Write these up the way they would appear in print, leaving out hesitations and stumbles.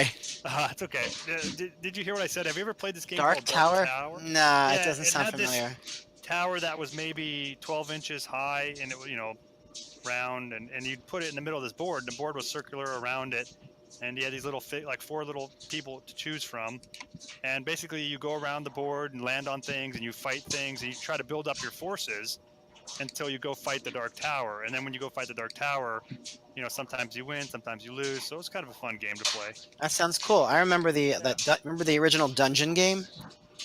Sorry. It's okay. Did you hear what I said? Have you ever played this game Dark called Tower? Dark Tower? Nah, Yeah, it doesn't it sound had familiar. this tower that was maybe 12 inches high, and it was, round, and you'd put it in the middle of this board, and the board was circular around it, and you had these little, like 4 little people to choose from, and basically you go around the board and land on things, and you fight things, and you try to build up your forces until you go fight the Dark Tower, and then when you go fight the Dark Tower, sometimes you win, sometimes you lose, so it's kind of a fun game to play. That sounds cool. I remember remember the original dungeon game?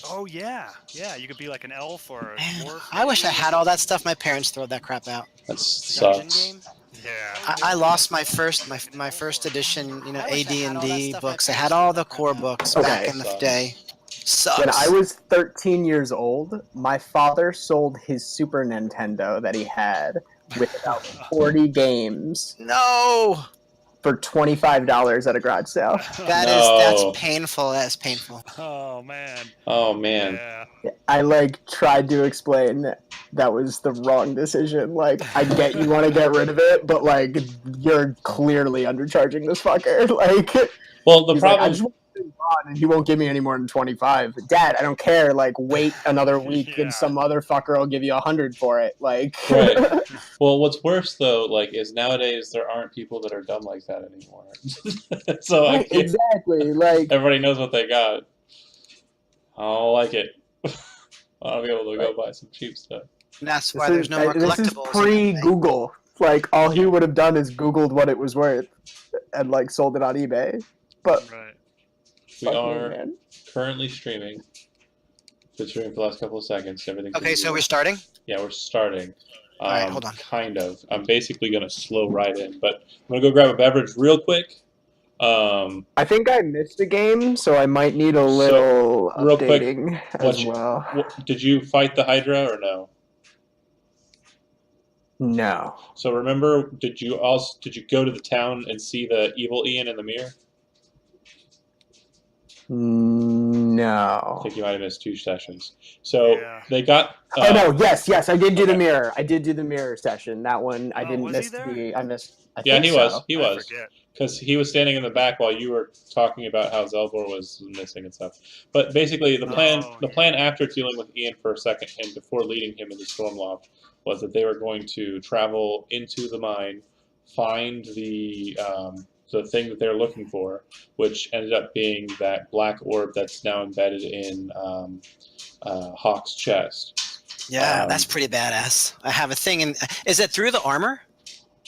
Oh yeah, you could be like an elf or a Man, dwarf. I wish I had all that stuff. My parents threw that crap out. That Dungeon sucks. game? Yeah. I lost my first edition, AD&D books. I had all the core books back in the day. Sucks. When I was 13 years old, my father sold his Super Nintendo that he had with about 40 games. No! For $25 at a garage sale. That's painful. That is painful. Oh man. Yeah. I tried to explain that was the wrong decision. I get you want to get rid of it, but you're clearly undercharging this fucker. Well, the problem. I just want it on, and he won't give me any more than 25. Dad, I don't care. Wait another week, and some other fucker will give you 100 for it. Right. Well, what's worse though, is nowadays there aren't people that are dumb like that anymore. So exactly. Everybody knows what they got. I don't like it. I'll be able to go buy some cheap stuff. And that's why there's no more collectibles. This is pre-Google. All he would have done is Googled what it was worth and sold it on eBay. But we are currently streaming. Been streaming for the last couple of seconds. Everything's okay, so we're starting? Yeah, we're starting. All right, hold on. Kind of. I'm basically going to slow right in, but I'm going to go grab a beverage real quick. I think I missed a game, so I might need a little updating as well. Did you fight the Hydra or no? No. So remember, did you go to the town and see the evil Ian in the mirror? No. I think you might have missed 2 sessions. So they got. Oh no! Yes, I did do the mirror. I did do the mirror session. That one I didn't miss. I missed. He was. Because he was standing in the back while you were talking about how Xelbor was missing and stuff. But basically, the plan after dealing with Ian for a second and before leading him into Stormloft was that they were going to travel into the mine, find the thing that they're looking for, which ended up being that black orb that's now embedded in Hawke's chest. Yeah, that's pretty badass. I have a thing in. Is it through the armor?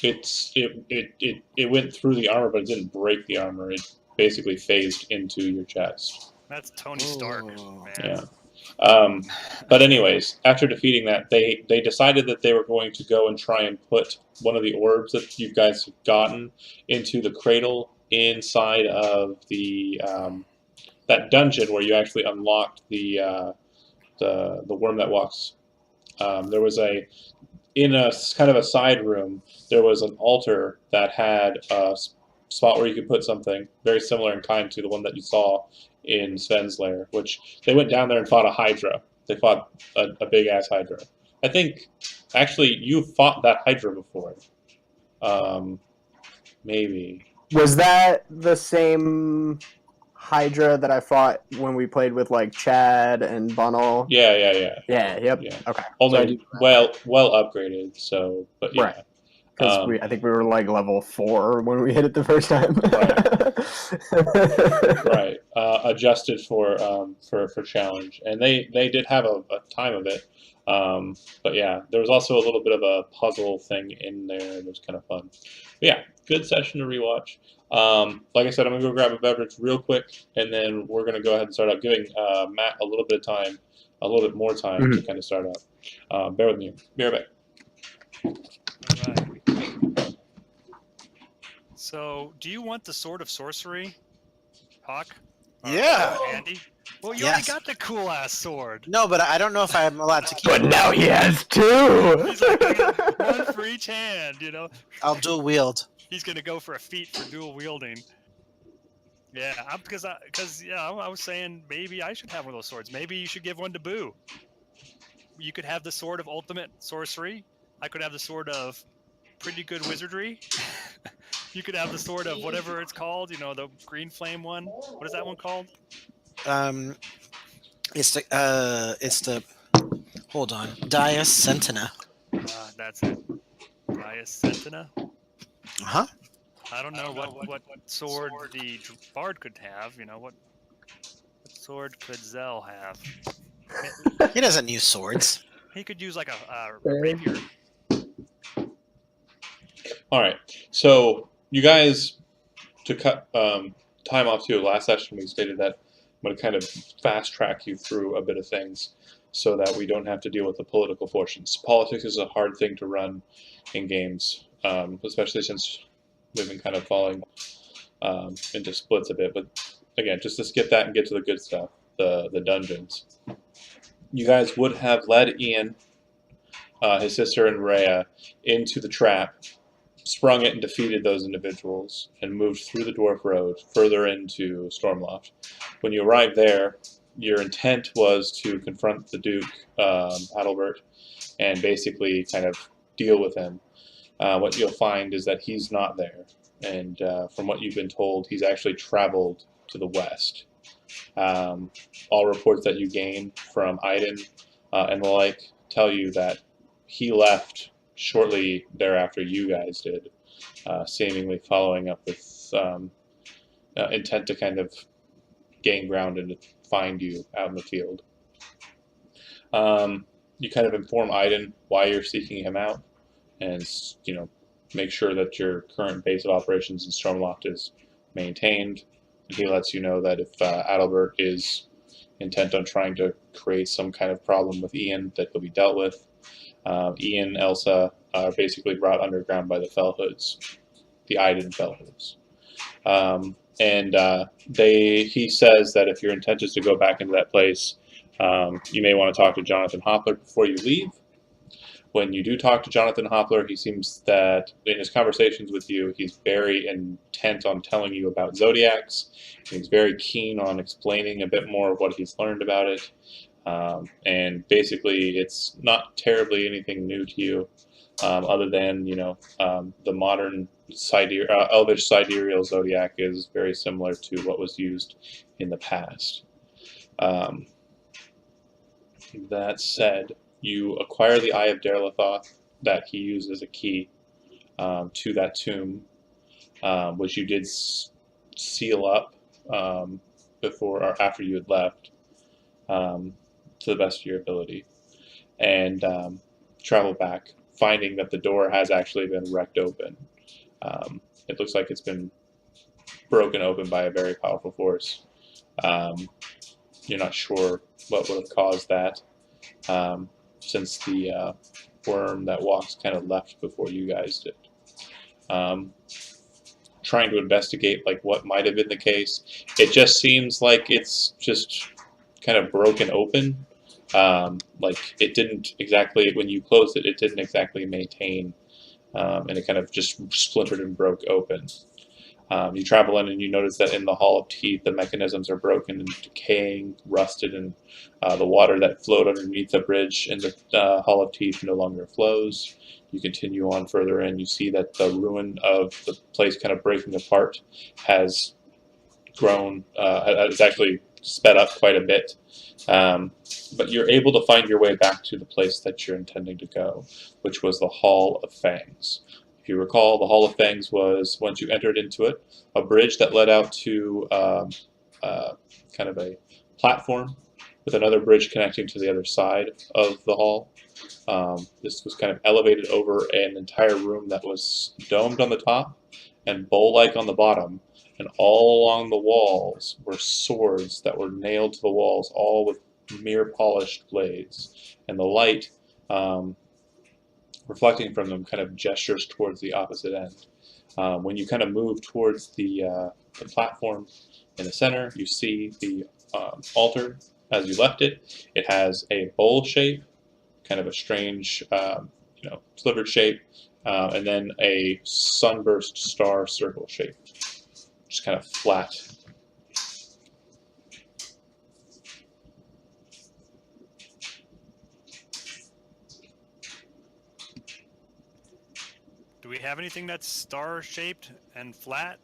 It went through the armor, but it didn't break the armor. It basically phased into your chest. That's Tony Stark, man. Yeah. But anyways, after defeating that, they decided that they were going to go and try and put one of the orbs that you guys have gotten into the cradle inside of the that dungeon where you actually unlocked the worm that walks. There was in a kind of a side room, there was an altar that had a spot where you could put something very similar in kind to the one that you saw in Sven's lair, which they went down there and fought a Hydra. They fought a big-ass Hydra. I think, actually, you fought that Hydra before. Maybe. Was that the same Hydra that I fought when we played with Chad and Bunnell? Yeah. Yep. Yeah. Okay. Only well upgraded. So, but yeah. Right. Because I think we were level 4 when we hit it the first time. Right. Adjusted for challenge, and they did have a time of it. But yeah, there was also a little bit of a puzzle thing in there. It was kind of fun. But yeah, good session to rewatch. Like I said, I'm gonna go grab a beverage real quick, and then we're gonna go ahead and start out giving Matt a little bit of time, a little bit more time to kind of start out. Bear with me. Be right back. All right. So, do you want the Sword of Sorcery, Hawke? Yeah. Andy? Well, you already got the cool-ass sword. No, but I don't know if I'm allowed to keep it. But now he has 2! He's one for each hand, I'll dual wield. He's going to go for a feat for dual wielding. Yeah, because I was saying maybe I should have one of those swords. Maybe you should give one to Booh. You could have the Sword of Ultimate Sorcery. I could have the Sword of Pretty Good Wizardry. You could have the sword of whatever it's called. You know, the green flame one. What is that one called? It's the hold on, Dias Sentina. That's it. Dias Sentina. Huh? I don't know what sword the bard could have. You know what sword could Zell have? He doesn't use swords. He could use like a rapier. All right. So you guys, to cut time off too, last session we stated that I'm going to kind of fast track you through a bit of things so that we don't have to deal with the political portions. Politics is a hard thing to run in games, especially since we've been kind of falling into splits a bit. But again, just to skip that and get to the good stuff, the dungeons. You guys would have led Ian, his sister, and Rhea into the trap, sprung it and defeated those individuals, and moved through the Dwarf Road further into Stormloft. When you arrived there, your intent was to confront the Duke, Adalbert, and basically kind of deal with him. What you'll find is that he's not there, and from what you've been told, he's actually traveled to the west. All reports that you gain from Iden and the like tell you that he left shortly thereafter you guys did, seemingly following up with intent to kind of gain ground and to find you out in the field. You kind of inform Iden why you're seeking him out, and make sure that your current base of operations in Stormloft is maintained. And he lets you know that if Adalbert is intent on trying to create some kind of problem with Ian, that will be dealt with. Ian and Elsa are basically brought underground by the Fellhoods, the Iden Fellhoods. He says that if your intent is to go back into that place, you may want to talk to Jonathan Hoppler before you leave. When you do talk to Jonathan Hoppler, he seems that in his conversations with you, he's very intent on telling you about zodiacs. He's very keen on explaining a bit more of what he's learned about it. And basically, it's not terribly anything new to you, other than the modern Elvish sidereal zodiac is very similar to what was used in the past. That said, you acquire the Eye of Daerlethoth that he used as a key to that tomb, which you did seal up before or after you had left, to the best of your ability, and travel back, finding that the door has actually been wrecked open. It looks like it's been broken open by a very powerful force. You're not sure what would have caused that, since the worm that walks kind of left before you guys did. Trying to investigate what might have been the case. It just seems like it's just kind of broken open. It didn't exactly, when you closed it, it didn't exactly maintain, and it kind of just splintered and broke open. You travel in and you notice that in the Hall of Teeth, the mechanisms are broken and decaying, rusted, and the water that flowed underneath the bridge in the Hall of Teeth no longer flows. You continue on further in, you see that the ruin of the place kind of breaking apart has grown, it's actually sped up quite a bit. But you're able to find your way back to the place that you're intending to go, which was the Hall of Fangs. If you recall, the Hall of Fangs was, once you entered into it, a bridge that led out to kind of a platform with another bridge connecting to the other side of the hall. This was kind of elevated over an entire room that was domed on the top and bowl-like on the bottom, and all along the walls were swords that were nailed to the walls, all with mere polished blades. And the light reflecting from them kind of gestures towards the opposite end. When you kind of move towards the platform in the center, you see the altar as you left it. It has a bowl shape, kind of a strange, slivered shape, and then a sunburst star circle shape, just kind of flat. Do we have anything that's star-shaped and flat?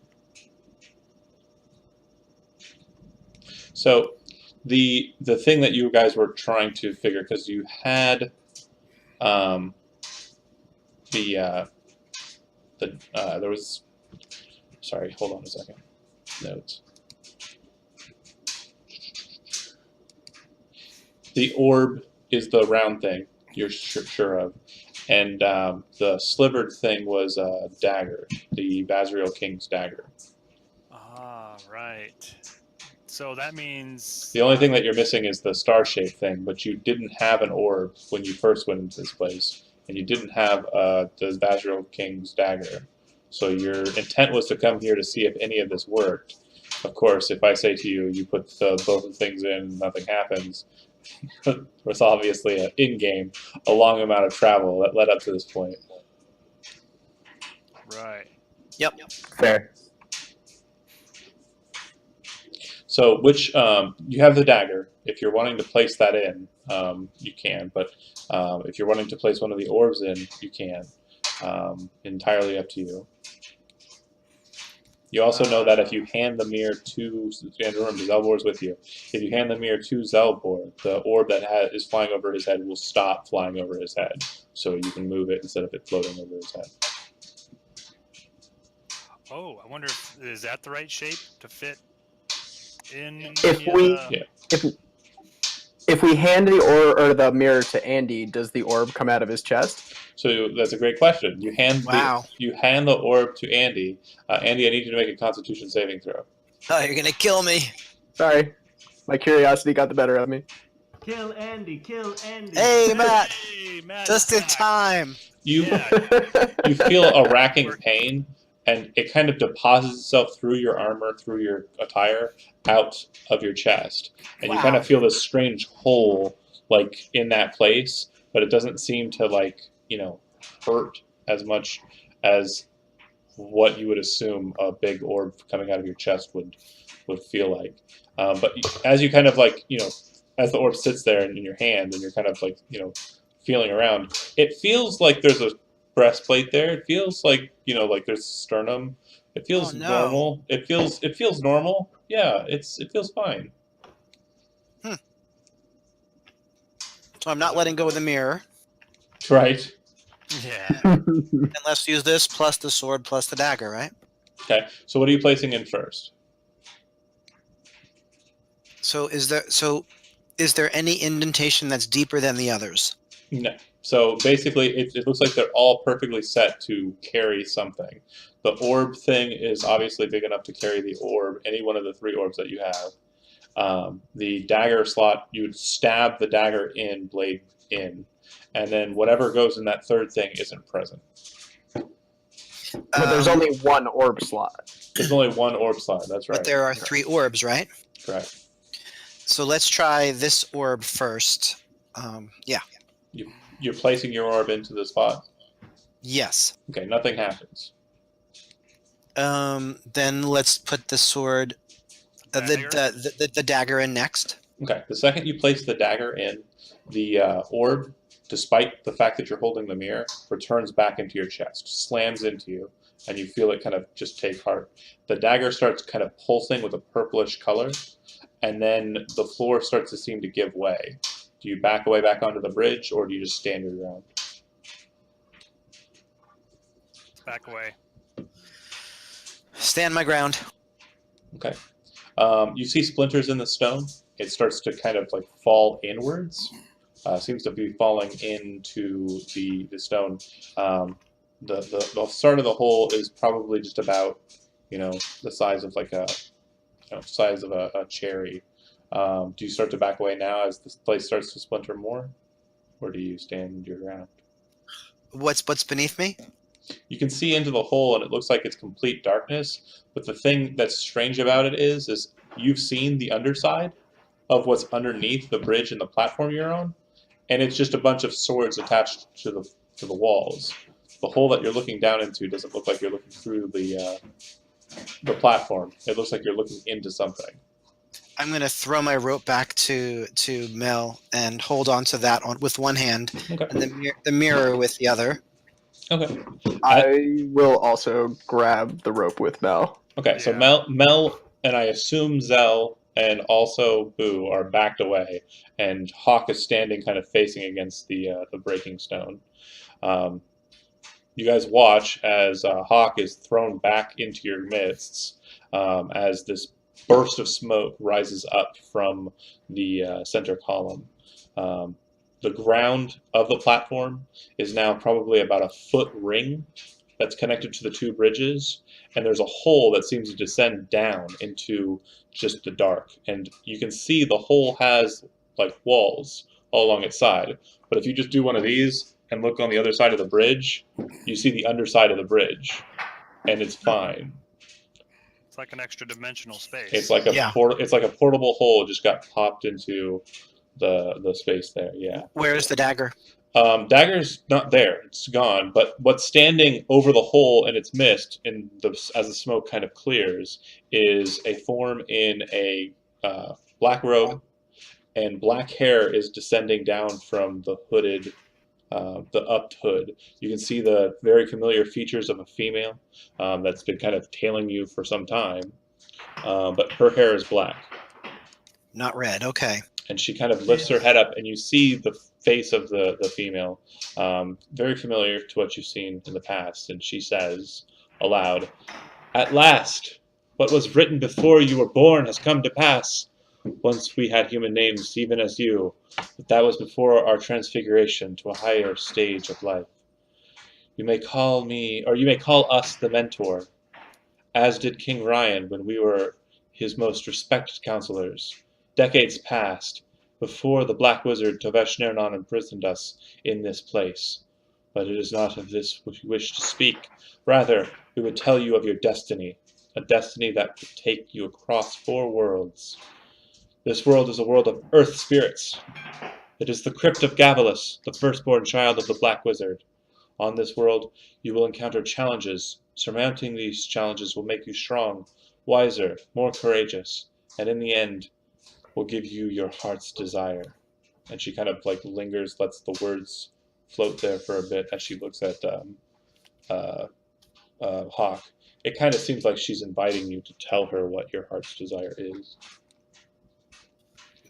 So the thing that you guys were trying to figure, because you had there was, sorry, hold on a second. Notes. The orb is the round thing you're sure of, and the slivered thing was a dagger, the Basriel King's dagger. Ah, right. So that means The only thing that you're missing is the star-shaped thing, but you didn't have an orb when you first went into this place, and you didn't have the Basriel King's dagger. So your intent was to come here to see if any of this worked. Of course, if I say to you, you put both of the things in and nothing happens, there's obviously an in-game, a long amount of travel that led up to this point. right. Yep. Fair. So, which you have the dagger. If you're wanting to place that in, you can. But if you're wanting to place one of the orbs in, you can. Entirely up to you. You also know that if you hand the mirror to, and remember, Xelbor's with you. If you hand the mirror to Xelbor, the orb that is flying over his head will stop flying over his head, so you can move it instead of it floating over his head. Oh, I wonder is that the right shape to fit in? If we hand the mirror to Andy, does the orb come out of his chest? So that's a great question. You hand the orb to Andy. Andy, I need you to make a Constitution saving throw. Oh, you're gonna kill me. Sorry, my curiosity got the better of me. Kill Andy, kill Andy. Hey, Matt. Hey, Matt, Just in time. You Yeah. you feel a racking pain, and it kind of deposits itself through your armor, through your attire, out of your chest, and you kind of feel this strange hole, like in that place, but it doesn't seem to hurt as much as what you would assume a big orb coming out of your chest would feel like. But as you kind of as the orb sits there in your hand, and you're kind of feeling around, it feels like there's a breastplate there. It feels like like there's sternum. It feels normal. It feels normal. Yeah, it feels fine. So I'm not letting go of the mirror. Right. Yeah. And let's use this plus the sword plus the dagger, right? Okay. So what are you placing in first? So is there any indentation that's deeper than the others? No. So basically, it looks like they're all perfectly set to carry something. The orb thing is obviously big enough to carry the orb, any one of the 3 orbs that you have. The dagger slot, you would stab the dagger in, blade in, and then whatever goes in that 3rd thing isn't present. But there's only one orb slot. There's only one orb slot, that's right. But there are 3 orbs, right? Correct. So let's try this orb first. Yeah. You're placing your orb into the spot? Yes. Okay, nothing happens. Then let's put the sword, the dagger in next. Okay, the second you place the dagger in, the orb, despite the fact that you're holding the mirror, returns back into your chest, slams into you, and you feel it kind of just take heart. The dagger starts kind of pulsing with a purplish color, and then the floor starts to seem to give way. Do you back away back onto the bridge, or do you just stand your ground? Back away. Stand my ground. Okay. You see splinters in the stone. It starts to kind of fall inwards. Seems to be falling into the stone. The start of the hole is probably just about the size of a cherry. Do you start to back away now as this place starts to splinter more, or do you stand your ground? What's beneath me? You can see into the hole, and it looks like it's complete darkness. But the thing that's strange about it is you've seen the underside of what's underneath the bridge and the platform you're on, and it's just a bunch of swords attached to the walls. The hole that you're looking down into doesn't look like you're looking through the platform. It looks like you're looking into something. I'm going to throw my rope back to Mel and hold on to that with one hand, Okay. and the mirror with the other. Okay. I will also grab the rope with Mel. Okay, so Yeah. Mel, and I assume Zell, and also Boo are backed away, and Hawke is standing kind of facing against the breaking stone. Um, you guys watch as Hawke is thrown back into your midst as this burst of smoke rises up from the center column. Um, the ground of the platform is now probably about a foot ring that's connected to the two bridges, and there's a hole that seems to descend down into just the dark. And you can see the hole has like walls all along its side. But if you just do one of these and look on the other side of the bridge, you see the underside of the bridge, and it's fine. It's like an extra dimensional space. It's like it's like a portable hole just got popped into the space there. Yeah. Where's the dagger? Dagger's not there; it's gone. But what's standing over the hole in its mist, as the smoke kind of clears, is a form in a black robe, and black hair is descending down from the hooded, the upped hood. You can see the very familiar features of a female that's been kind of tailing you for some time, but her hair is black. Not red. Okay. And she kind of lifts her head up, and you see the face of the female, very familiar to what you've seen in the past. And she says aloud, "At last, what was written before you were born has come to pass. Once we had human names, even as you, but that was before our transfiguration to a higher stage of life. You may call me, or you may call us the mentor, as did King Ryan when we were his most respected counselors. Decades passed before the Black Wizard Tovesh Nernon imprisoned us in this place. But it is not of this we wish to speak. Rather, we would tell you of your destiny, a destiny that would take you across 4 worlds. This world is a world of earth spirits. It is the crypt of Gavalus, the firstborn child of the Black Wizard. On this world, you will encounter challenges. Surmounting these challenges will make you strong, wiser, more courageous, and in the end, will give you your heart's desire." And she kind of like lingers, lets the words float there for a bit as she looks at Hawke. It kind of seems like she's inviting you to tell her what your heart's desire is.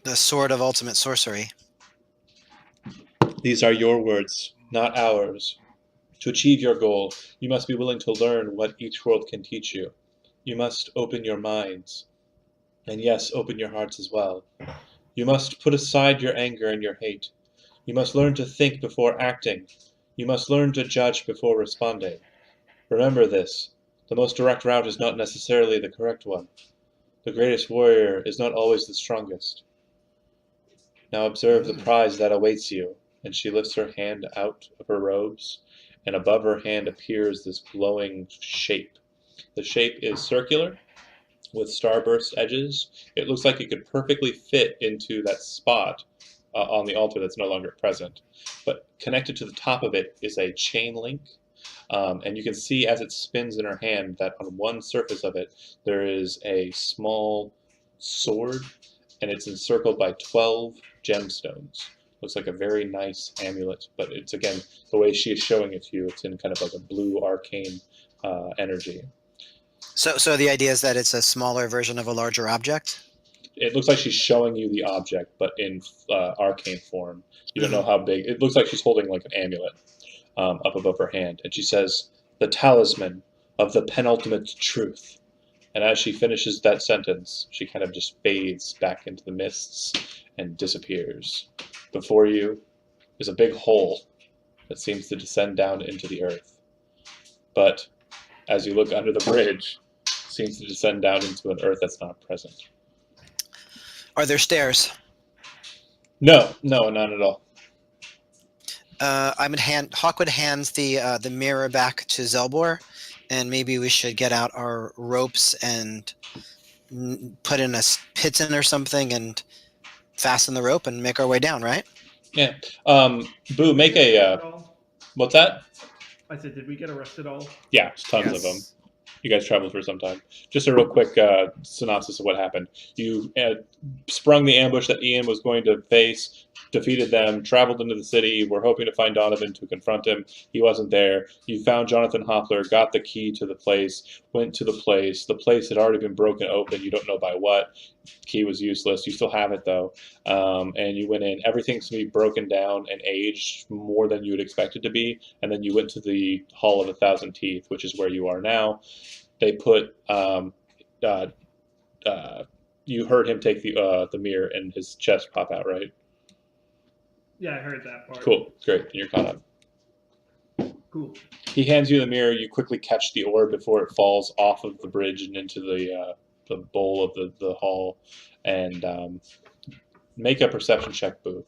The Sword of Ultimate Sorcery. These are your words, not ours. To achieve your goal, you must be willing to learn what each world can teach you. You must open your minds. And yes, open your hearts as well. You must put aside your anger and your hate. You must learn to think before acting. You must learn to judge before responding. Remember this. The most direct route is not necessarily the correct one. The greatest warrior is not always the strongest. Now observe the prize that awaits you. And she lifts her hand out of her robes, and above her hand appears this glowing shape. The shape is circular, with starburst edges. It looks like it could perfectly fit into that spot on the altar that's no longer present. But connected to the top of it is a chain link, and you can see as it spins in her hand that on one surface of it there is a small sword, and it's encircled by 12 gemstones. Looks like a very nice amulet, but it's, again, the way she is showing it to you, it's in kind of like a blue arcane energy. So the idea is that it's a smaller version of a larger object? It looks like she's showing you the object, but in arcane form. You don't know how big. It looks like she's holding like an amulet up above her hand. And she says, "The talisman of the penultimate truth." And as she finishes that sentence, she kind of just fades back into the mists and disappears. Before you is a big hole that seems to descend down into the earth. But as you look under the bridge, it seems to descend down into an earth that's not present. Are there stairs? No, not at all. Hawkwood hands the mirror back to Xelbor, and maybe we should get out our ropes and put in a piton or something and fasten the rope and make our way down, right? Yeah. Boo, make a... what's that? I said, did we get arrested all? Yeah, tons of them. You guys traveled for some time. Just a real quick synopsis of what happened. You sprung the ambush that Ian was going to face, defeated them, traveled into the city, were hoping to find Donovan to confront him. He wasn't there. You found Jonathan Hoppler, got the key to the place, went to the place. The place had already been broken open. You don't know by what. Key was useless. You still have it, though. And you went in. Everything's going to be broken down and aged more than you would expect it to be. And then you went to the Hall of a Thousand Teeth, which is where you are now. They put... you heard him take the mirror and his chest pop out, right? Yeah, I heard that part. Cool. Great. You're caught up. Cool. He hands you the mirror. You quickly catch the orb before it falls off of the bridge and into the bowl of the hall. And make a perception check, Booh.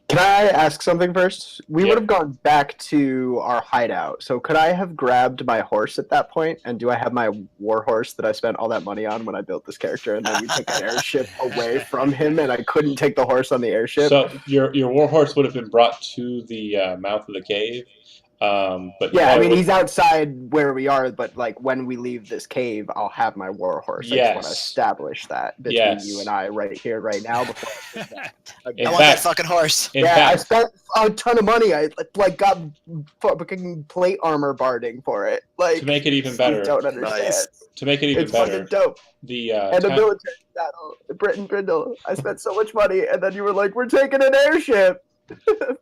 Can I ask something first? We Yeah. would have gone back to our hideout. So could I have grabbed my horse at that point? And do I have my war horse that I spent all that money on when I built this character? And then we took an airship away from him, and I couldn't take the horse on the airship. So your war horse would have been brought to the mouth of the cave. But Yeah, I mean, he's outside where we are, but like when we leave this cave, I'll have my war horse. I just want to Yes. establish that between Yes. you and I right here, right now. Before I do that. In I want that fact- fucking horse. In Yeah, I fact, spent a ton of money. I like got fucking plate armor barding for it. Like to make it even you better, don't understand. Nice. to make it even It's better, fucking dope. the And a town- military saddle, Brit Brindle. I spent so much money, and then you were like, "We're taking an airship."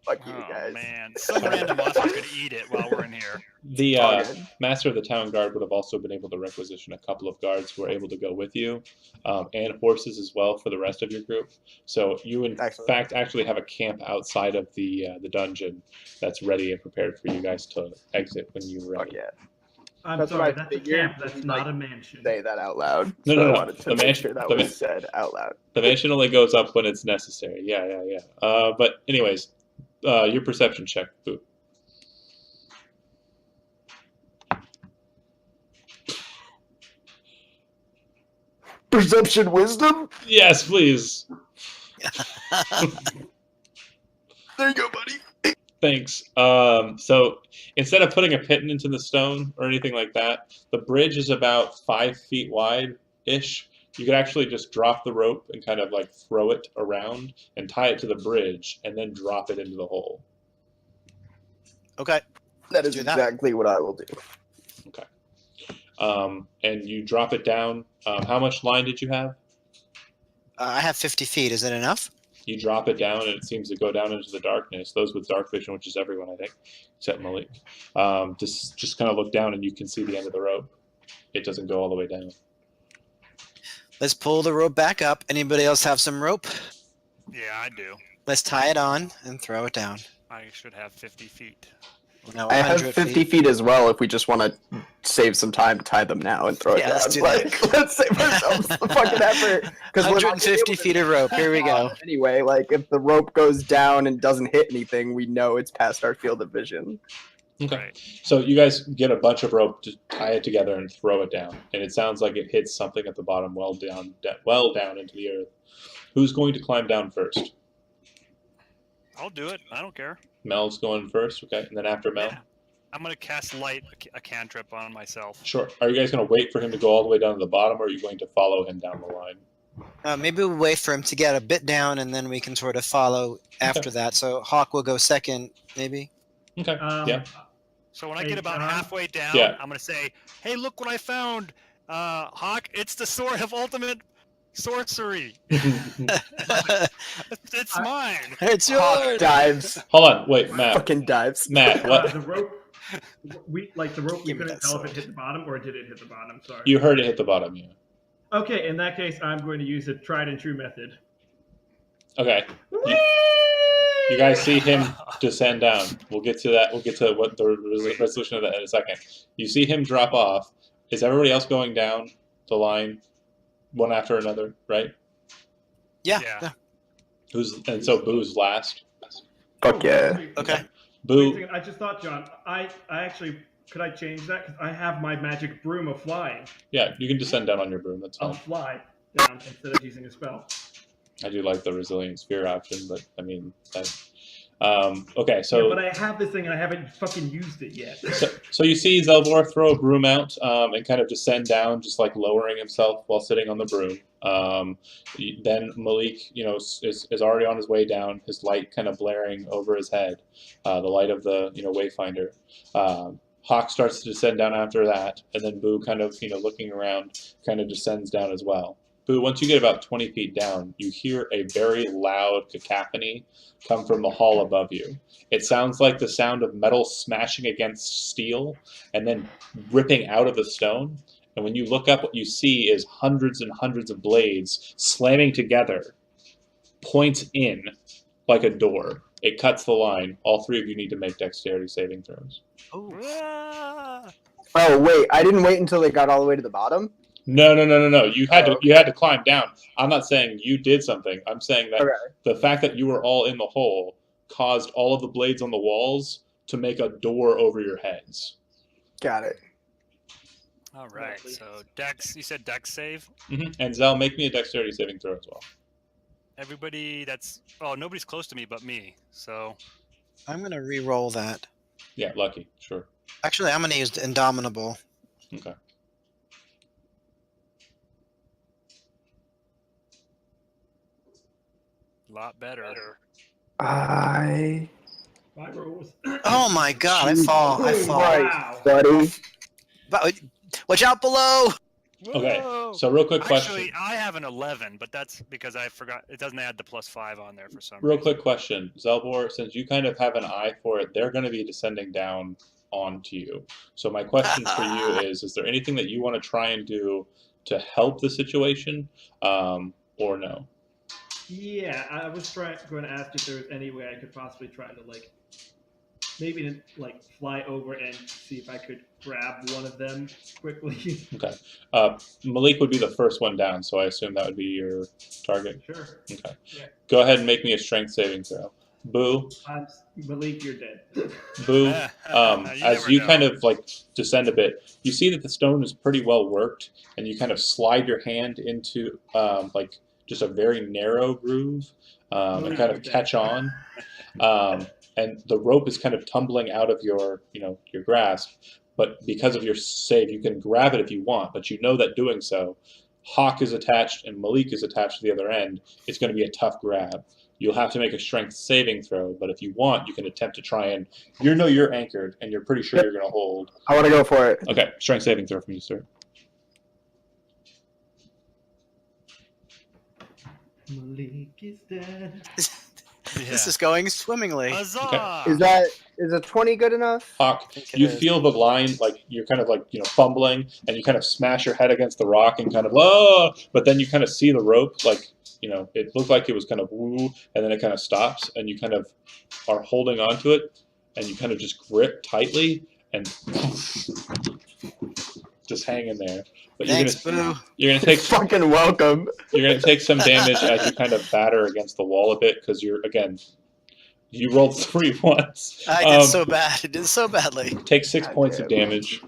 Fuck you Oh guys. man, some random monster could eat it while we're in here. the All good. master of the town guard would have also been able to requisition a couple of guards who were able to go with you, and horses as well for the rest of your group. So you, in Excellent. fact, actually have a camp outside of the dungeon that's ready and prepared for you guys to exit when you're Fuck ready. yeah. I'm That's what sorry, I that's a figured. camp. That's Like, not a mansion. Say that out loud. No, So no, I no. wanted to The make man- sure that the was man- said out loud. The mansion only goes up when it's necessary. Yeah. But anyways, your perception check, Boo. Perception wisdom? Yes, please. There you go, buddy. Thanks. So instead of putting a pit into the stone or anything like that, the bridge is about 5 feet wide-ish. You could actually just drop the rope and kind of like throw it around and tie it to the bridge and then drop it into the hole. Okay. That is Do that. exactly what I will do. And you drop it down. How much line did you have? I have 50 feet. Is it enough? You drop it down, and it seems to go down into the darkness. Those with dark vision, which is everyone, I think, except Melik, just kind of look down, and you can see the end of the rope. It doesn't go all the way down. Let's pull the rope back up. Anybody else have some rope? Yeah, I do. Let's tie it on and throw it down. I should have 50 feet. No, I have 100 50 feet as well if we just want to save some time, tie them now, and throw it Yeah, down. let's do Like, let's save ourselves the fucking effort. 'Cause we're not gonna be 150 able to feet of rope. Here we go. Anyway, like, if the rope goes down and doesn't hit anything, we know it's past our field of vision. Okay. Right. So you guys get a bunch of rope to tie it together and throw it down, and it sounds like it hits something at the bottom, well down into the earth. Who's going to climb down first? I'll do it. I don't care. Mel's going first, okay, and then after Mel. Yeah. I'm gonna cast light a cantrip on myself. Sure. Are you guys going to wait for him to go all the way down to the bottom, or are you going to follow him down the line? Maybe we'll wait for him to get a bit down, and then we can sort of follow after that. So Hawke will go second, maybe. Okay. Yeah. So when I Hey, get about John? halfway down, Yeah. I'm gonna say, "Hey, look what I found, Hawke! It's the Sword of Ultimate Sorcery. It's mine." It's Hawk yours. dives. Hold on. Wait, Matt. Fucking dives. Matt, what? The rope. The rope. We Give me couldn't that tell if it sword. hit the bottom or did it hit the bottom? Sorry. You heard it hit the bottom, yeah. Okay, in that case, I'm going to use a tried and true method. Okay. You guys see him descend down. We'll get to that. We'll get to what the resolution of that in a second. You see him drop off. Is everybody else going down the line, one after another, right? Yeah. Yeah. And so Boo's last. Fuck yeah. Okay. Wait a Boo. second, I just thought, John. I actually could I change that because I have my magic broom of flying. Yeah, you can descend down on your broom. That's I'll fine. fly down instead of using a spell. I do like the resilient sphere option, but I mean, Okay, Yeah, so but I have this thing and I haven't fucking used it yet. so you see Xelbor throw a broom out and kind of descend down, just like lowering himself while sitting on the broom. Then Melik, is already on his way down, his light kind of blaring over his head, the light of the Wayfinder. Hawke starts to descend down after that, and then Booh kind of looking around, kind of descends down as well. Booh, once you get about 20 feet down, you hear a very loud cacophony come from the hall above you. It sounds like the sound of metal smashing against steel and then ripping out of the stone. And when you look up, what you see is hundreds and hundreds of blades slamming together, points in like a door. It cuts the line. All three of you need to make dexterity saving throws. Oh, Ah! Oh wait, I didn't wait until they got all the way to the bottom. No. You had Oh, you had to climb down. I'm not saying you did something. I'm saying that Okay. the fact that you were all in the hole caused all of the blades on the walls to make a door over your heads. Got it. All right. So Dex, you said Dex save. And Zell, make me a dexterity saving throw as well. Everybody nobody's close to me but me. So I'm gonna re-roll that. Yeah, lucky, sure. Actually, I'm gonna use Indomitable. Okay. a lot better. I. My rolls. Oh my god, I fall. Wow. Buddy. But, watch out below! Okay. Whoa! So real quick question. Actually, I have an 11, but that's because I forgot. It doesn't add the +5 on there for some Real reason. quick question, Xelbor, since you kind of have an eye for it, they're going to be descending down onto you. So my question for you is there anything that you want to try and do to help the situation, or no? Yeah, I was going to ask if there was any way I could possibly try to maybe fly over and see if I could grab one of them quickly. Okay. Melik would be the first one down, so I assume that would be your target. Sure. Okay. Yeah. Go ahead and make me a strength saving throw. Boo. Melik, you're dead. Boo. You As never you know. kind of descend a bit, you see that the stone is pretty well worked, and you kind of slide your hand into just a very narrow groove and kind of catch on. And the rope is kind of tumbling out of your grasp, but because of your save, you can grab it if you want. But you know that doing so, Hawke is attached and Melik is attached to the other end. It's going to be a tough grab. You'll have to make a strength saving throw, but if you want, you can attempt to try and you're anchored and you're pretty sure you're going to hold. I want to go for it. Okay, strength saving throw from you, sir. Melik is dead. This is going swimmingly. Huzzah! Is a 20 good enough? Hawke, think it you is. feel the line, you're kind of fumbling, and you kind of smash your head against the rock and kind of, oh, but then you kind of see the rope, it looked like it was kind of woo, and then it kind of stops, and you kind of are holding onto it, and you kind of just grip tightly, and just hang in there. But Thanks, Boo. you're gonna take Fucking welcome. you're gonna take some damage as you kind of batter against the wall a bit because you rolled 3 once. I did so bad. It did so badly. Take 6 God points damn. of damage.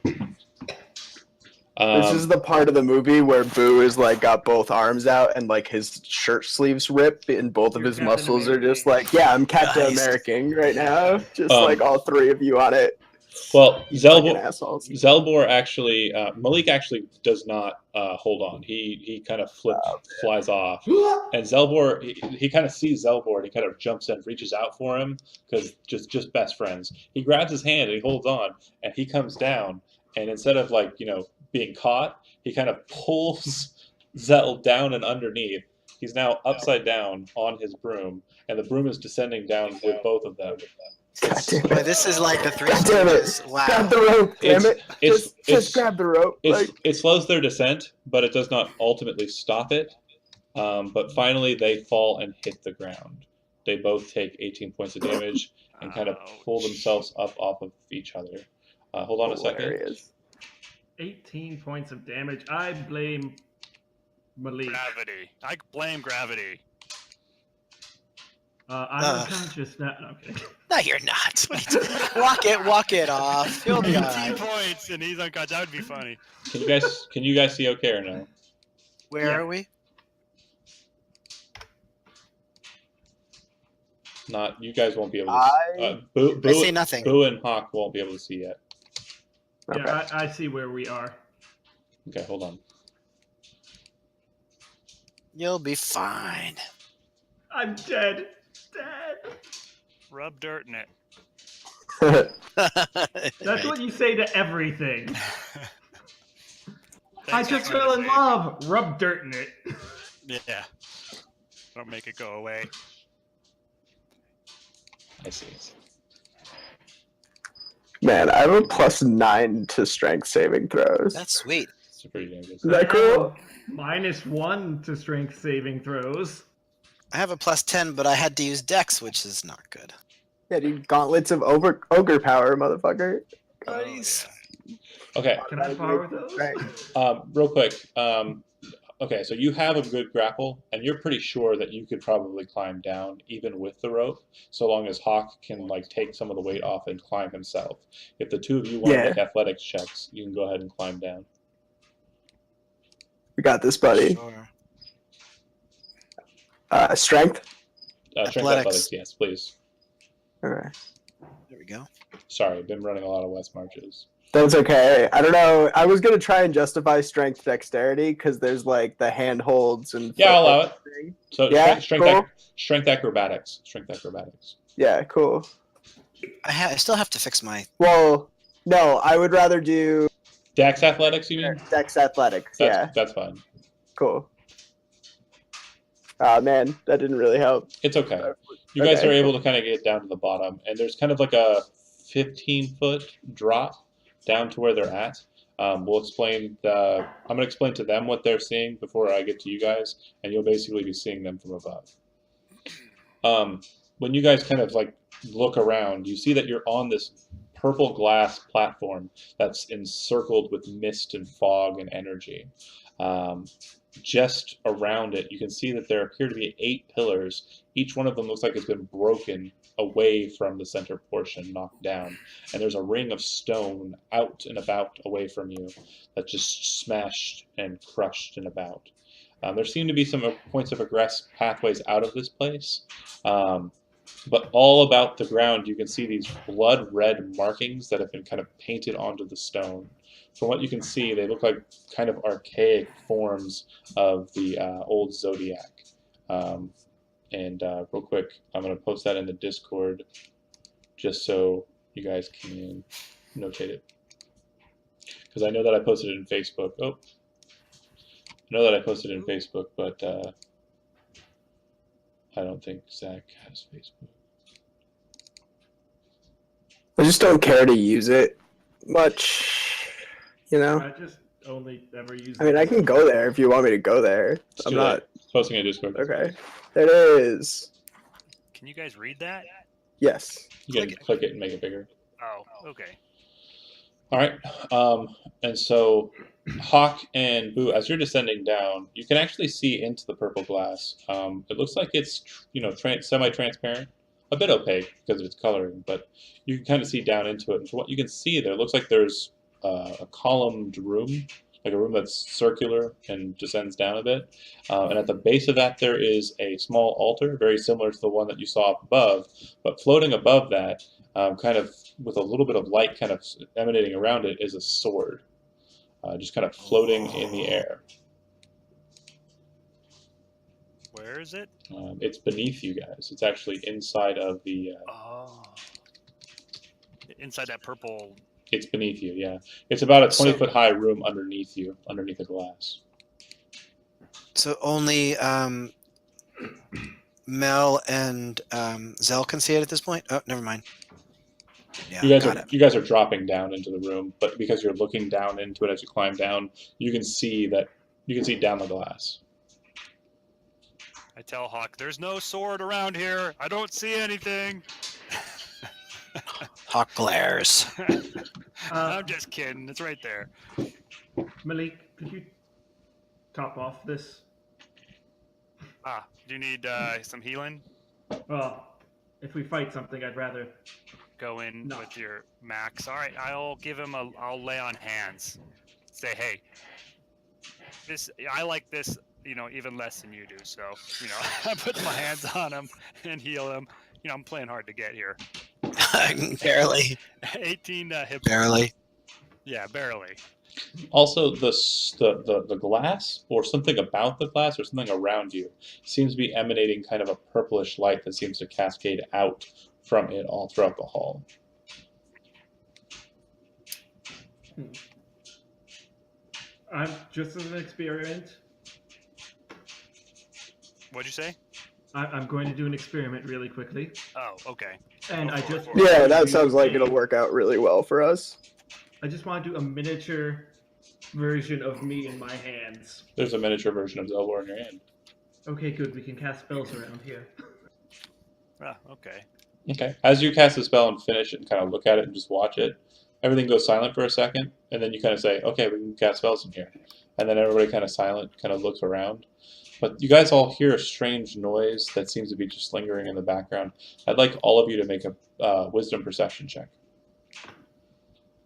This is the part of the movie where Boo is got both arms out and his shirt sleeves rip and both of You're his Captain muscles are just American. yeah, I'm Captain Nice. American right now. Just all three of you on it. Well, You fucking assholes. Xelbor actually, Melik actually does not hold on. He kind of flies off. And Xelbor, he kind of sees Xelbor and he kind of jumps in, reaches out for him because just best friends. He grabs his hand and he holds on and he comes down. And instead of being caught, he kind of pulls Zel down and underneath. He's now upside down on his broom, and the broom is descending down with both of them. God damn Boy, it. this is like the Three God damn it. Stooges. Wow. Grab the rope, damn it. It's Just grab the rope. it slows their descent, but it does not ultimately stop it. But finally, they fall and hit the ground. They both take 18 points of damage and kind of pull themselves up off of each other. Hold on a second. Hilarious. 18 points of damage. I blame Melik. Gravity. I blame gravity. I'm unconscious now. No, I'm kidding. No, you're not. Walk it off. You'll be 18 alright. points and he's unconscious. That would be funny. Can you guys see okay or no? Where are we? Not you guys won't be able to. Boo, I say nothing. Boo and Hawke won't be able to see yet. Okay. Yeah, I see where we are. Okay, hold on. You'll be fine. I'm dead. Dead. Rub dirt in it. That's what you say to everything. I Thanks just for fell in trying to love. Rub dirt in it. save. Yeah. Don't make it go away. I see. Man, I have a +9 to strength saving throws. That's sweet. It's pretty damn good. Is that cool? -1 to strength saving throws. I have a +10, but I had to use Dex, which is not good. Yeah, dude, gauntlets of ogre power, motherfucker. Guys. Okay, Can I borrow those? Right. real quick. Okay, so you have a good grapple, and you're pretty sure that you could probably climb down even with the rope, so long as Hawke can like take some of the weight off and climb himself. If the two of you want to Yeah. make athletics checks, you can go ahead and climb down. We got this, buddy. Sure. Strength. Strength Athletics. athletics, yes, please. All right. There we go. Sorry, I've been running a lot of West Marches. That's okay. I don't know. I was gonna try and justify strength dexterity because there's like the handholds and. Yeah, I'll allow it. thing. So Yeah, cool. strength acrobatics. Strength acrobatics. Yeah, cool. I still have to fix my. Well, no, I would rather do Dex athletics, you mean? dex athletics. Yeah, That's fine. cool. Man, that didn't really help. It's okay. You guys Okay. are able to kind of get down to the bottom, and there's kind of like a 15-foot drop down to where they're at. We'll explain I'm going to explain to them what they're seeing before I get to you guys, and you'll basically be seeing them from above. When you guys kind of like look around, you see that you're on this purple glass platform that's encircled with mist and fog and energy. Just around it, you can see that there appear to be 8 pillars. Each one of them looks like it's been broken away from the center portion, knocked down. And there's a ring of stone out and about away from you that's just smashed and crushed and about. There seem to be some points of egress pathways out of this place. But all about the ground, you can see these blood red markings that have been kind of painted onto the stone. From what you can see, they look like kind of archaic forms of the old zodiac. Real quick, I'm going to post that in the Discord just so you guys can notate it. Because I know that I posted it in Facebook. Oh, I know that I posted it in Facebook, but I don't think Zach has Facebook. I just don't care to use it much, you know. I just only ever use. I mean, I can go there if you want me to go there. It's I'm too not. late. Posting in Discord. Okay. There it is. Can you guys read that? Yes. You can click it and make it bigger. Oh, okay. All right. And so Hawke and Boo, as you're descending down, you can actually see into the purple glass. It looks like it's semi-transparent, a bit opaque because of its coloring, but you can kind of see down into it. And from what you can see there, it looks like there's a columned room, like a room that's circular and descends down a bit. And at the base of that, there is a small altar, very similar to the one that you saw up above, but floating above that, kind of with a little bit of light kind of emanating around it, is a sword, just kind of floating in the air. Where is it? It's beneath you guys. It's actually inside of the... Oh. Inside that purple... It's beneath you, yeah. It's about a So- 20-foot high room underneath you, underneath the glass. So only Mel and Zell can see it at this point. Oh, never mind. Yeah, You guys are dropping down into the room, but because you're looking down into it as you climb down, you can see down the glass. I tell Hawke, there's no sword around here. I don't see anything. Hawke glares. I'm just kidding. It's right there. Melik, could you top off this? Do you need some healing? Well, if we fight something, I'd rather. Go in No. with your max. All right, I'll give him I'll lay on hands. Say, hey, I like this, even less than you do. So, I put my hands on him and heal him. I'm playing hard to get here. Barely. 18 hit points. Barely. Yeah, barely. Also, the glass, or something about the glass, or something around you, seems to be emanating kind of a purplish light that seems to cascade out from it all throughout the hall. I'm just as an experiment. What'd you say? I'm going to do an experiment really quickly, Oh, okay. and Go I for it, just for it. Yeah, that sounds like it'll work out really well for us. I just want to do a miniature version of me in my hands. There's a miniature version of Xelbor in your hand. Okay, good. We can cast spells around here. Ah, okay. Okay. As you cast the spell and finish it and kind of look at it and just watch it, everything goes silent for a second, and then you kind of say, okay, we can cast spells in here. And then everybody kind of silent, kind of looks around. But you guys all hear a strange noise that seems to be just lingering in the background. I'd like all of you to make a wisdom perception check.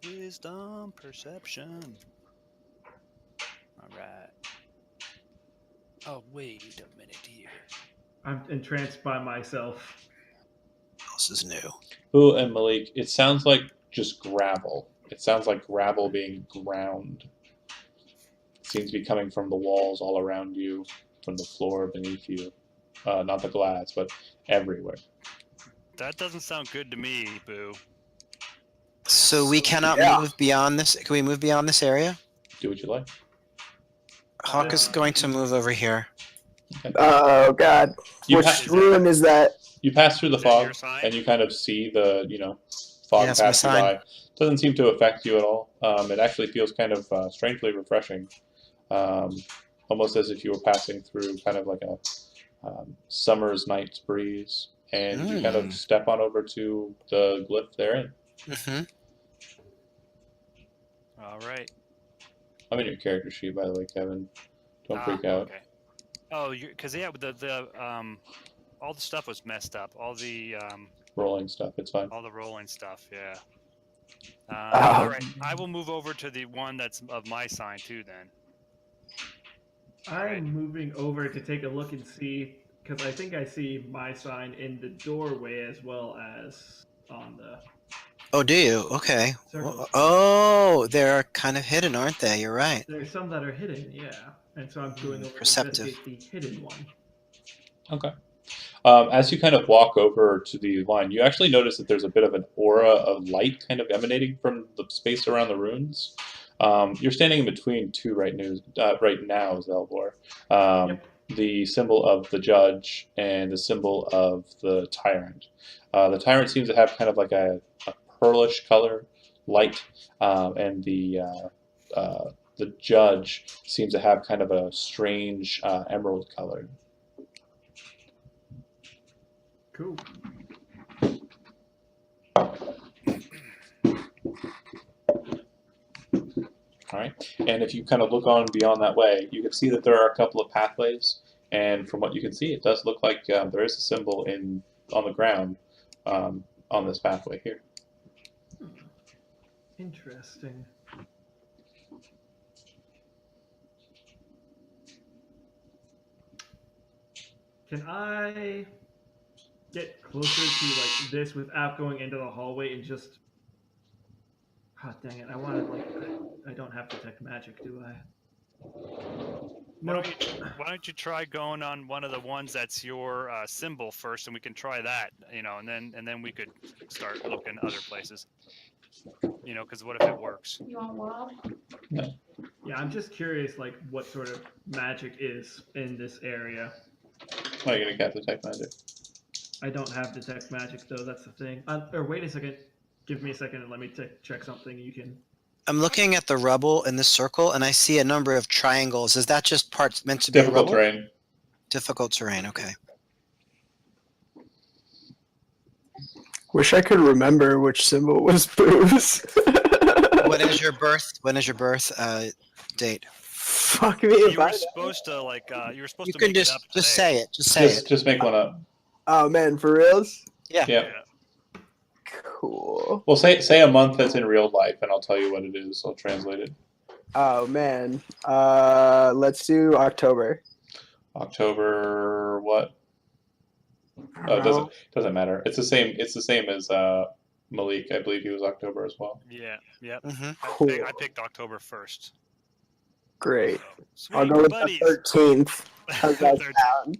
Wisdom perception. All right. Oh, wait a minute here. I'm entranced by myself. This is new. Booh and Melik, it sounds like just gravel. It sounds like gravel being ground. It seems to be coming from the walls all around you, from the floor beneath you. Not the glass, but everywhere. That doesn't sound good to me, Boo. So we cannot move beyond this. Can we move beyond this area? Do what you like. Hawke is going to move over here. Oh God! You Which pa- ruin is that? You pass through the Is that fog, your sign? and you kind of see the, fog Yeah, it's my pass you sign. by. Doesn't seem to affect you at all. It actually feels kind of strangely refreshing, almost as if you were passing through kind of like a summer's night's breeze. And you kind of step on over to the glyph therein. Mm-hmm. All right. I'm in your character sheet, by the way, Kevin. Don't freak out. Okay. Oh, because the all the stuff was messed up. All the Rolling stuff, it's fine. all the rolling stuff. Yeah. Oh. All right. I will move over to the one that's of my sign too. Then. I'm moving over to take a look and see, because I think I see my sign in the doorway as well as on the Oh, do you? Okay. circle. Oh, they're kind of hidden, aren't they? You're right. There's some that are hidden, yeah. And so I'm going over Perceptive. to investigate the hidden one. Okay. As you kind of walk over to the line, you actually notice that there's a bit of an aura of light kind of emanating from the space around the runes. You're standing in between two right now, Xelbor. Yep. The symbol of the judge and the symbol of the tyrant. The tyrant seems to have kind of like a pearlish color light, and the judge seems to have kind of a strange emerald color. Cool. All right, and if you kind of look on beyond that way, you can see that there are a couple of pathways, and from what you can see, it does look like there is a symbol on the ground on this pathway here. Interesting. Can I get closer to like this without going into the hallway and just? Oh, dang it! I don't have detect magic, do I? Why don't you try going on one of the ones that's your symbol first, and we can try that, and then we could start looking other places. Because what if it works? You want wild? Yeah, I'm just curious, like what sort of magic is in this area. Why are you gonna cast detect magic? I don't have detect magic though. That's the thing. Or wait a second. Give me a second and let me check something. You can. I'm looking at the rubble in this circle, and I see a number of triangles. Is that just parts meant to be Difficult rubble? terrain. Difficult terrain. Okay. Wish I could remember which symbol was Boo's. When is your birth? When is your birth date? Fuck me You if were I know. supposed to You make can it just up just today. say it. Just say it. Just make one up. Oh man, for reals? Yeah. Yeah. Cool. Well, say a month that's in real life, and I'll tell you what it is. I'll translate it. Oh man. Let's do October. October what? Oh, it doesn't matter. It's the same. It's the same as Malik. I believe he was October as well. Yeah. Yep. Mm-hmm. Cool. I picked October 1st. Great. So, I'll sweet go with buddies. the 13th. How's that 13th. sound?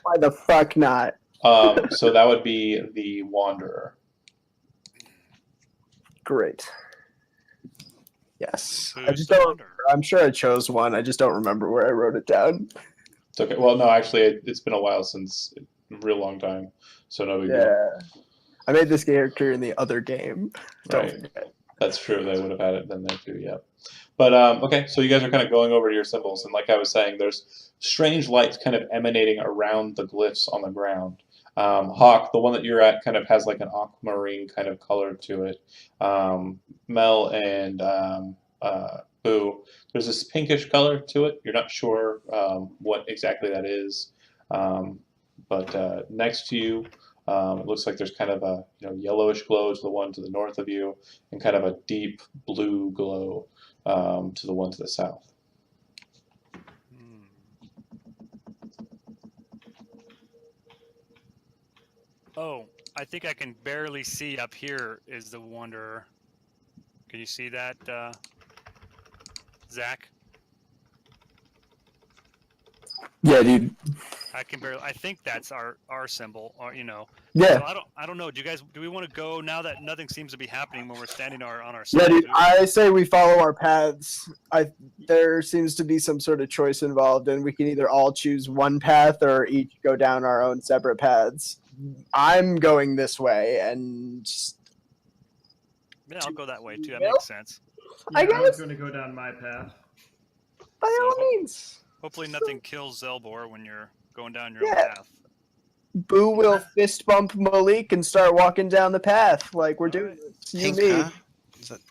Why the fuck not? So that would be the Wanderer. Great. Yes. I Who's just the don't. Wanderer? I'm sure I chose one. I just don't remember where I wrote it down. It's okay. Well, no, actually, it's been a while since a real long time, so no big deal. Yeah. I made this character in the other game. Don't Right. forget. That's true. They would have had it then there too. Yeah. But okay, so you guys are kind of going over to your symbols, and like I was saying, there's strange lights kind of emanating around the glyphs on the ground. Hawke, the one that you're at, kind of has like an aquamarine kind of color to it. Mel and Boo, there's this pinkish color to it. You're not sure what exactly that is, but next to you, it looks like there's kind of a yellowish glow to the one to the north of you, and kind of a deep blue glow to the one to the south. Oh, I think I can barely see up here is the Wanderer. Can you see that, Zach? Yeah, dude. I can barely. I think that's our symbol, or Yeah. So I don't know. Do we want to go now that nothing seems to be happening when we're standing on our Yeah, side? dude. I say we follow our paths. There seems to be some sort of choice involved, and we can either all choose one path or each go down our own separate paths. I'm going this way, and Yeah, I'll go that way too. That Well, makes sense. Yeah, I I was guess- going to go down my path. by So- all means, Hopefully nothing kills Xelbor when you're going down your Yeah. own path. Boo will fist bump Malik and start walking down the path like we're doing. Alright. This. You Pink, me. huh? Is that-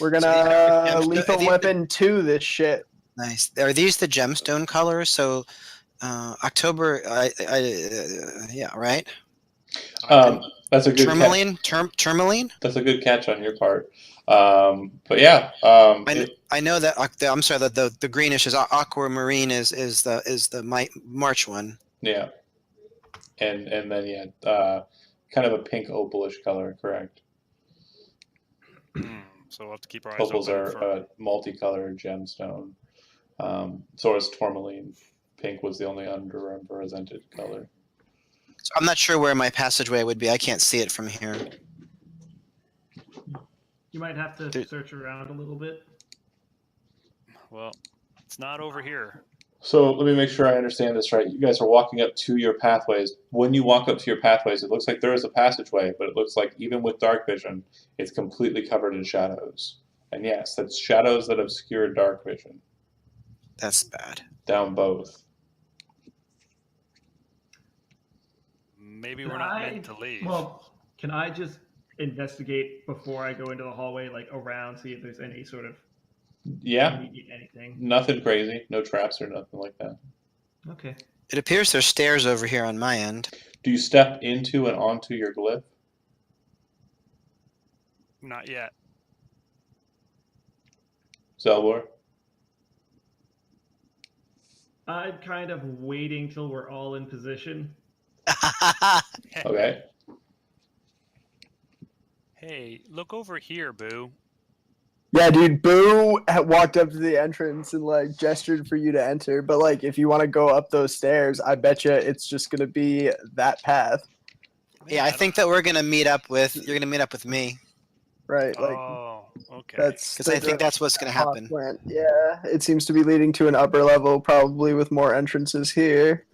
We're So gonna these- lethal these- weapon 2 this shit. Nice. Are these the gemstone colors? So, October. Yeah. Right. That's a good catch. Tourmaline. Tourmaline. That's a good catch on your part. But yeah, I know that. I'm sorry. The greenish is aquamarine is the March one. yeah, and then kind of a pink opalish color, correct? So we'll have to keep our eyes Opals open are for. a multicolored gemstone. So is tourmaline. Pink was the only underrepresented color. So I'm not sure where my passageway would be. I can't see it from here. You might have to Dude. search around a little bit. Well, it's not over here. So let me make sure I understand this right. You guys are walking up to your pathways. When you walk up to your pathways, it looks like there is a passageway, but it looks like even with dark vision, it's completely covered in shadows. And yes, that's shadows that obscure dark vision. That's bad. Down both. Maybe we're not meant to leave. Well, can I just investigate before I go into the hallway, like around, see if there's any sort of Yeah, anything? nothing crazy. No traps or nothing like that. Okay. It appears there's stairs over here on my end. Do you step into and onto your glyph? Not yet. Xelbor? I'm kind of waiting till we're all in position. Okay. Hey, look over here, Boo. Yeah, dude. Boo walked up to the entrance and like gestured for you to enter. But like, if you want to go up those stairs, I bet you it's just gonna be that path, Yeah, I think that we're gonna meet up with. You're gonna meet up with me right? Like Oh, okay. that's because I think that's what's gonna happen. Hawke went. Yeah, it seems to be leading to an upper level, probably with more entrances here.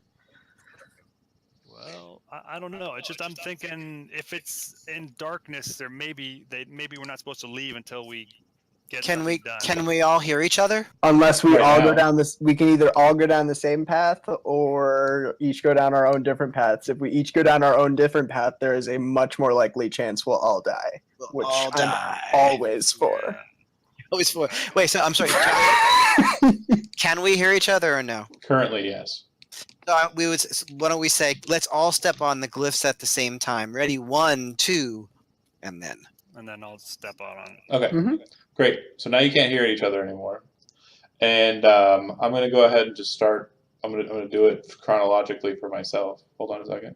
Well, I don't know. It's just I'm thinking if it's in darkness, maybe we're not supposed to leave until we get Can we something done. all hear each other? Unless we Right all go now. down this, we can either all go down the same path or each go down our own different paths. If we each go down our own different path, there is a much more likely chance we'll all die, which all I'm die. always for. Yeah. Always for. Wait, so I'm sorry. Can we hear each other or no? Currently, yes. Why don't we say let's all step on the glyphs at the same time? Ready? 1, 2, and then. And then I'll step out on it. Okay. Mhm. Great. So now you can't hear each other anymore. And I'm going to go ahead and just start. I'm going to do it chronologically for myself. Hold on a second.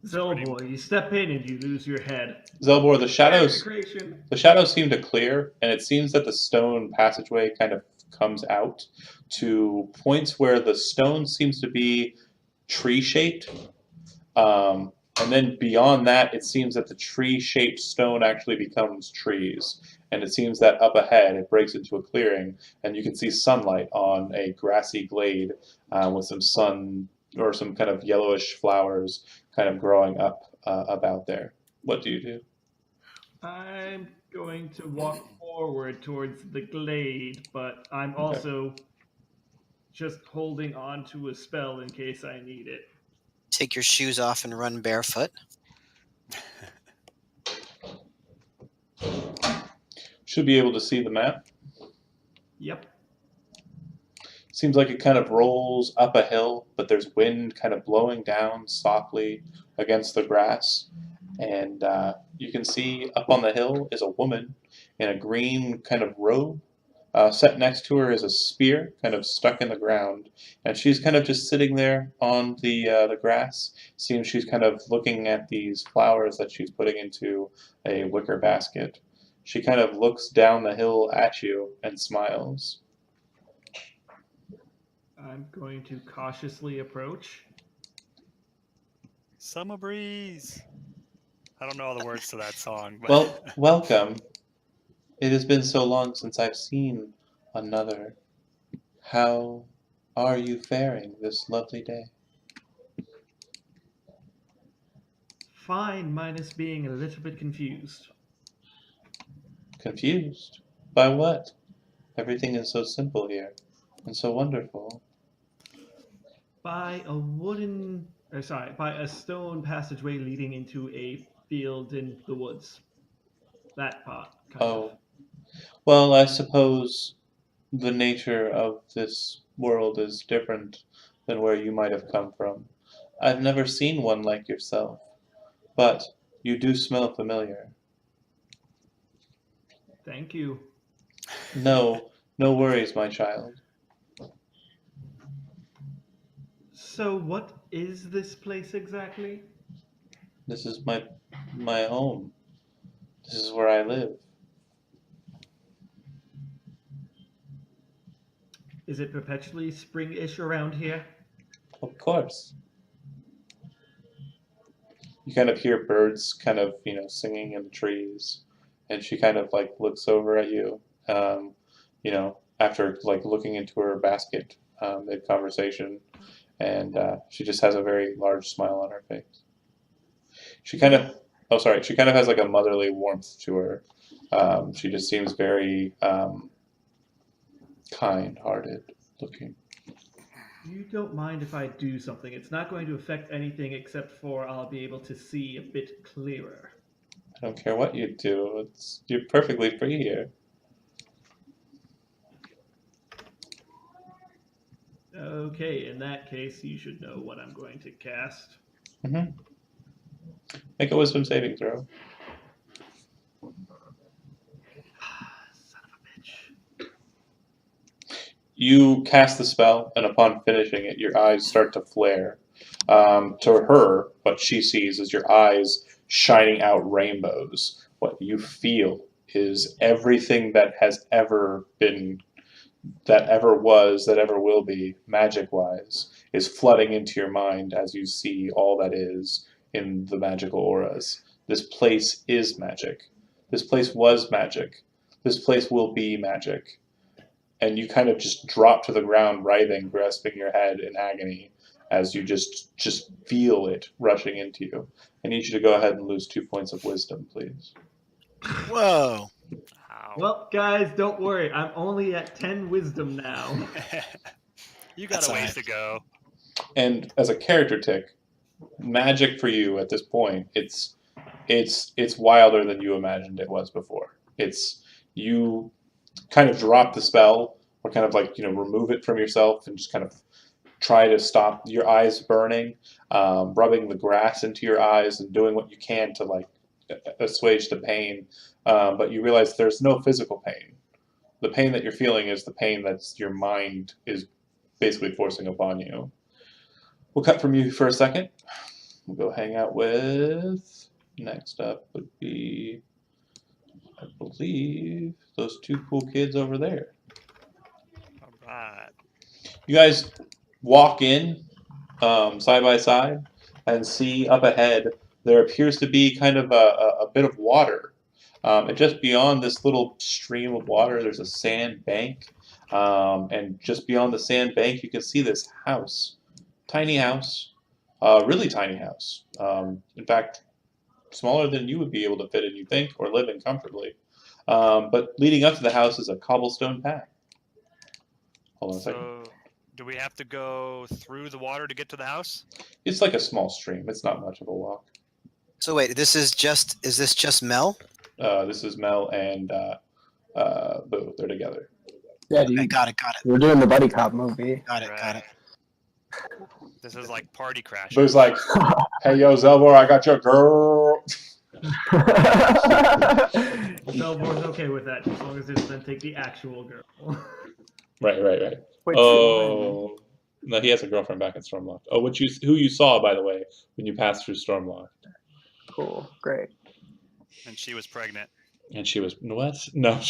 Xelbor, you step in and you lose your head. Xelbor, the shadows Desecration. seem to clear, and it seems that the stone passageway kind of comes out to points where the stone seems to be tree-shaped. And then beyond that, it seems that the tree-shaped stone actually becomes trees. And it seems that up ahead, it breaks into a clearing, and you can see sunlight on a grassy glade with some sun or some kind of yellowish flowers kind of growing up about there. What do you do? I'm going to walk forward towards the glade, but I'm also just holding on to a spell in case I need it. Take your shoes off and run barefoot. Should be able to see the map. Yep. Seems like it kind of rolls up a hill, but there's wind kind of blowing down softly against the grass. And you can see up on the hill is a woman in a green kind of robe. Set next to her is a spear kind of stuck in the ground. And she's kind of just sitting there on the grass. Seems she's kind of looking at these flowers that she's putting into a wicker basket. She kind of looks down the hill at you and smiles. I'm going to cautiously approach. Summer breeze. I don't know all the words to that song. But Well, welcome. It has been so long since I've seen another. How are you faring this lovely day? Fine, minus being a little bit confused. Confused? By what? Everything is so simple here, and so wonderful. By a stone passageway leading into a field in the woods. That part, kind of. Oh, well, I suppose the nature of this world is different than where you might have come from. I've never seen one like yourself, but you do smell familiar. Thank you. No, no worries, my child. So, what is this place exactly? This is my home. This is where I live. Is it perpetually spring-ish around here? Of course. You kind of hear birds kind of, singing in the trees. And she kind of like looks over at you, after like looking into her basket mid-conversation. And she just has a very large smile on her face. She kind of has like a motherly warmth to her. She just seems very kind-hearted looking. You don't mind if I do something. It's not going to affect anything except for I'll be able to see a bit clearer. I don't care what you do. You're perfectly free here. Okay, in that case, you should know what I'm going to cast. Mm-hmm. Make a wisdom saving throw. Son of a bitch. You cast the spell, and upon finishing it, your eyes start to flare. To her, what she sees is your eyes shining out rainbows. What you feel is everything that has ever been, that ever was, that ever will be, magic-wise, is flooding into your mind as you see all that is in the magical auras. This place is magic. This place was magic. This place will be magic. And you kind of just drop to the ground, writhing, grasping your head in agony as you just feel it rushing into you. I need you to go ahead and lose 2 points of wisdom, please. Whoa. Ow. Well, guys, don't worry. I'm only at 10 wisdom now. You got That's a ways alright. to go. And as a character tick, magic for you at this point, it's wilder than you imagined it was before. It's you kind of drop the spell or kind of like remove it from yourself and just kind of try to stop your eyes burning, rubbing the grass into your eyes and doing what you can to like assuage the pain, but you realize there's no physical pain. The pain that you're feeling is the pain that's your mind is basically forcing upon you. We'll cut from you for a second. We'll go hang out with. Next up would be, I believe, those two cool kids over there. All right. You guys walk in side by side and see up ahead there appears to be kind of a bit of water. And just beyond this little stream of water, there's a sand bank. And just beyond the sand bank, you can see this house. Tiny house. Really tiny house. In fact, smaller than you would be able to fit in, you think, or live in comfortably. But leading up to the house is a cobblestone path. Hold on a second. So, do we have to go through the water to get to the house? It's like a small stream. It's not much of a walk. So wait, is this just Mel? This is Mel and Boo. They're together. Yeah, Okay, got it. we're doing the buddy cop movie. Got it. This is like Party Crash. Boo's like, "Hey, yo, Xelbor, I got your girl." Xelbor's okay with that, as long as it doesn't take the actual girl. Right. Wait, Oh, no, he has a girlfriend back in Stormloft. Oh, who you saw, by the way, when you passed through Stormloft. cool, great. And she was pregnant. And she was, what? No.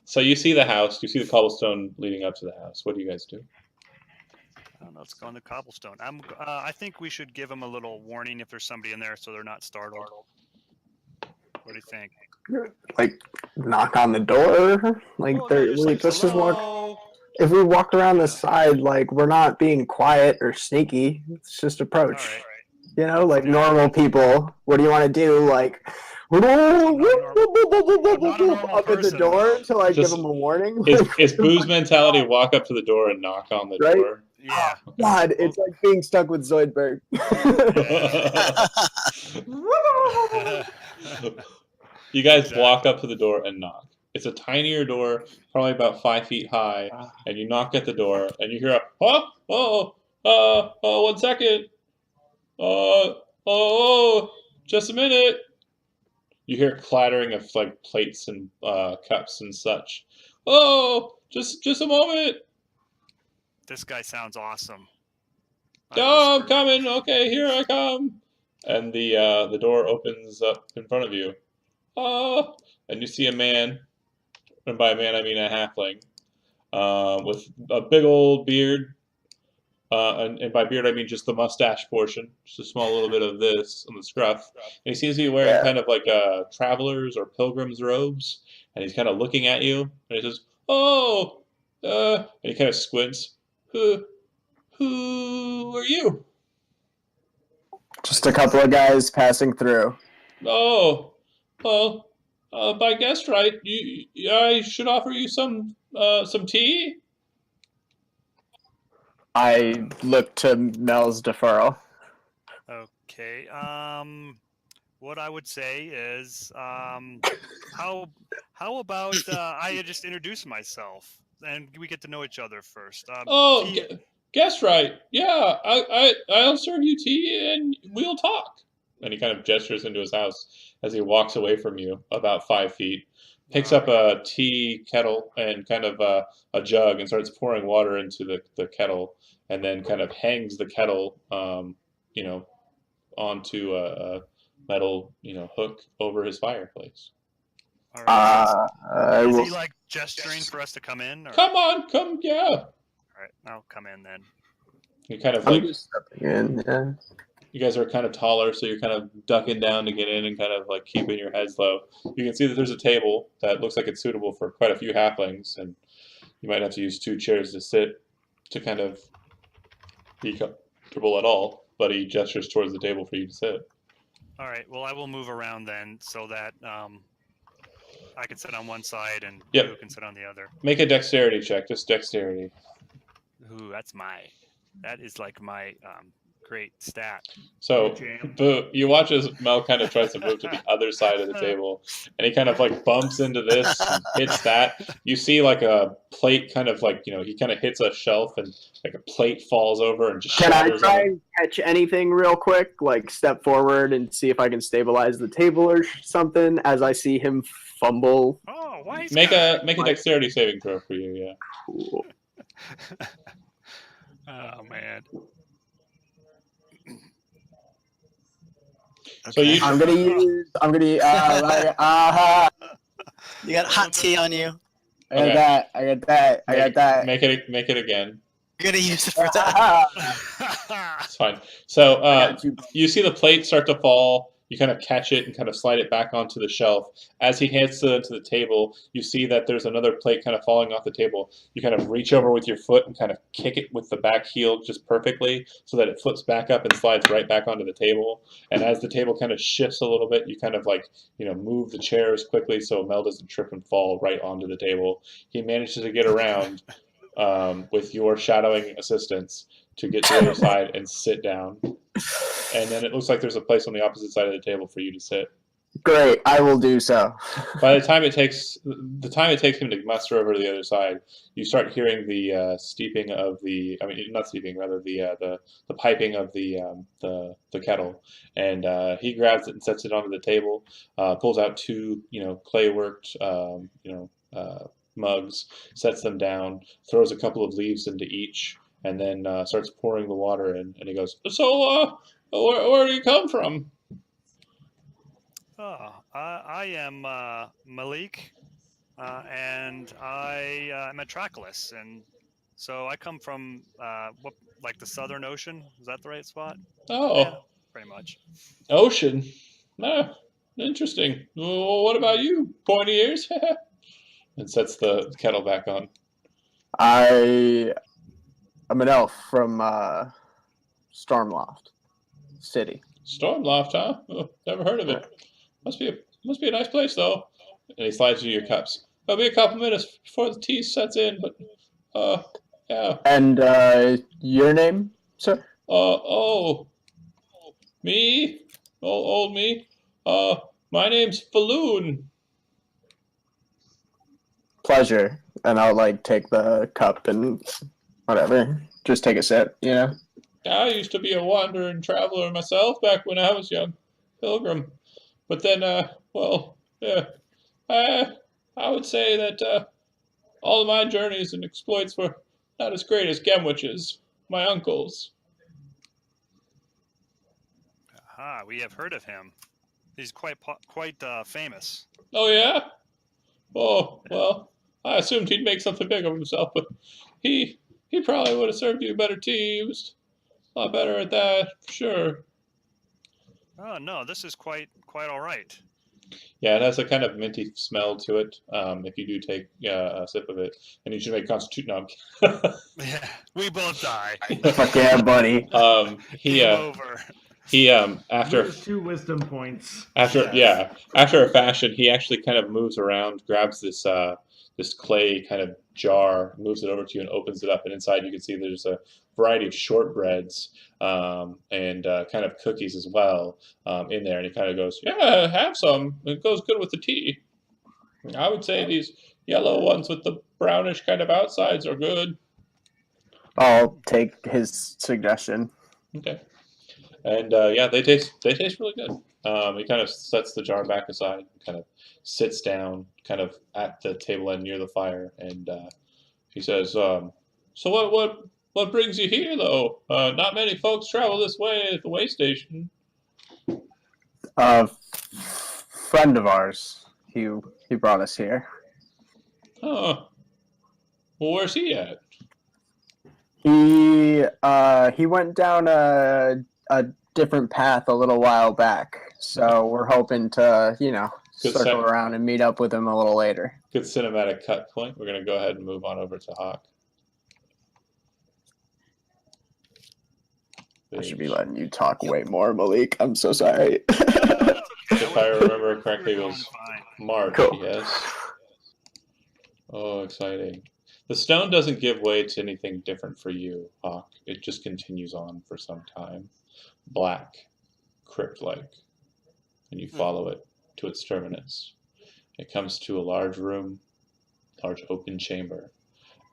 So you see the house. You see the cobblestone leading up to the house. What do you guys do? I don't know. Let's go on the cobblestone. I think we should give them a little warning if there's somebody in there, so they're not startled. What do you think? Like, knock on the door? Like, Oh, they're just like, let's just walk. "Hello?" If we walk around the side, like, we're not being quiet or sneaky. It's just All approach. right. You know, like normal people. What do you want to do? Like, up normal at the person, door though. until I give Just- them a warning? Is Boo's mentality walk up to the door and knock on the Right? door? Yeah. God, it's like being stuck with Zoidberg. You guys Exactly. walk up to the door and knock. It's a tinier door, probably about 5 feet high, and you knock at the door, and you hear a, oh, 1 second. Just a minute. You hear clattering of like plates and cups and such. Oh, just a moment. This guy sounds awesome. Oh, I'm coming. Okay, here I come. And the door opens up in front of you. And you see a man, and by a man I mean a halfling, with a big old beard. And by beard I mean just the mustache portion, just a small little bit of this on the scruff. And he seems to be wearing kind of like travelers or pilgrims robes, and he's kind of looking at you, and he says, "Oh," and he kind of squints. Who are you? Just a couple of guys passing through. Oh, well, by guess right, I should offer you some tea. I look to Mel's deferral. Okay. What I would say is, how about I just introduce myself and we get to know each other first. Guess right. Yeah, I'll serve you tea and we'll talk. And he kind of gestures into his house as he walks away from you about 5 feet, picks up a tea kettle and kind of a jug and starts pouring water into the kettle, and then kind of hangs the kettle, onto a metal, hook over his fireplace. All right. Is will- he like gesturing for us to come in? Or? Come, yeah. All right, I'll come in then. You kind of I'm like, just stepping in. Yeah. you guys are kind of taller, so you're kind of ducking down to get in and kind of like keeping your heads low. You can see that there's a table that looks like it's suitable for quite a few halflings, and you might have to use 2 chairs to sit to kind of be comfortable at all. But he gestures towards the table for you to sit. All right. Well, I will move around then so that I can sit on one side and Yep. you can sit on the other. Make a dexterity check, just dexterity. Ooh, that is like my great stat. So, Jam. Boo, you watch as Mel kind of tries to move to the other side of the table, and he kind of like bumps into this and hits that. You see like a plate kind of like, he kind of hits a shelf and like a plate falls over and just Can I shatters try on him. and catch anything real quick? Like step forward and see if I can stabilize the table or something as I see him fumble. Oh, why? Make a dexterity saving throw for you, yeah. Cool. Oh man. So you Okay. I'm gonna use. You got hot tea on you. I got Okay. that. I got that. I got that. Make it again. You're gonna use it for that. It's fine. So I got you. you see the plate start to fall. You kind of catch it and kind of slide it back onto the shelf. As he hands it to the table, you see that there's another plate kind of falling off the table. You kind of reach over with your foot and kind of kick it with the back heel just perfectly so that it flips back up and slides right back onto the table. And as the table kind of shifts a little bit, you kind of like, move the chairs quickly so Mel doesn't trip and fall right onto the table. He manages to get around with your shadowing assistance to get to the other side and sit down. And then it looks like there's a place on the opposite side of the table for you to sit. Great, I will do so. By the time it takes him to muster over to the other side, you start hearing the steeping of not steeping, rather the piping of the kettle. And he grabs it and sets it onto the table, pulls out two clay worked mugs, sets them down, throws a couple of leaves into each, and then starts pouring the water in. And he goes, "So, where do you come from?" Oh, I am Melik, and I am a trackless, and so I come from like the Southern Ocean. Is that the right spot? Oh, Yeah, pretty much. Ocean. Ah, interesting. Well, what about you? Pointy ears? And sets the kettle back on. I'm an elf from Stormloft City. Stormloft, huh? Oh, never heard of it. Must be a nice place though. And he slides you your cups. It'll be a couple minutes before the tea sets in, but yeah. And your name, sir? Me? Old me? My name's Falloon. Pleasure. And I'll take the cup and whatever. Just take a sip, I used to be a wandering traveler myself back when I was young, pilgrim. But then, yeah, I would say that all of my journeys and exploits were not as great as Gemwich's, my uncle's. Aha, we have heard of him. He's quite famous. Oh yeah? Oh well, I assumed he'd make something big of himself, but he probably would have served you better tea. He was a lot better at that, for sure. Oh no, this is quite all right. Yeah, it has a kind of minty smell to it. If you do take a sip of it, and you should make Constitution. No, Yeah, we both die. Fuck yeah, buddy. Game over. He after Lose 2 wisdom points. after a fashion, he actually kind of moves around, grabs this clay kind of jar, moves it over to you, and opens it up. And inside, you can see there's a variety of shortbreads and kind of cookies as well in there. And he kind of goes, "Yeah, have some. It goes good with the tea. I would say these yellow ones with the brownish kind of outsides are good." I'll take his suggestion. Okay. And yeah, they taste really good. He kind of sets the jar back aside, kind of sits down, kind of at the table end near the fire, and he says, "So what brings you here, though? Not many folks travel this way at the way station." Friend of ours, he brought us here. Oh, well, where's he at? He went down a different path a little while back, so we're hoping to circle around and meet up with him a little later. Good cinematic cut point. We're gonna go ahead and move on over to Hawke. I should be letting you talk way more, Malik. I'm so sorry. If I remember correctly, it was March. Cool. Yes. Oh, exciting. The stone doesn't give way to anything different for you, Hawke. It just continues on for some time. Black, crypt-like. And you follow it to its terminus. It comes to a large room, large open chamber.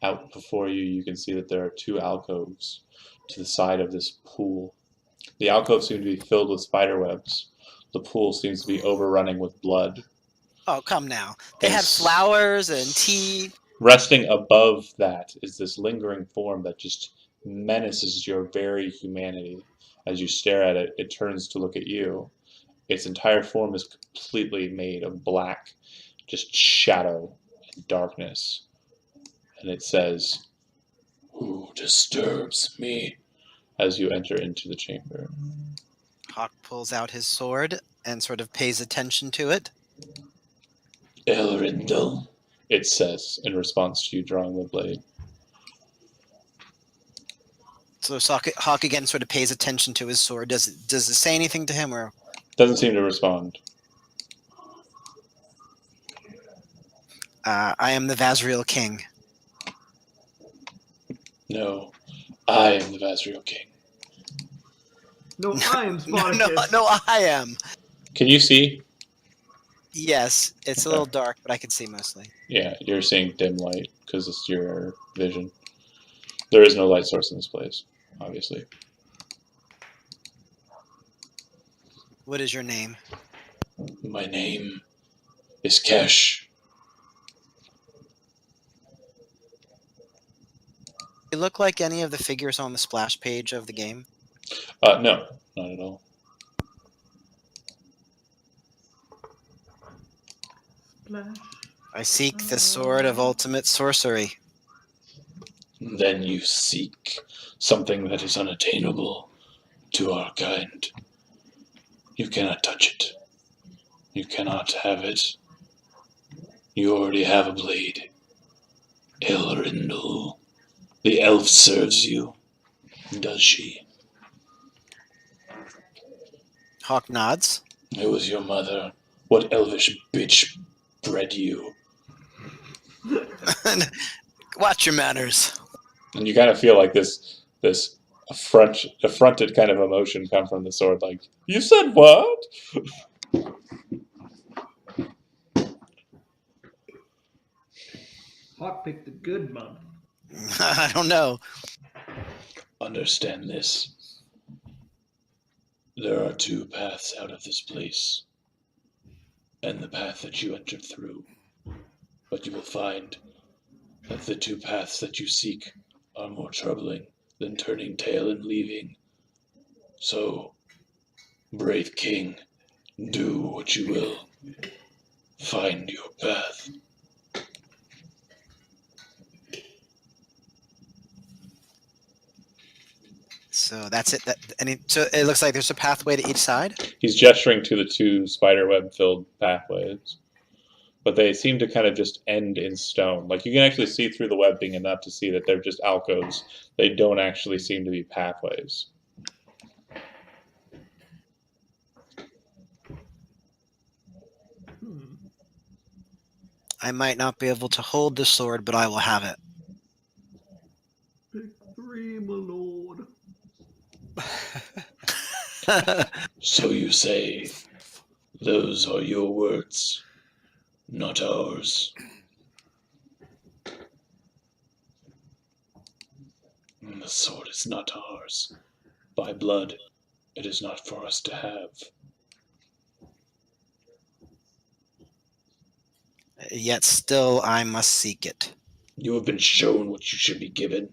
Out before you, you can see that there are 2 alcoves to the side of this pool. The alcoves seem to be filled with spider webs. The pool seems to be overrunning with blood. Oh, come now. They had flowers and tea. Resting above that is this lingering form that just menaces your very humanity. As you stare at it, it turns to look at you, its entire form is completely made of black, just shadow and darkness. And it says, "Who disturbs me?" as you enter into the chamber. Hawke pulls out his sword and sort of pays attention to it. Elrindel, it says in response to you drawing the blade. So Hawke again sort of pays attention to his sword. Does it say anything to him, or Doesn't seem to respond. I am the Vazriel King. No, I am the Vazriel King. No, I am No, Spartacus. no, I am. Can you see? Yes, it's a little dark, but I can see mostly. Yeah, you're seeing dim light because it's your vision. There is no light source in this place, obviously. What is your name? My name is Kesh. You look like any of the figures on the splash page of the game. No, not at all. Splash. I seek the Sword of Ultimate Sorcery. Then you seek something that is unattainable to our kind. You cannot touch it. You cannot have it. You already have a blade. Elrindel. The elf serves you. Does she? Hawke nods. It was your mother. What elvish bitch bred you? Watch your manners. And you kind of feel like this affronted kind of emotion come from the sword. Like, you said what? Hawke picked a good month. I don't know. Understand this. There are two paths out of this place, and the path that you entered through. But you will find that the two paths that you seek are more troubling than turning tail and leaving. So, brave king, do what you will. Find your path. So that's it. So it looks like there's a pathway to each side. He's gesturing to the two spiderweb-filled pathways, but they seem to kind of just end in stone. Like, you can actually see through the webbing enough to see that they're just alcoves. They don't actually seem to be pathways. I might not be able to hold the sword, but I will have it. Pick three, my lord. So you say, those are your words, not ours. The sword is not ours. By blood, it is not for us to have. Yet still I must seek it. You have been shown what you should be given.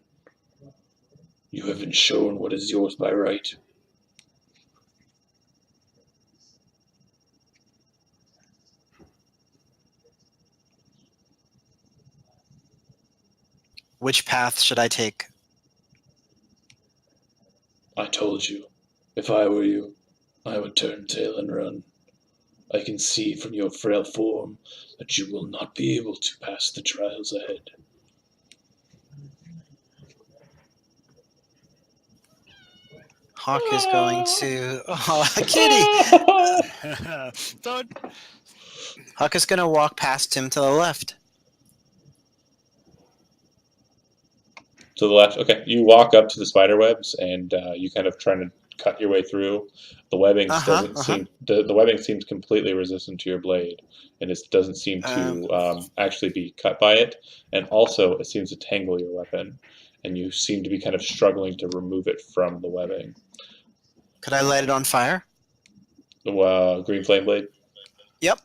You have been shown what is yours by right. Which path should I take? I told you, if I were you, I would turn tail and run. I can see from your frail form that you will not be able to pass the trials ahead. Hawke is going to... Oh, kitty! Don't. Hawke is going to walk past him to the left. To the left. Okay, you walk up to the spider webs and you kind of trying to cut your way through. The webbing doesn't seem the webbing seems completely resistant to your blade, and it doesn't seem to actually be cut by it. And also, it seems to tangle your weapon, and you seem to be kind of struggling to remove it from the webbing. Could I light it on fire? The green flame blade. Yep.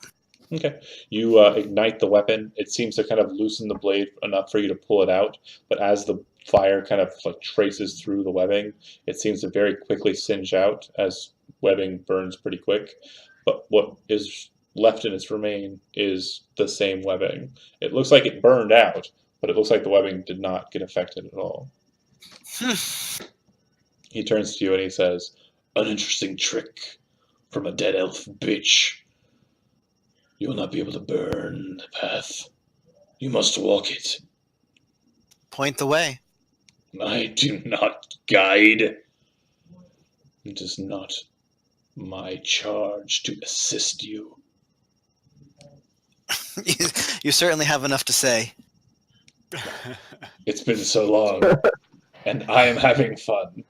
Okay. You ignite the weapon. It seems to kind of loosen the blade enough for you to pull it out, but as the fire kind of like traces through the webbing, it seems to very quickly singe out, as webbing burns pretty quick. but what is left in its remain is the same webbing. It looks like it burned out, but it looks like the webbing did not get affected at all. He turns to you and he says, "An interesting trick from a dead elf bitch. You will not be able to burn the path. You must walk it. Point the way. I do not guide. It is not my charge to assist you." You certainly have enough to say. It's been so long, and I am having fun.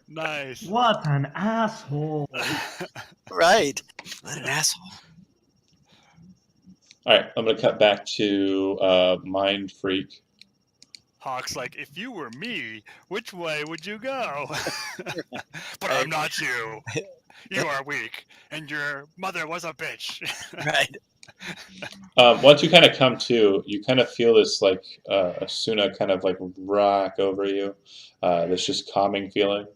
Nice. What an asshole! Right. What an asshole. All right, I'm going to cut back to Mind Freak. Hawke's like, if you were me, which way would you go? But I'm not you. You are weak, and your mother was a bitch. Right. Once you kind of come to, you kind of feel this like Asuna kind of like rock over you, this just calming feeling,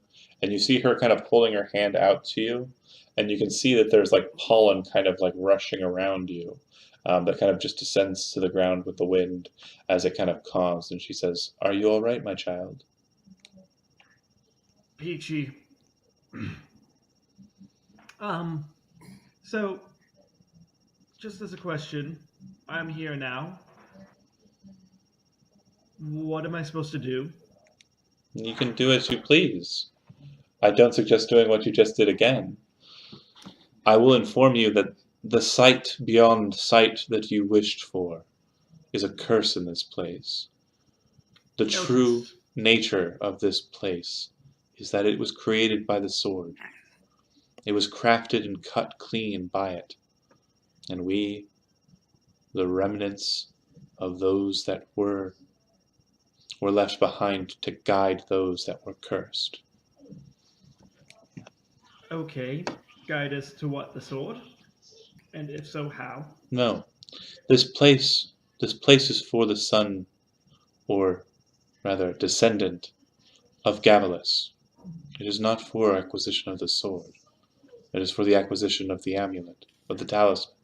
and you see her kind of holding her hand out to you, and you can see that there's like pollen kind of like rushing around you, that kind of just descends to the ground with the wind as it kind of calms, and she says, "Are you all right, my child?" Peachy. So, just as a question, I'm here now. What am I supposed to do? You can do as you please. I don't suggest doing what you just did again. I will inform you that the sight beyond sight that you wished for is a curse in this place. The true nature of this place is that it was created by the sword. It was crafted and cut clean by it. And we, the remnants of those that were left behind to guide those that were cursed. Okay, guide us to what, the sword? And if so, how? No, this place is for the son, or rather descendant, of Gabalus. It is not for acquisition of the sword. It is for the acquisition of the amulet, of the talisman.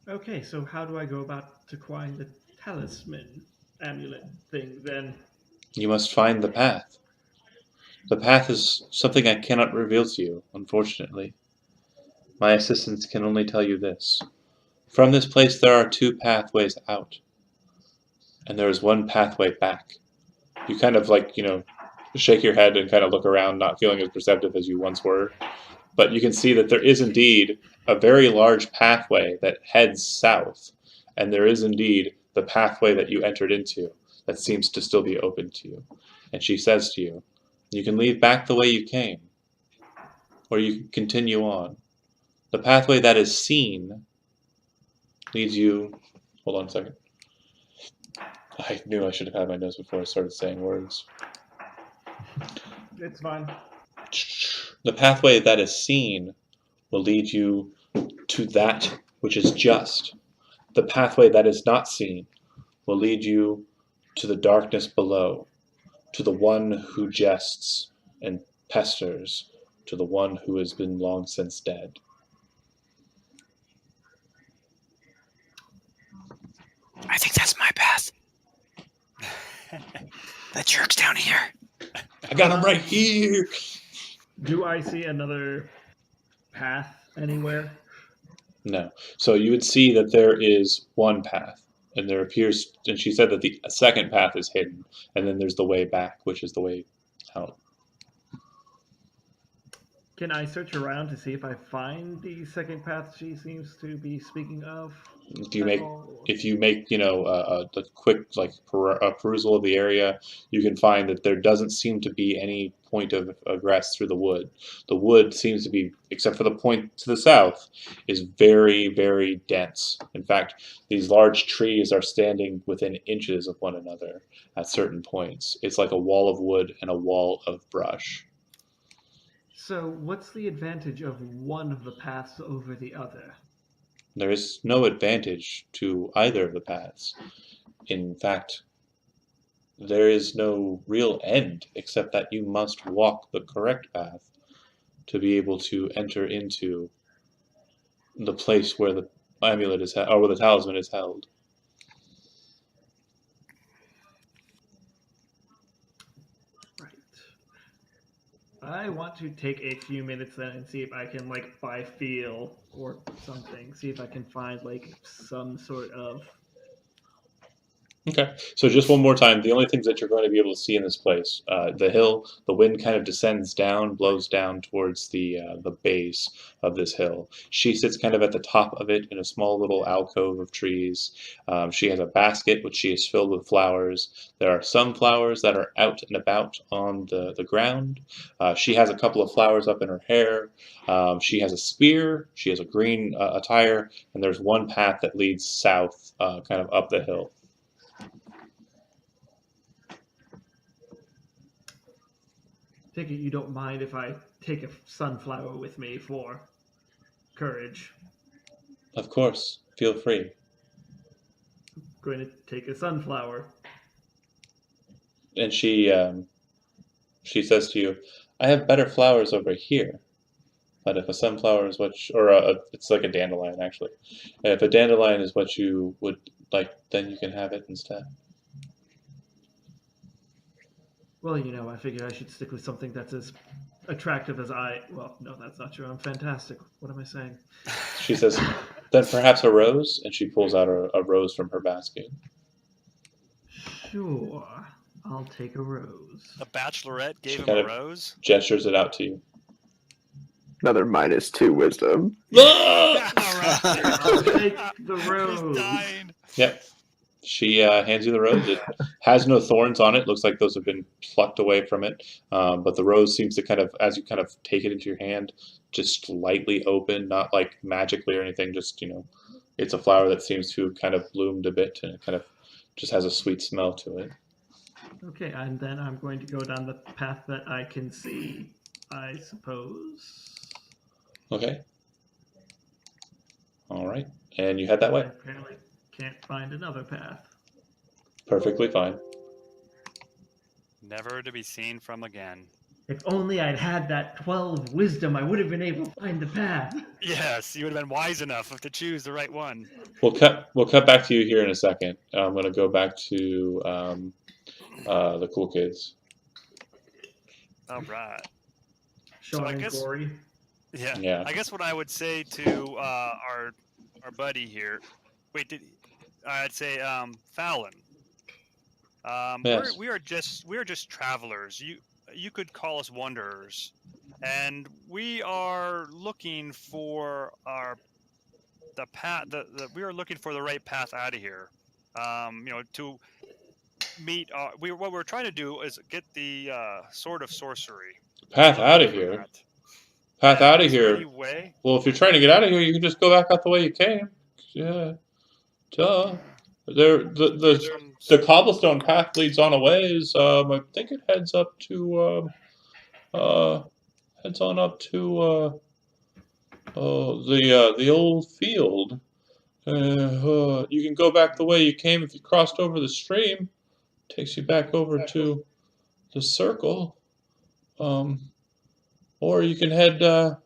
Okay, so how do I go about acquiring the talisman amulet thing then? You must find the path. The path is something I cannot reveal to you, unfortunately. My assistants can only tell you this. From this place there are two pathways out, and there is one pathway back. You kind of like, shake your head and kind of look around, not feeling as perceptive as you once were. But you can see that there is indeed a very large pathway that heads south, and there is indeed the pathway that you entered into that seems to still be open to you. And she says to you, you can leave back the way you came, or you can continue on. The pathway that is seen leads you... Hold on a second. I knew I should have had my notes before I started saying words. It's fine. The pathway that is seen will lead you to that which is just. The pathway that is not seen will lead you to the darkness below, to the one who jests and pesters, to the one who has been long since dead. I think that's my path. That jerk's down here. I got him right here! Do I see another path anywhere? No. So you would see that there is one path, and there appears, and she said that the second path is hidden, and then there's the way back, which is the way out. Can I search around to see if I find the second path she seems to be speaking of? If you make a quick perusal of the area, you can find that there doesn't seem to be any point of egress through the wood. The wood seems to be, except for the point to the south, is very, very dense. In fact, these large trees are standing within inches of one another at certain points. It's like a wall of wood and a wall of brush. So, what's the advantage of one of the paths over the other? There is no advantage to either of the paths. In fact, there is no real end except that you must walk the correct path to be able to enter into the place where the amulet is or where the talisman is held. Right. I want to take a few minutes then and see if I can, like, by feel or something, see if I can find, like, some sort of... Okay, so just one more time, the only things that you're going to be able to see in this place, the hill, the wind kind of descends down, blows down towards the base of this hill. She sits kind of at the top of it in a small little alcove of trees. She has a basket which she has filled with flowers. There are some flowers that are out and about on the ground. She has a couple of flowers up in her hair. She has a spear. She has a green attire, and there's one path that leads south, kind of up the hill. Take it you don't mind if I take a sunflower with me for courage. Of course, feel free. I'm going to take a sunflower. And she says to you, "I have better flowers over here. But if a sunflower is what, it's like a dandelion actually. And if a dandelion is what you would like, then you can have it instead." Well, you know, I figured I should stick with something that's as attractive as I... Well, no, that's not true. I'm fantastic. What am I saying? She says, "Then perhaps a rose," and she pulls out a rose from her basket. Sure. I'll take a rose. The bachelorette gave She him kind a of- rose. Gestures it out to you. Another -2 wisdom. All right. I'll take the He's rose. dying. Yep. She hands you the rose. It has no thorns on it. Looks like those have been plucked away from it. But the rose seems to kind of, as you kind of take it into your hand, just slightly open, not like magically or anything. Just, it's a flower that seems to have kind of bloomed a bit, and it kind of just has a sweet smell to it. Okay, and then I'm going to go down the path that I can see, I suppose. Okay. All right. And you head that I way. apparently can't find another path. Perfectly fine. Never to be seen from again. If only I'd had that 12 wisdom, I would have been able to find the path. Yes, you would have been wise enough to choose the right one. We'll cut back to you here in a second. I'm going to go back to the cool kids. All right. Sean I and guess- Corey. Yeah. I guess what I would say to our buddy here. Wait, I'd say Fallon. Yes. We are just travelers. You could call us wanderers, and we are looking for the path. We are looking for the right path out of here. To meet. What we're trying to do is get the Sword of Sorcery. Path out of here. Path out of here. Anyway. Well, if you're trying to get out of here, you can just go back out the way you came. Yeah. Duh. The cobblestone path leads on a ways. I think it heads up to heads on up to the old field. You can go back the way you came if you crossed over the stream. Takes you back over to the circle. Or you can head on.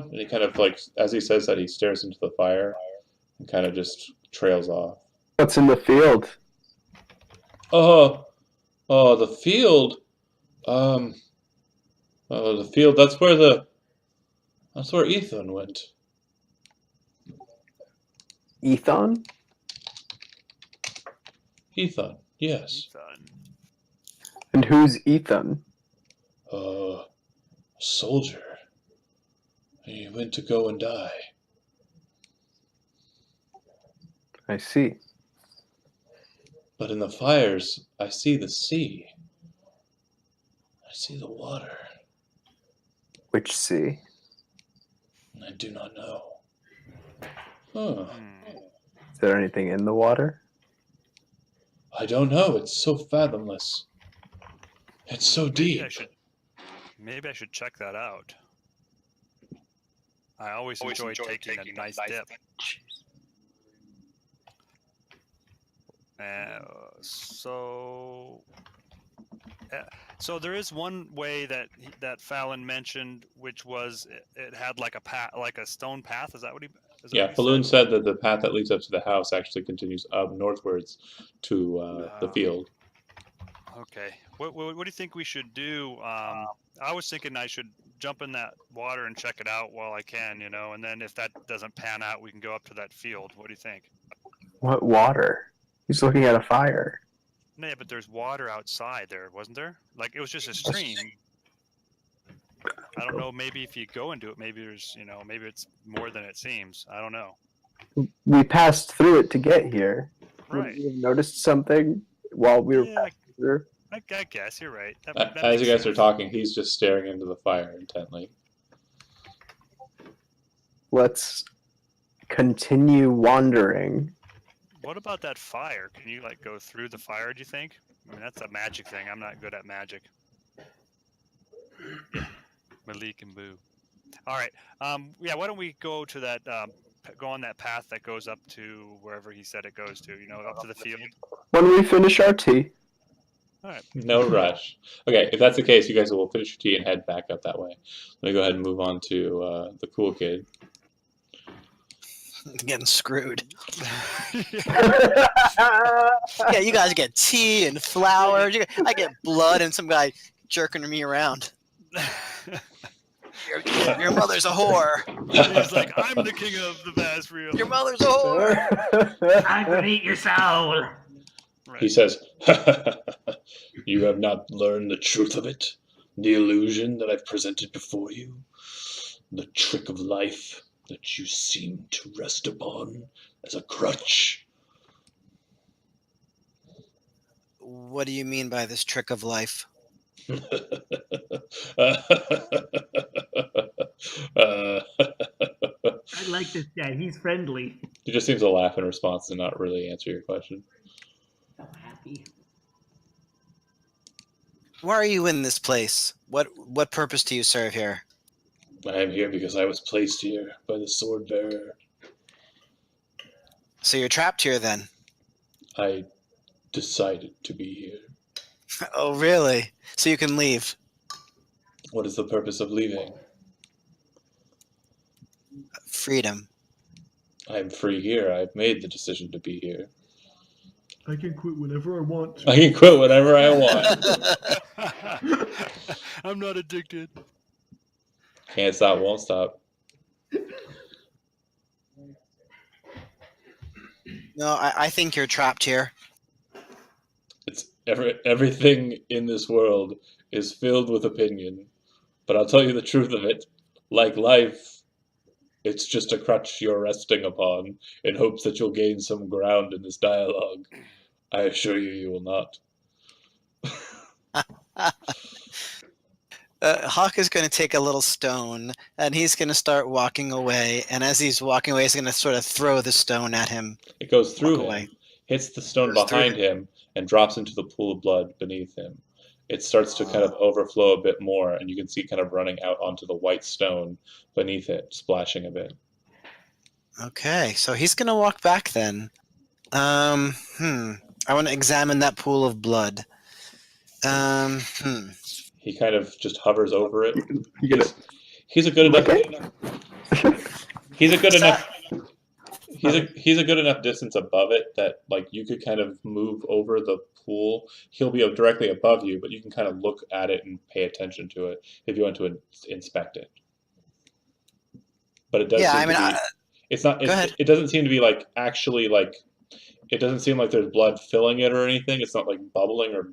And he kind of as he says that, he stares into the fire and kind of just trails off. What's in the field? The field. The field. That's where Ethan went. Ethon? Ethan, yes. Ethan. And who's Ethan? A soldier. He went to go and die. I see. But in the fires, I see the sea. I see the water. Which sea? I do not know. Huh. Is there anything in the water? I don't know. It's so fathomless. It's so deep. Maybe I should check that out. I always enjoy taking a nice dip. So there is one way that Fallon mentioned, which was it had like a path, like a stone path. Is that what he? Is that Yeah, what he Balloon said? said that the path that leads up to the house actually continues up northwards to the field. Okay. What do you think we should do? I was thinking I should jump in that water and check it out while I can, and then if that doesn't pan out, we can go up to that field. What do you think? What water? He's looking at a fire. No, yeah, but there's water outside there, wasn't there? Like it was just a stream. I don't know. Maybe if you go into it, maybe there's, maybe it's more than it seems. I don't know. We passed through it to get here. Right. Would we have noticed something while we were passing through? I guess you're right. As you guys are talking, he's just staring into the fire intently. Let's continue wandering. What about that fire? Can you go through the fire, do you think? I mean, that's a magic thing. I'm not good at magic. Melik and Booh. All right. Yeah, why don't we go to that, go on that path that goes up to wherever he said it goes to, up to the field? When we finish our tea. All right. No rush. Okay, if that's the case, you guys will finish your tea and head back up that way. Let me go ahead and move on to the cool kid. Getting screwed. Yeah. Yeah, you guys get tea and flowers. I get blood and some guy jerking me around. Your mother's a whore. He's like, I'm the king of the vast real. Your mother's a whore. I'm gonna eat your soul. Right. He says, "You have not learned the truth of it, the illusion that I've presented before you, the trick of life that you seem to rest upon as a crutch." What do you mean by this trick of life? I like this guy. He's friendly. He just seems to laugh in response and not really answer your question. So happy. Why are you in this place? What purpose do you serve here? I am here because I was placed here by the sword bearer. So you're trapped here then? I decided to be here. Oh, really? So you can leave? What is the purpose of leaving? Freedom. I'm free here. I've made the decision to be here. I can quit whenever I want to. I can quit whenever I want. I'm not addicted. Can't stop, won't stop. No, I think you're trapped here. It's everything in this world is filled with opinion. But I'll tell you the truth of it. Like life, it's just a crutch you're resting upon in hopes that you'll gain some ground in this dialogue. I assure you, you will not. Hawke is going to take a little stone, and he's going to start walking away. And as he's walking away, he's going to sort of throw the stone at him. It goes through Walk him, away. hits the stone Goes through behind him, and drops into the pool of blood beneath him. It starts to kind of overflow a bit more, and you can see kind of running out onto the white stone beneath it, splashing a bit. Okay, so he's going to walk back then. I want to examine that pool of blood. He kind of just hovers over it. You gonna He's a good enough. He's a good What's enough. He's a good enough distance above it that you could kind of move over the pool. He'll be directly above you, but you can kind of look at it and pay attention to it if you want to inspect it. But it does. Yeah, seem I mean, to be, it's not. go ahead. It doesn't seem to be actually. It doesn't seem like there's blood filling it or anything. It's not bubbling or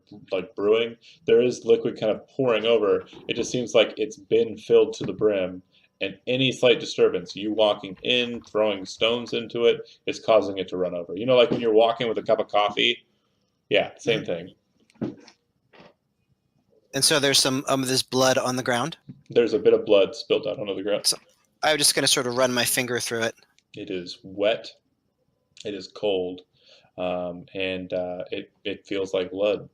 brewing. There is liquid kind of pouring over. It just seems like it's been filled to the brim. And any slight disturbance, you walking in, throwing stones into it, is causing it to run over. Like when you're walking with a cup of coffee? Yeah, same thing. And so there's some of this blood on the ground. There's a bit of blood spilled out onto the ground. I'm just going to sort of run my finger through it. It is wet. It is cold. And it feels like blood.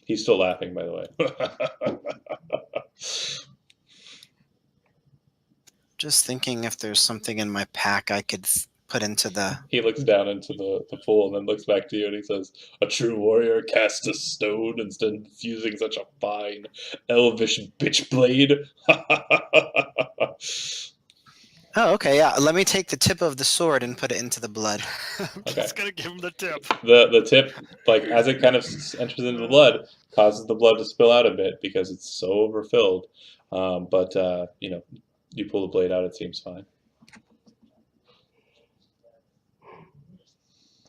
He's still laughing, by the way. Just thinking if there's something in my pack I could put into the. He looks down into the pool and then looks back to you and he says, "A true warrior casts a stone instead of fusing such a fine, elvish bitch blade." Oh, okay, yeah. Let me take the tip of the sword and put it into the blood. I'm just gonna give him the tip. The tip, like as it kind of enters into the blood, causes the blood to spill out a bit because it's so overfilled. But you know, you pull the blade out, it seems fine.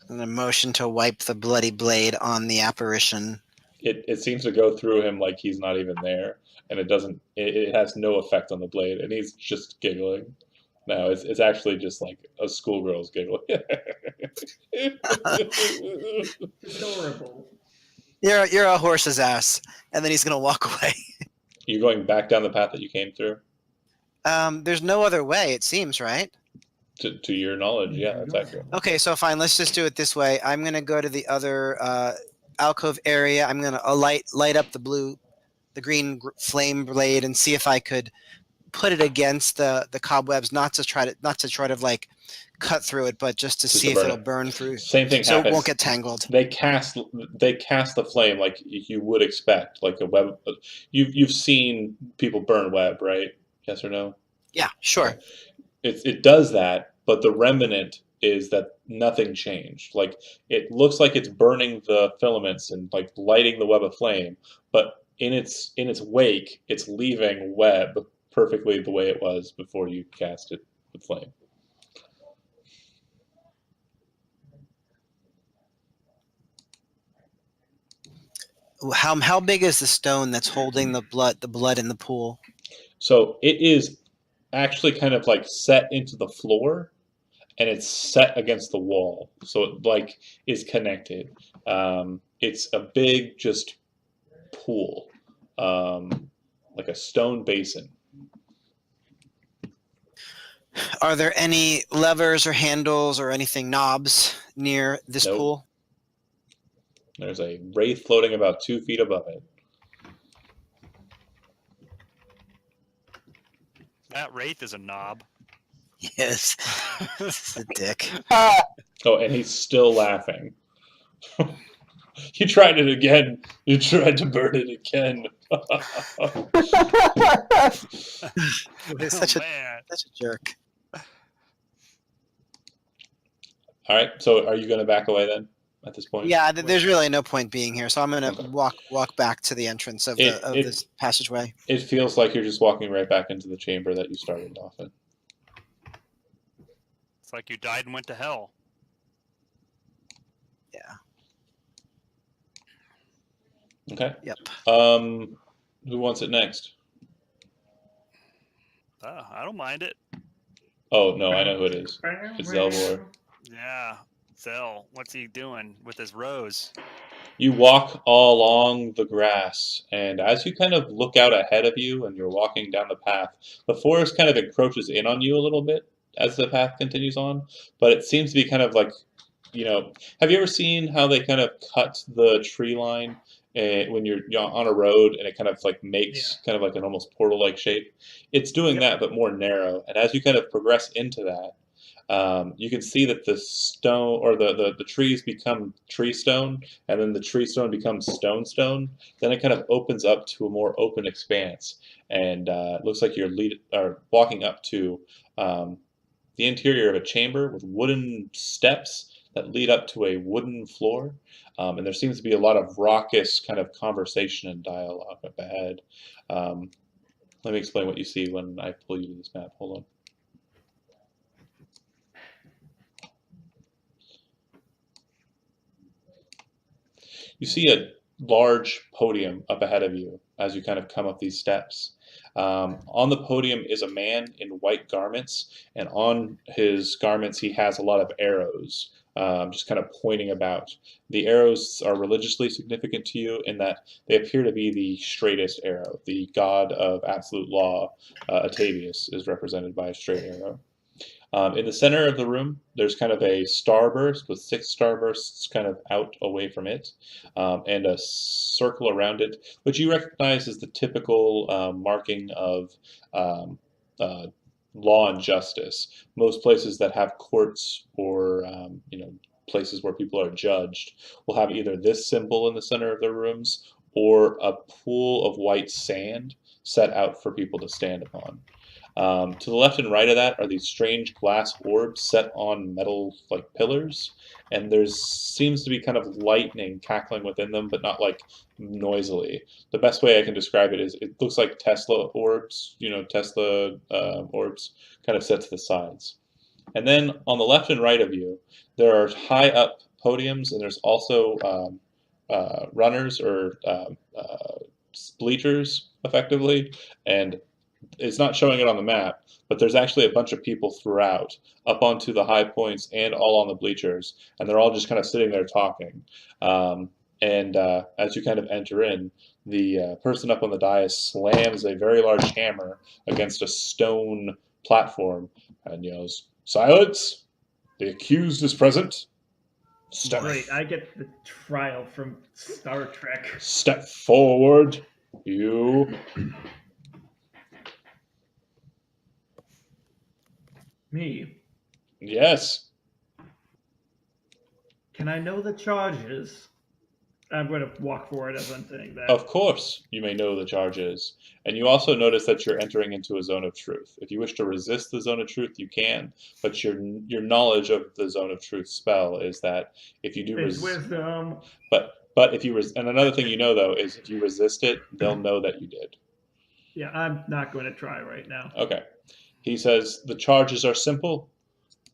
And a motion to wipe the bloody blade on the apparition. It seems to go through him like he's not even there, and it doesn't. It has no effect on the blade, and he's just giggling. No, it's actually just like a schoolgirl's giggle. Adorable. You're a horse's ass, and then he's gonna walk away. You're going back down the path that you came through. There's no other way, it seems, right? To your knowledge, yeah, that's accurate. Okay, so fine. Let's just do it this way. I'm gonna go to the other alcove area. I'm gonna light up the green flame blade, and see if I could put it against the cobwebs, not to try to like cut through it, but just to see if it'll burn through. Same thing so happens. It won't get tangled. They cast the flame like you would expect, like a web. You've seen people burn web, right? Yes or no? Yeah, sure. It does that, but the remnant is that nothing changed. Like it looks like it's burning the filaments and like lighting the web aflame, but in its wake, it's leaving web perfectly the way it was before you cast it with flame. How big is the stone that's holding the blood in the pool? So it is actually kind of like set into the floor, and it's set against the wall, so it like is connected. It's a big just pool, like a stone basin. Are there any levers or handles or anything knobs near this Nope. pool? There's a wraith floating about 2 feet above it. That wraith is a knob. Yes. This is a dick. Oh, and he's still laughing. You tried it again. You tried to burn it again. He's such a jerk. All right. So, are you going to back away then? At this point? Yeah, there's really no point being here, so I'm gonna Okay. walk back to the entrance of this passageway. It feels like you're just walking right back into the chamber that you started off in. It's like you died and went to hell. Yeah. Okay. Yep. Who wants it next? I don't mind it. Oh no, I know who it is. It's Xelbor. Yeah. Zell, what's he doing with his rose? You walk all along the grass, and as you kind of look out ahead of you and you're walking down the path, the forest kind of encroaches in on you a little bit as the path continues on, but it seems to be kind of like, have you ever seen how they kind of cut the tree line when you're on a road and it kind of like makes kind of like an almost portal-like shape? It's doing that, but more narrow, and as you kind of progress into that, you can see that the stone or the trees become tree stone, and then the tree stone becomes stone. Then it kind of opens up to a more open expanse, and it looks like you're walking up to the interior of a chamber with wooden steps that lead up to a wooden floor, and there seems to be a lot of raucous kind of conversation and dialogue up ahead. Let me explain what you see when I pull you to this map. Hold on. You see a large podium up ahead of you as you kind of come up these steps. On the podium is a man in white garments, and on his garments he has a lot of arrows, just kind of pointing about. The arrows are religiously significant to you in that they appear to be the straightest arrow. The god of absolute law, Atavius, is represented by a straight arrow. In the center of the room, there's kind of a starburst with 6 starbursts kind of out away from it, and a circle around it, which you recognize as the typical marking of law and justice. Most places that have courts or places where people are judged will have either this symbol in the center of their rooms or a pool of white sand set out for people to stand upon. To the left and right of that are these strange glass orbs set on metal like pillars, and there seems to be kind of lightning cackling within them, but not like noisily. The best way I can describe it is it looks like Tesla orbs, Tesla orbs kind of set to the sides. And then on the left and right of you, there are high up podiums, and there's also runners or bleachers, effectively, and it's not showing it on the map, but there's actually a bunch of people throughout, up onto the high points and all on the bleachers, and they're all just kind of sitting there talking. And as you kind of enter in, the person up on the dais slams a very large hammer against a stone platform and yells, "Silence! The accused is present. Great, I get the trial from Star Trek. Step forward, you." Me. Yes. Can I know the charges? I'm going to walk forward as I'm saying that. Of course, you may know the charges. And you also notice that you're entering into a zone of truth. If you wish to resist the zone of truth, you can. But your knowledge of the zone of truth spell is that if you do It's wisdom. but if you and another thing you know though is if you resist it, they'll know that you did. Yeah, I'm not going to try right now. Okay. He says the charges are simple.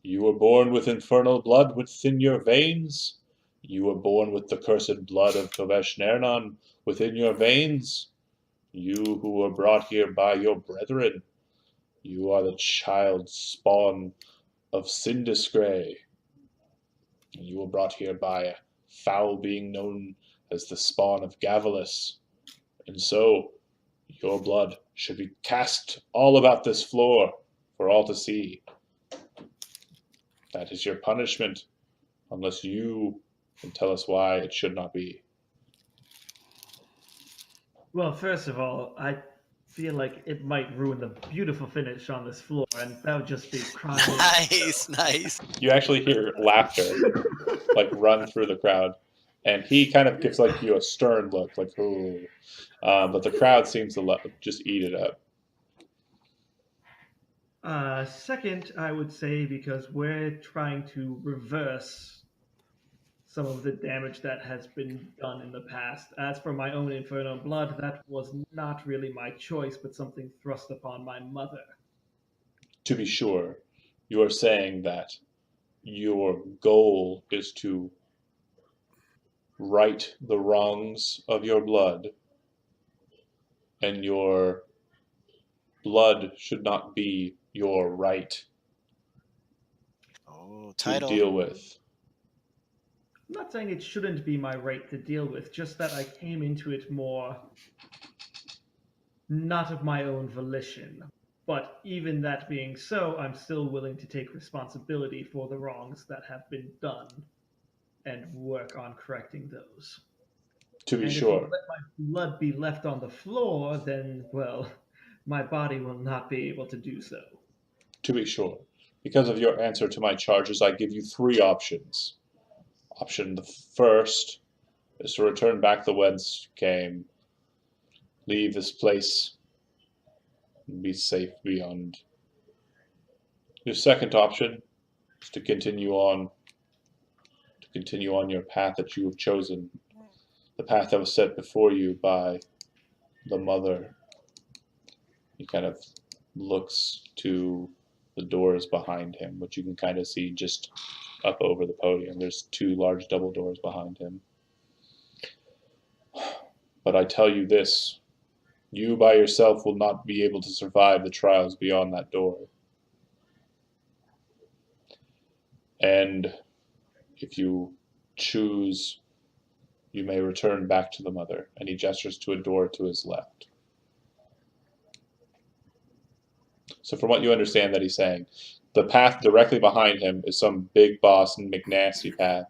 You were born with infernal blood within your veins. You were born with the cursed blood of Tovesh Nernon within your veins. You who were brought here by your brethren. You are the child spawn of Sindiscray. You were brought here by a foul being known as the spawn of Gavalus. And so, your blood should be cast all about this floor for all to see. That is your punishment, unless you can tell us why it should not be. Well, first of all, I feel like it might ruin the beautiful finish on this floor, and that would just be crying. Nice. You actually hear laughter like run through the crowd, and he kind of gives like you a stern look, like ooh, but the crowd seems to just eat it up. Second, I would say because we're trying to reverse some of the damage that has been done in the past. As for my own infernal blood, that was not really my choice, but something thrust upon my mother. To be sure, you are saying that your goal is to right the wrongs of your blood, and your blood should not be your right Oh, to title. deal with. I'm not saying it shouldn't be my right to deal with, just that I came into it more not of my own volition. But even that being so, I'm still willing to take responsibility for the wrongs that have been done and work on correcting those. To be And sure. if you let my blood be left on the floor, then, well, my body will not be able to do so. To be sure. Because of your answer to my charges, I give you 3 options. Option the first is to return back to whence you came, leave this place, and be safe beyond. Your second option is to continue on your path that you have chosen, the path that was set before you by the mother. He kind of looks to the doors behind him, which you can kind of see just up over the podium. There's 2 large double doors behind him. But I tell you this, you by yourself will not be able to survive the trials beyond that door. And if you choose, you may return back to the mother. And he gestures to a door to his left. So from what you understand that he's saying, the path directly behind him is some big boss and McNasty path.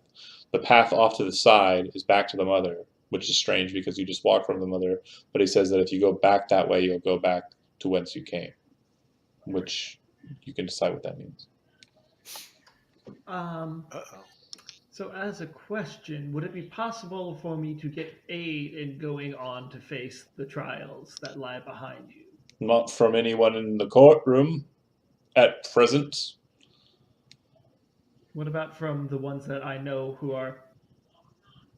The path off to the side is back to the mother, which is strange because you just walk from the mother. But he says that if you go back that way, you'll go back to whence you came, which you can decide what that means. Uh-oh. So as a question, would it be possible for me to get aid in going on to face the trials that lie behind you? Not from anyone in the courtroom at present. What about from the ones that I know who are,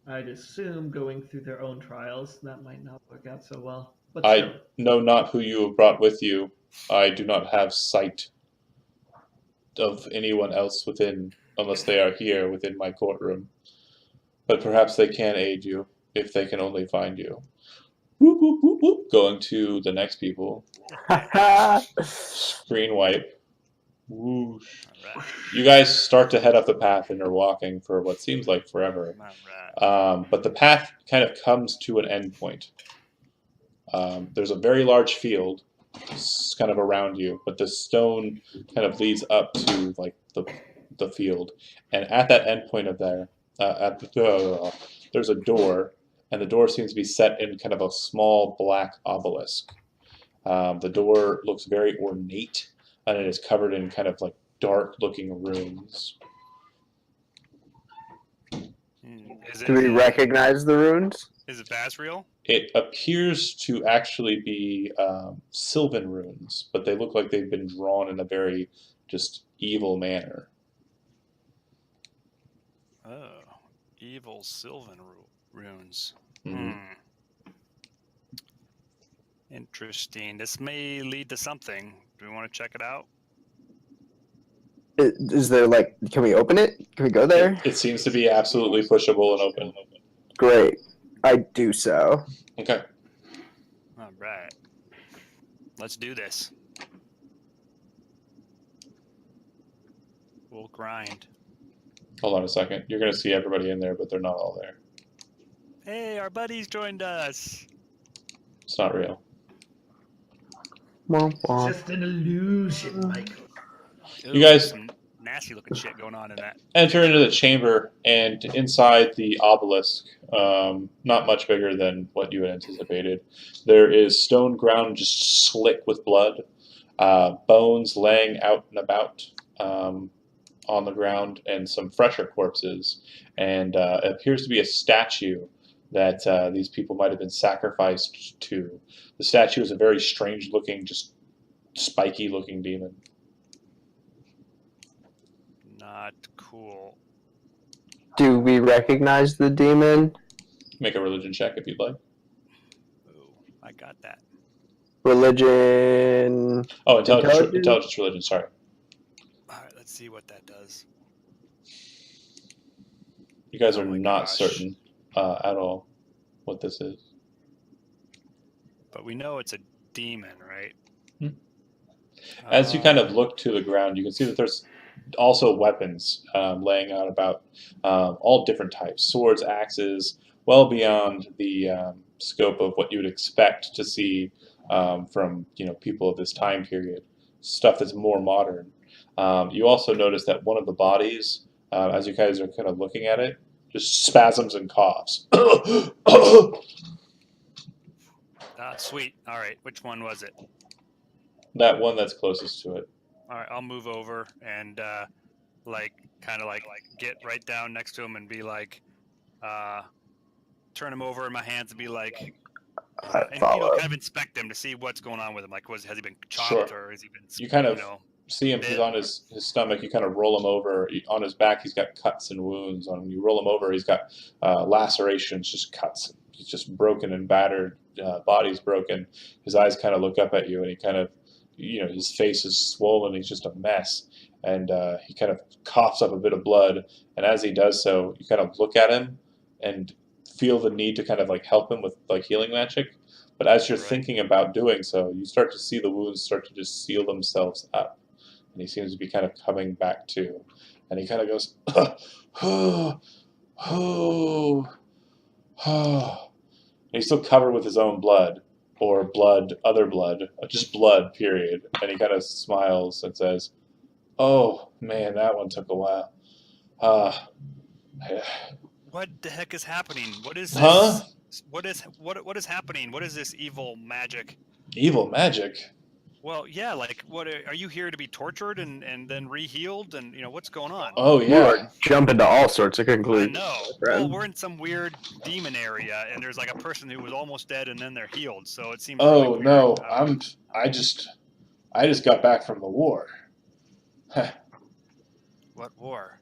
I'd assume, going through their own trials? That might not work out so well. But still. I know not who you have brought with you. I do not have sight of anyone else within, unless they are here within my courtroom. But perhaps they can aid you if they can only find you. Whoop, whoop, whoop, whoop. Going to the next people. Screen wipe. Whoosh. All right. You guys start to head up the path and are walking for what seems like forever. All right. But the path kind of comes to an end point. There's a very large field kind of around you, but the stone kind of leads up to like the field, and at that end point of there, there's a door, and the door seems to be set in kind of a small black obelisk. The door looks very ornate, and it is covered in kind of like dark-looking runes. Do we recognize the runes? Is it Basriel? It appears to actually be Sylvan runes, but they look like they've been drawn in a very just evil manner. Oh, evil Sylvan runes. Mhm. Interesting. This may lead to something. Do we want to check it out? Is there like, can we open it? Can we go there? It seems to be absolutely pushable and open. Great. I do so. Okay. All right. Let's do this. We'll grind. Hold on a second. You're going to see everybody in there, but they're not all there. Hey, our buddies joined us. It's not real. Womp It's womp. just an illusion, Michael. You guys- Some nasty looking shit going on in that. Enter into the chamber, and inside the obelisk, not much bigger than what you had anticipated, there is stone ground just slick with blood, bones laying out and about on the ground, and some fresher corpses. And it appears to be a statue that these people might have been sacrificed to. The statue is a very strange-looking, just spiky-looking demon. Not cool. Do we recognize the demon? Make a religion check if you'd like. Ooh, I got that. Religion. Oh, Intelligence? intelligence religion, sorry. All right, let's see what that does. You guys Oh are my not gosh. certain at all what this is. But we know it's a demon, right? As you kind of look to the ground, you can see that there's also weapons laying out about, all different types, swords, axes, well beyond the scope of what you would expect to see from people of this time period. Stuff that's more modern. You also notice that one of the bodies, as you guys are kind of looking at it, just spasms and coughs. Sweet. All right, which one was it? That one that's closest to it. All right, I'll move over and kind of get right down next to him and be like, turn him over in my hands and be like, I and follow. kind of inspect him to see what's going on with him. Like, has he been chopped Sure. or has he been? You kind of see him. He's on his stomach. You kind of roll him over. On his back, he's got cuts and wounds. On him, you roll him over. He's got lacerations, just cuts. He's just broken and battered. Body's broken. His eyes kind of look up at you, and he kind of, his face is swollen. He's just a mess, and he kind of coughs up a bit of blood. And as he does so, you kind of look at him and feel the need to kind of help him with healing magic. But as you're thinking about doing so, you start to see the wounds start to just seal themselves up, and he seems to be kind of coming back to. And he kind of goes, And he's still covered with his own blood, or blood, other blood, just blood, period. And he kind of smiles and says, "Oh, man, that one took a while." What the heck is happening? What is this? Huh? What is happening? What is this evil magic? Evil magic? Well, yeah. Like, what are you here to be tortured and then re-healed? And what's going on? Oh You yeah. are jumping to all sorts of I conclusions. know. my friend. Well, we're in some weird demon area, and there's like a person who was almost dead, and then they're healed. So it seems really Oh weird. no, I just got back from the war. What war?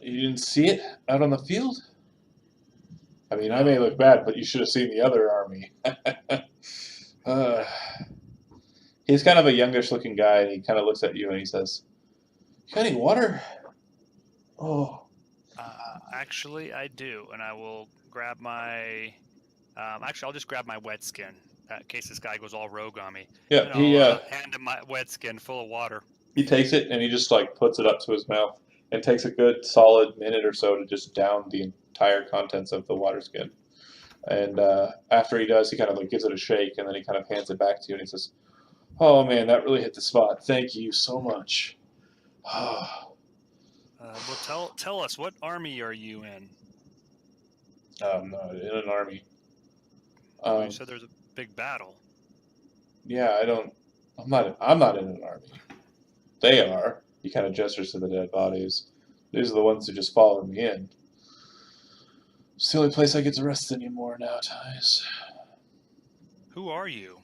You didn't see it out on the field? I mean, I No. may look bad, but you should have seen the other army. He's kind of a youngish-looking guy, and he kind of looks at you and he says, "You got any water?" Oh, Actually, I do, and I will grab my. Actually, I'll just grab my wet skin in case this guy goes all rogue on me. yeah. And He I'll hand him my wet skin full of water. he takes it and he just like puts it up to his mouth and takes a good solid minute or so to just down the entire contents of the water skin. And after he does, he kind of like gives it a shake and then he kind of hands it back to you and he says, "Oh man, that really hit the spot. Thank you so much." Well, tell us, what army are you in? I'm not in an army. You said there's a big battle. Yeah, I'm not in an army. They are. He kind of gestures to the dead bodies. These are the ones who just followed me in. It's the only place I get to rest anymore nowadays. Who are you?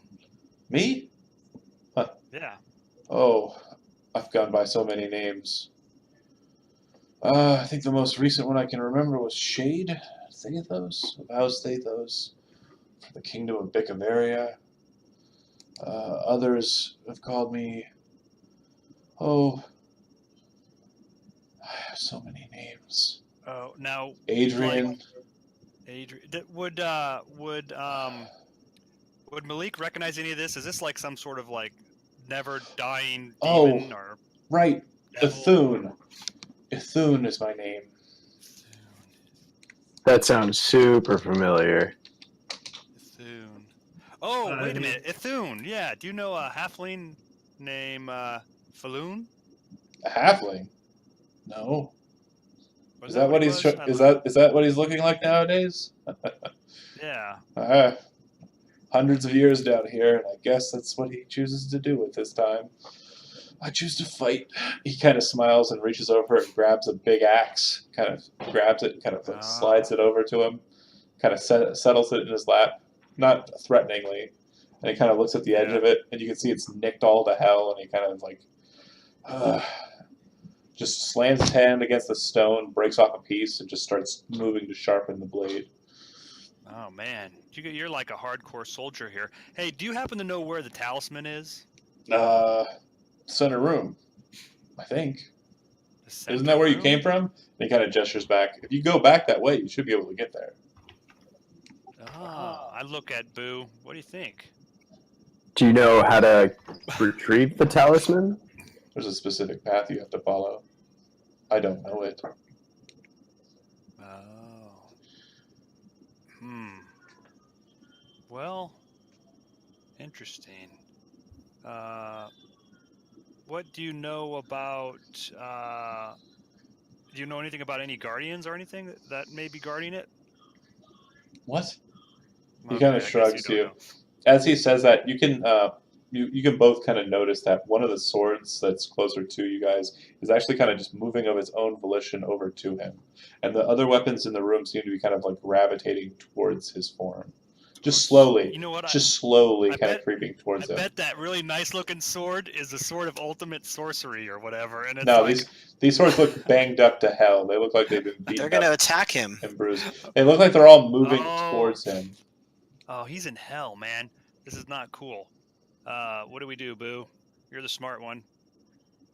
Me? Yeah. Oh, I've gone by so many names. I think the most recent one I can remember was Shade Thathos, of House Thathos, for the Kingdom of Bicavaria. Others have called me. Oh, I have so many names. Oh, now Adrian. Adrian. Would Melik recognize any of this? Is this like some sort of like never dying demon or Right, devil? Ithune. Ithune is my name. That sounds super familiar. Ithune. Oh, wait a minute. Ithune. Yeah. Do you know a halfling named Falloon? A halfling? No. Was Is that what he's? Is that what he's looking like nowadays? Yeah. Hundreds of years down here, and I guess that's what he chooses to do with his time. I choose to fight. He kind of smiles and reaches over and grabs a big axe. Kind of grabs it, and kind of like slides it over to him. Kind of settles it in his lap, not threateningly. And he kind of looks at the edge of it, and you can see it's nicked all to hell. And he kind of like, just slams his hand against the stone, breaks off a piece, and just starts moving to sharpen the blade. Oh man, you're like a hardcore soldier here. Hey, do you happen to know where the talisman is? Center room, I think. Isn't that where you came from? And he kind of gestures back. If you go back that way, you should be able to get there. I look at Boo. What do you think? Do you know how to retrieve the talisman? There's a specific path you have to follow. I don't know it. Oh. Well, interesting. What do you know about? Do you know anything about any guardians or anything that may be guarding it? What? He Okay, kind I of guess shrugs you you. don't know. As he says that, you can both kind of notice that one of the swords that's closer to you guys is actually kind of just moving of its own volition over to him, and the other weapons in the room seem to be kind of like gravitating towards his form, just slowly. You know what? Kind of creeping towards him. I bet that really nice-looking sword is the Sword of Ultimate Sorcery or whatever. And it's No, like... these swords look banged up to hell. They look like they've been beaten. They're going to attack him and bruised. They look like they're all moving towards him. Oh, he's in hell, man. This is not cool. What do we do, Boo? You're the smart one.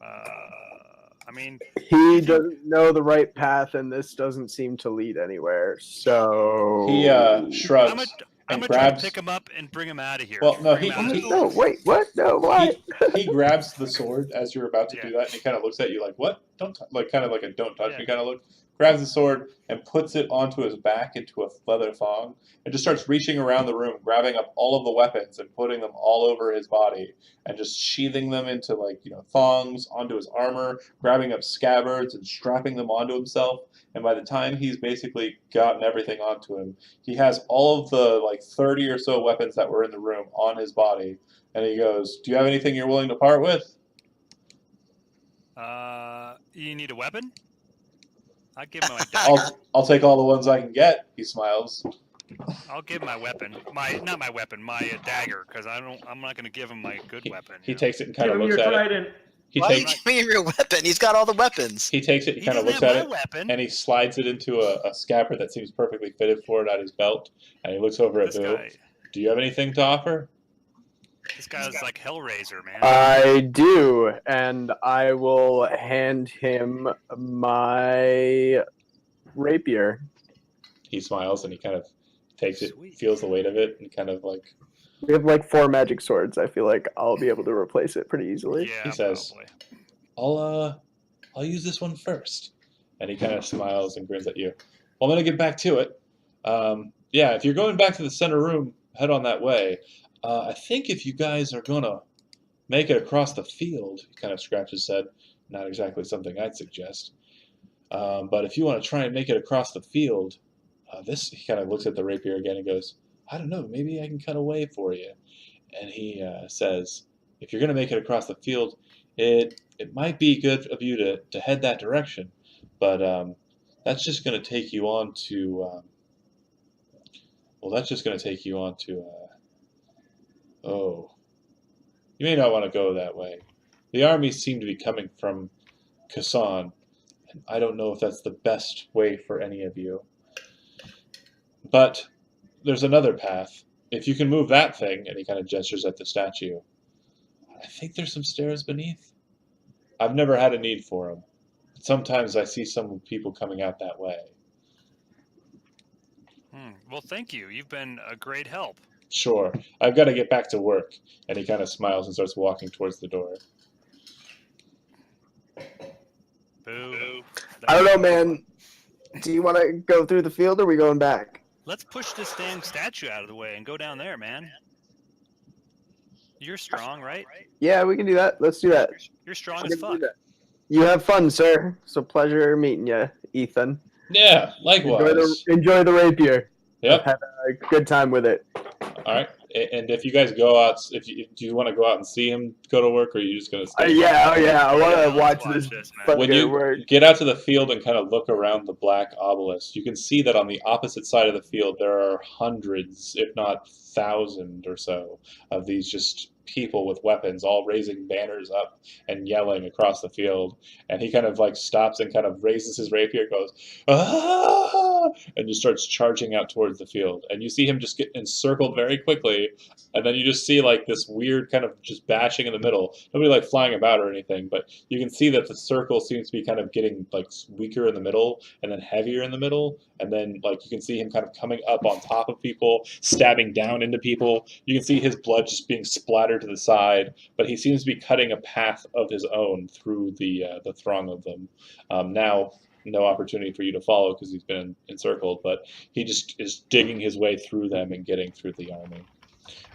I mean... He doesn't know the right path, and this doesn't seem to lead anywhere, so... He shrugs. I'm going to try to pick him up and bring him out of here. Well, no, No, wait, what? No, why? He grabs the sword as you're about to do that, and he kind of looks at you like, what? kind of like a don't touch Yeah. me kind of look. Grabs the sword and puts it onto his back into a leather thong, and just starts reaching around the room, grabbing up all of the weapons and putting them all over his body, and just sheathing them into thongs onto his armor, grabbing up scabbards and strapping them onto himself. And by the time he's basically gotten everything onto him, he has all of the 30 or so weapons that were in the room on his body. And he goes, "Do you have anything you're willing to part with?" You need a weapon? I'll give him my dagger. I'll take all the ones I can get. He smiles. I'll give him my weapon. Not my weapon, my dagger, because I'm not gonna give him my good weapon. He takes it and kind Give of him looks your at it. trident. He Why are you takes giving him your weapon? He's got all the weapons. he takes it. He He kind of doesn't looks have at my it, weapon. and he slides it into a scabbard that seems perfectly fitted for it at his belt. And he looks over at This Boo. guy, "Do you have anything to offer?" this guy's like Hellraiser, man. I do, and I will hand him my rapier. He smiles and he kind of takes it, Sweet. feels the weight of it, and kind of We have 4 magic swords. I feel like I'll be able to replace it pretty easily. Yeah, he says, probably. I'll use this one first. And he kind of smiles and grins at you. Well, I'm going to get back to it. Yeah, if you're going back to the center room, head on that way. I think if you guys are going to make it across the field, he kind of scratches his head. Not exactly something I'd suggest. But if you want to try and make it across the field, he kind of looks at the rapier again and goes, "I don't know, maybe I can cut away for you." And he says, "If you're going to make it across the field, it might be good of you to head that direction, but that's just going to take you on to that's just going to take you on to oh, you may not want to go that way. The armies seem to be coming from Kasan, and I don't know if that's the best way for any of you. But there's another path. If you can move that thing," and he kind of gestures at the statue, "I think there's some stairs beneath. I've never had a need for them. But sometimes I see some people coming out that way." Well, thank you. You've been a great help. "Sure, I've got to get back to work." And he kind of smiles and starts walking towards the door. Boo. I don't know, man. Do you want to go through the field, or are we going back? Let's push this dang statue out of the way and go down there, man. You're strong, right? Yeah, we can do that. Let's do that. You're strong We're as gonna do fuck. that. You have fun, sir. It's a pleasure meeting you, Ethan. Yeah, likewise. Enjoy the rapier. Yep. Have a good time with it. All right. And if you guys go out, do you want to go out and see him go to work, or are you just going to stay? Yeah, I want Yeah, to let's watch watch this this, man. fucker When you work. get out to the field and kind of look around the black obelisk, you can see that on the opposite side of the field there are hundreds, if not thousands or so, of these just people with weapons, all raising banners up and yelling across the field. And he kind of stops and kind of raises his rapier, goes, "Ah!" and just starts charging out towards the field. And you see him just get encircled very quickly, and then you just see this weird kind of just bashing in the middle. Nobody flying about or anything, but you can see that the circle seems to be kind of getting weaker in the middle and then heavier in the middle, and then you can see him kind of coming up on top of people, stabbing down into people. You can see his blood just being splattered to the side, but he seems to be cutting a path of his own through the throng of them. Now, no opportunity for you to follow because he's been encircled, but he just is digging his way through them and getting through the army.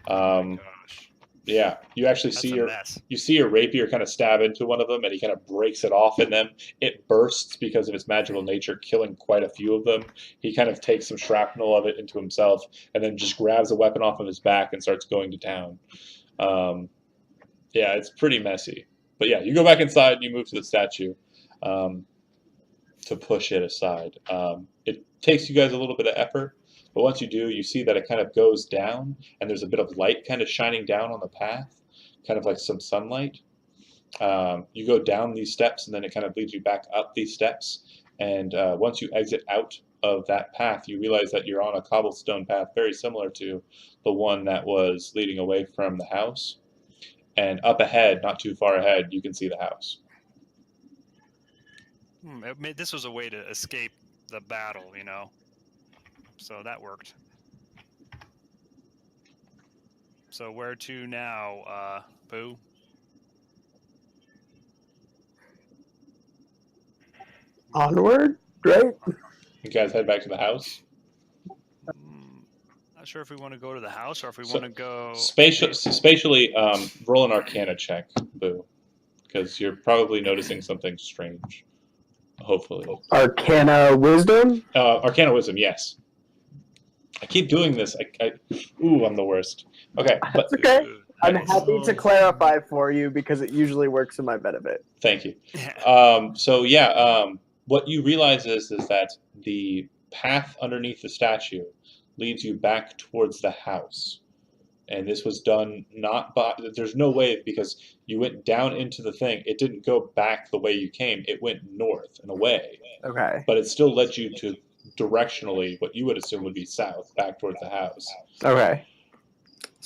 Gosh. Yeah, you actually That's see a mess. your rapier kind of stab into one of them, and he kind of breaks it off in them. It bursts because of its magical nature, killing quite a few of them. He kind of takes some shrapnel of it into himself, and then just grabs a weapon off of his back and starts going to town. Yeah, it's pretty messy. But yeah, you go back inside and you move to the statue to push it aside. It takes you guys a little bit of effort, but once you do, you see that it kind of goes down, and there's a bit of light kind of shining down on the path, kind of like some sunlight. You go down these steps, and then it kind of leads you back up these steps. And once you exit out of that path, you realize that you're on a cobblestone path very similar to the one that was leading away from the house. And up ahead, not too far ahead, you can see the house. This was a way to escape the battle, so that worked. So where to now, Boo? Onward, right? You guys head back to the house. Not sure if we want to go to the house or if we So, want to go. Spatially, roll an Arcana check, Boo, because you're probably noticing something strange. Hopefully, Arcana Wisdom. Arcana Wisdom, yes. I keep doing this. I'm the worst. Okay, but That's okay. I'm Nice. happy to clarify for you because it usually works in my benefit. thank you. What you realize is that the path underneath the statue leads you back towards the house. And this was done not by, there's no way, because you went down into the thing, it didn't go back the way you came, it went north and away. Okay. But it still led you to directionally what you would assume would be south, back towards the house. Okay.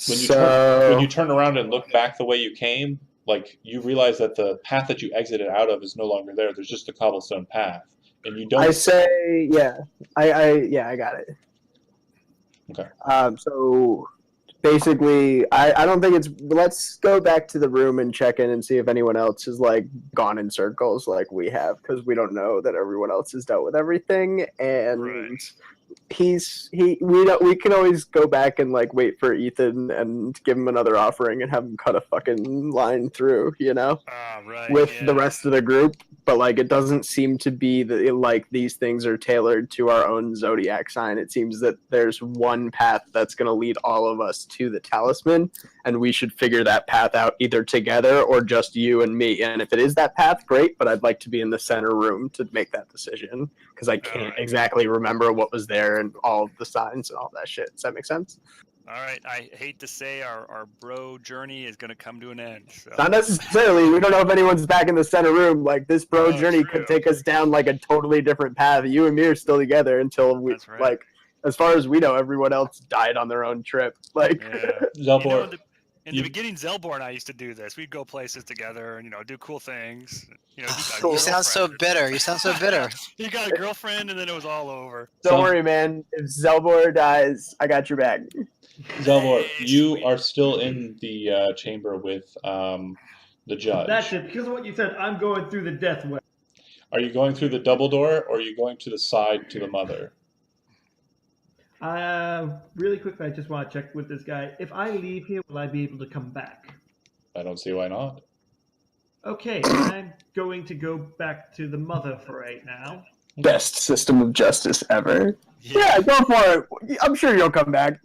When you turn around and look back the way you came, like, you realize that the path that you exited out of is no longer there. There's just a cobblestone path, and you don't. I say, yeah, I got it. Okay. So basically, I don't think it's. Let's go back to the room and check in and see if anyone else has like gone in circles like we have, because we don't know that everyone else has dealt with everything, and Right. we can always go back and like wait for Ethan and give him another offering and have him cut a fucking line through, Right. with yeah. the rest of the group. But like, it doesn't seem to be that like these things are tailored to our own zodiac sign. It seems that there's one path that's going to lead all of us to the talisman, and we should figure that path out either together or just you and me. And if it is that path, great, but I'd like to be in the center room to make that decision, because I can't Alright. exactly remember what was there and all of the signs and all that shit. Does that make sense? All right. I hate to say our bro journey is going to come to an end. So. Not necessarily. We don't know if anyone's back in the center room. Like, this bro journey true. could take us down like a totally different path. You and me are still together until we That's right. like, as far as we know, everyone else died on their own trip. Like, Yeah. Xelbor, In the beginning, Xelbor and I used to do this. We'd go places together and do cool things. You got a Cool. You sound so girlfriend. bitter. You sound so bitter. You got a girlfriend, and then it was all over. don't worry, man. If Xelbor dies, I got your back. Xelbor, Hey, you sweet. are still in the chamber with the judge. That's it. Because of what you said, I'm going through the death way. Are you going through the double door, or are you going to the side to the mother? Really quickly, I just want to check with this guy. If I leave here, will I be able to come back? I don't see why not. Okay, I'm going to go back to the mother for right now. Best system of justice ever. Yeah, go for it. I'm sure you'll come back.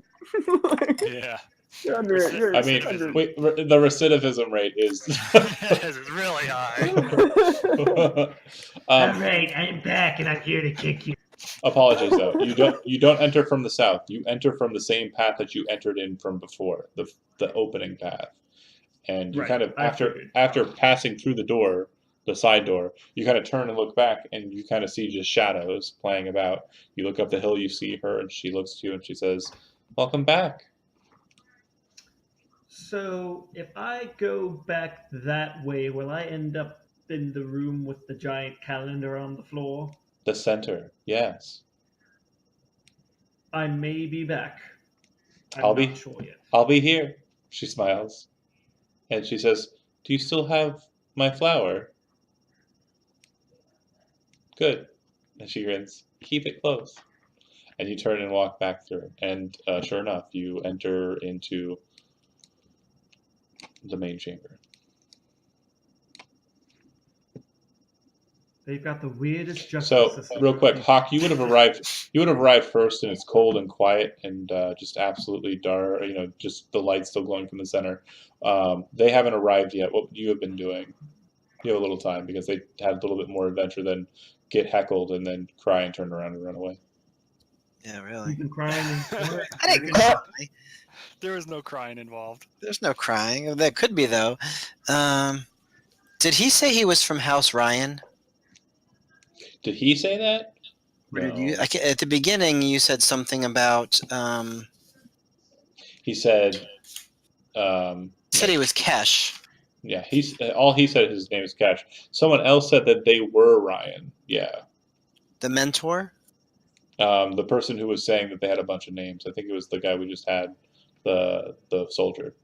Yeah. You're under, you're I mean, under- the recidivism rate is. It's really high. Alright, I'm back and I'm here to kick you. Apologies though. You don't enter from the south. You enter from the same path that you entered in from before, the opening path. And you Right, kind of I figured. after passing through the door, the side door, you kind of turn and look back, and you kind of see just shadows playing about. You look up the hill, you see her, and she looks to you and she says, "Welcome back." So, if I go back that way, will I end up in the room with the giant calendar on the floor? The center, yes. I may be back. I'm I'll not be- sure yet. I'll be here. She smiles, and she says, "Do you still have my flower?" Good. And she grins. "Keep it close." And you turn and walk back through. And sure enough, you enter into the main chamber. They've got the weirdest justice So, system. real quick, Hawke, you would have arrived. You would have arrived first, and it's cold and quiet, and just absolutely dark. Just the light still glowing from the center. They haven't arrived yet. What you have been doing? You have a little time because they had a little bit more adventure than get heckled and then cry and turn around and run away. Yeah, really. You've been crying. I didn't cry. There was no crying involved. There's no crying. There could be though. Did he say he was from House Ryan? Did he say that? Or did you? At the beginning, you said something about. He said. Said he was Kesh. Yeah, all he said his name is Cash. Someone else said that they were Ryan. Yeah. The mentor. The person who was saying that they had a bunch of names. I think it was the guy we just had, the soldier.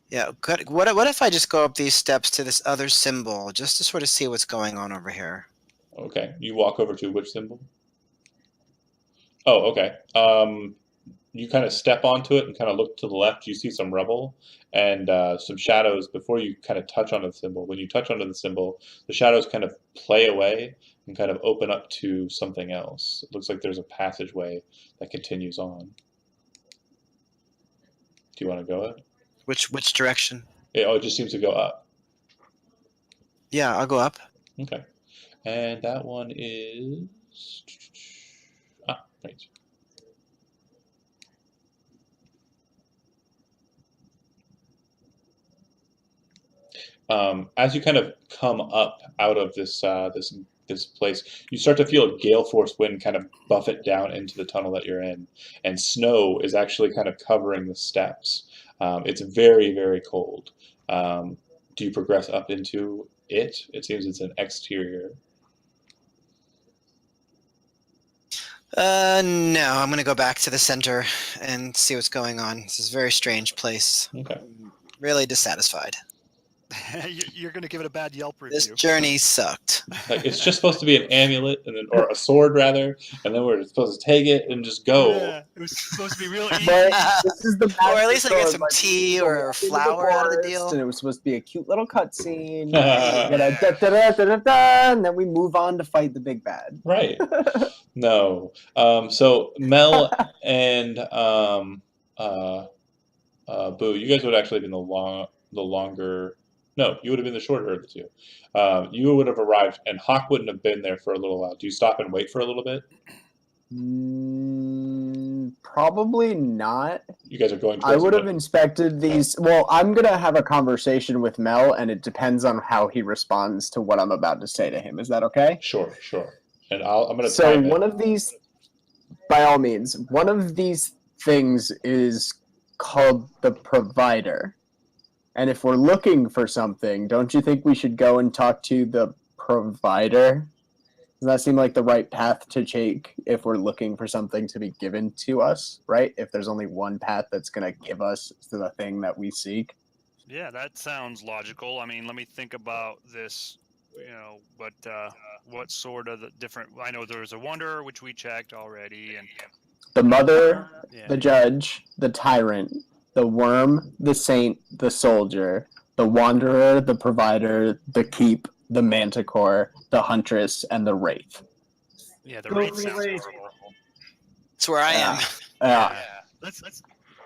Yeah. Good. What if I just go up these steps to this other symbol just to sort of see what's going on over here? Okay. You walk over to which symbol? Oh, okay. You kind of step onto it and kind of look to the left. You see some rubble and some shadows before you kind of touch onto the symbol. When you touch onto the symbol, the shadows kind of play away and kind of open up to something else. It looks like there's a passageway that continues on. Do you want to go it? Which direction? It just seems to go up. Yeah, I'll go up. Okay. And that one is... right. As you kind of come up out of this place, you start to feel a gale force wind kind of buffet down into the tunnel that you're in, and snow is actually kind of covering the steps. It's very, very cold. Do you progress up into it? It seems it's an exterior. No, I'm gonna go back to the center and see what's going on. This is a very strange place. Okay. I'm really dissatisfied. You're going to give it a bad Yelp This review. journey sucked. Like, it's just supposed to be an amulet, and then, or a sword rather, and then we're supposed to take it and just go. Yeah, it was supposed to be real easy. But this is the Or at least I get magic some sword, tea you or walk into the flour out of the forest, deal. And it was supposed to be a cute little cutscene. You Right. gotta da-da-da-da-da, and then we move on to fight the big bad. No. So Mel and Boo, you guys would actually have been the longer. No, you would have been the shorter of the two. You would have arrived, and Hawke wouldn't have been there for a little while. Do you stop and wait for a little bit? Probably not. You guys are going. I would have inspected these. Well, I'm gonna have a conversation with Mel, and it depends on how he responds to what I'm about to say to him. Is that okay? Sure. And I'm gonna. So one of these, by all means, one of these things is called the provider. And if we're looking for something, don't you think we should go and talk to the provider? Does that seem like the right path to take if we're looking for something to be given to us, right? If there's only one path that's going to give us the thing that we seek. Yeah, that sounds logical. I mean, let me think about this. What sort of the different? I know there was a wanderer, which we checked already, and The mother, yeah. the judge, the tyrant, the worm, the saint, the soldier, the wanderer, the provider, the keep, the manticore, the huntress, and the wraith. Yeah, the Go raid for the sounds raid. horrible. That's where I am. Yeah.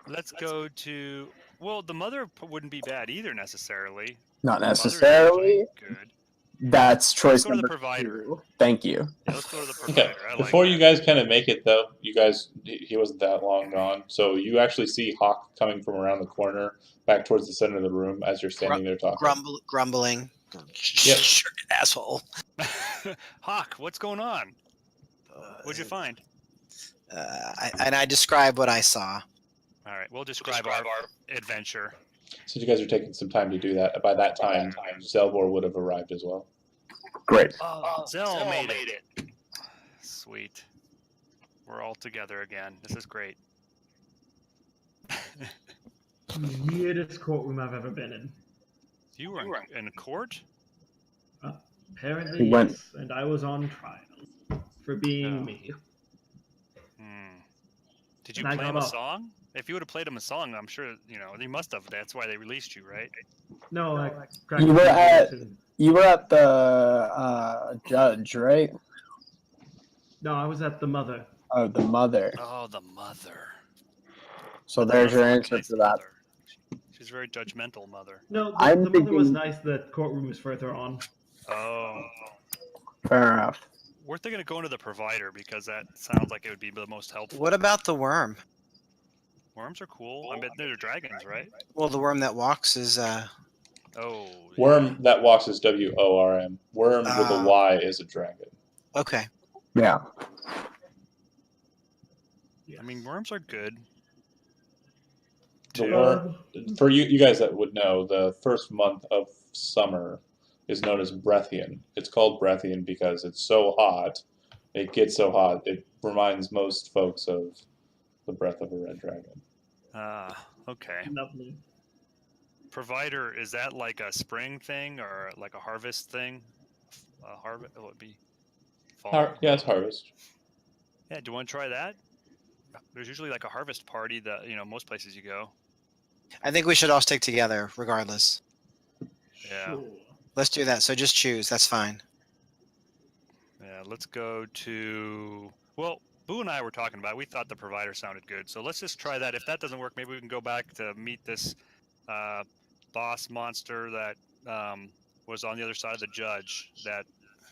Let's go to. Well, the mother wouldn't be bad either necessarily. Not The mother's necessarily. usually good. That's choice Let's go to the number provider. 2. Thank you. Yeah, let's go to the provider. Okay. I like Before you that. guys kind of make it, though, he wasn't that long gone. So you actually see Hawke coming from around the corner back towards the center of the room as you're standing there talking. Grumbling. Yep. Sure, asshole. Hawke, what's going on? What'd you find? I describe what I saw. All right, we'll describe our adventure. Since you guys are taking some time to do that, by that time, Xelbor would have arrived as well. Great. Oh, Zell made it. Sweet. We're all together again. This is great. Weirdest courtroom I've ever been in. You were in a court? Apparently, He went- yes, and I was on trial for being me. Did you And I play him got a off. song? If you would have played him a song, I'm sure they must have. That's why they released you, right? No, I You were at the judge, right? No, I was at the mother. Oh, the mother. Oh, the mother. So there's your answer Nice to that. mother. She's very judgmental, mother. No, I'm the mother was thinking- nice. The courtroom was further on. Oh. Fair enough. We're thinking of going to the provider because that sounds like it would be the most helpful. What about the worm? Worms are cool. I bet they're dragons, right? Well, the worm that walks is Oh. Worm that walks is WORM. Worm with a Y is a dragon. okay. Yeah. I mean, worms are good. The Two. worm, for you guys that would know, the first month of summer is known as Breathian. It's called Breathian because it's so hot. It gets so hot, it reminds most folks of the breath of a red dragon. Okay. Lovely. Provider, is that like a spring thing or like a harvest thing? A harvest, it would be. fall. Yeah, it's harvest. Yeah, do you want to try that? There's usually like a harvest party that most places you go. I think we should all stick together, regardless. Yeah. Sure. Let's do that. So just choose. That's fine. Yeah, let's go to. Well, Boo and I were talking about it. We thought the provider sounded good, so let's just try that. If that doesn't work, maybe we can go back to meet this boss monster that was on the other side of the judge that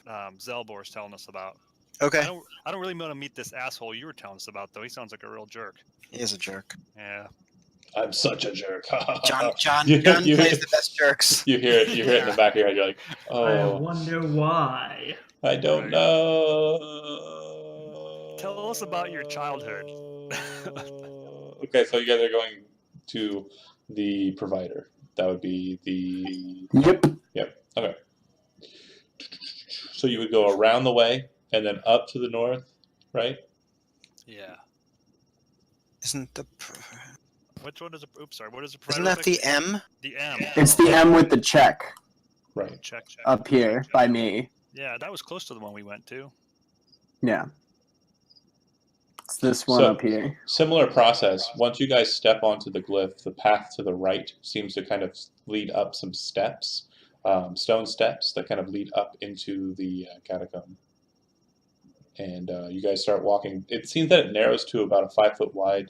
Xelbor is telling us about. Okay. I don't really want to meet this asshole you were telling us about, though. He sounds like a real jerk. He is a jerk. Yeah. I'm such a jerk. John You- plays you- the best jerks. You hear it. You hear it in the back of your head. You're like, I oh, wonder why. I don't Right. know. Tell us about your childhood. Okay, so you guys are going to the provider. That would be the. Yep. Okay. So you would go around the way and then up to the north, right? Yeah. Isn't the Which one is it? Oops, sorry. What is the provider? isn't that look the like? M? The M? It's the M with the check Right. Check. up here by me. Yeah, that was close to the one we went to. Yeah. It's this one So- up here. Similar process. Once you guys step onto the glyph, the path to the right seems to kind of lead up some steps, stone steps that kind of lead up into the catacomb. And you guys start walking. It seems that it narrows to about a 5-foot wide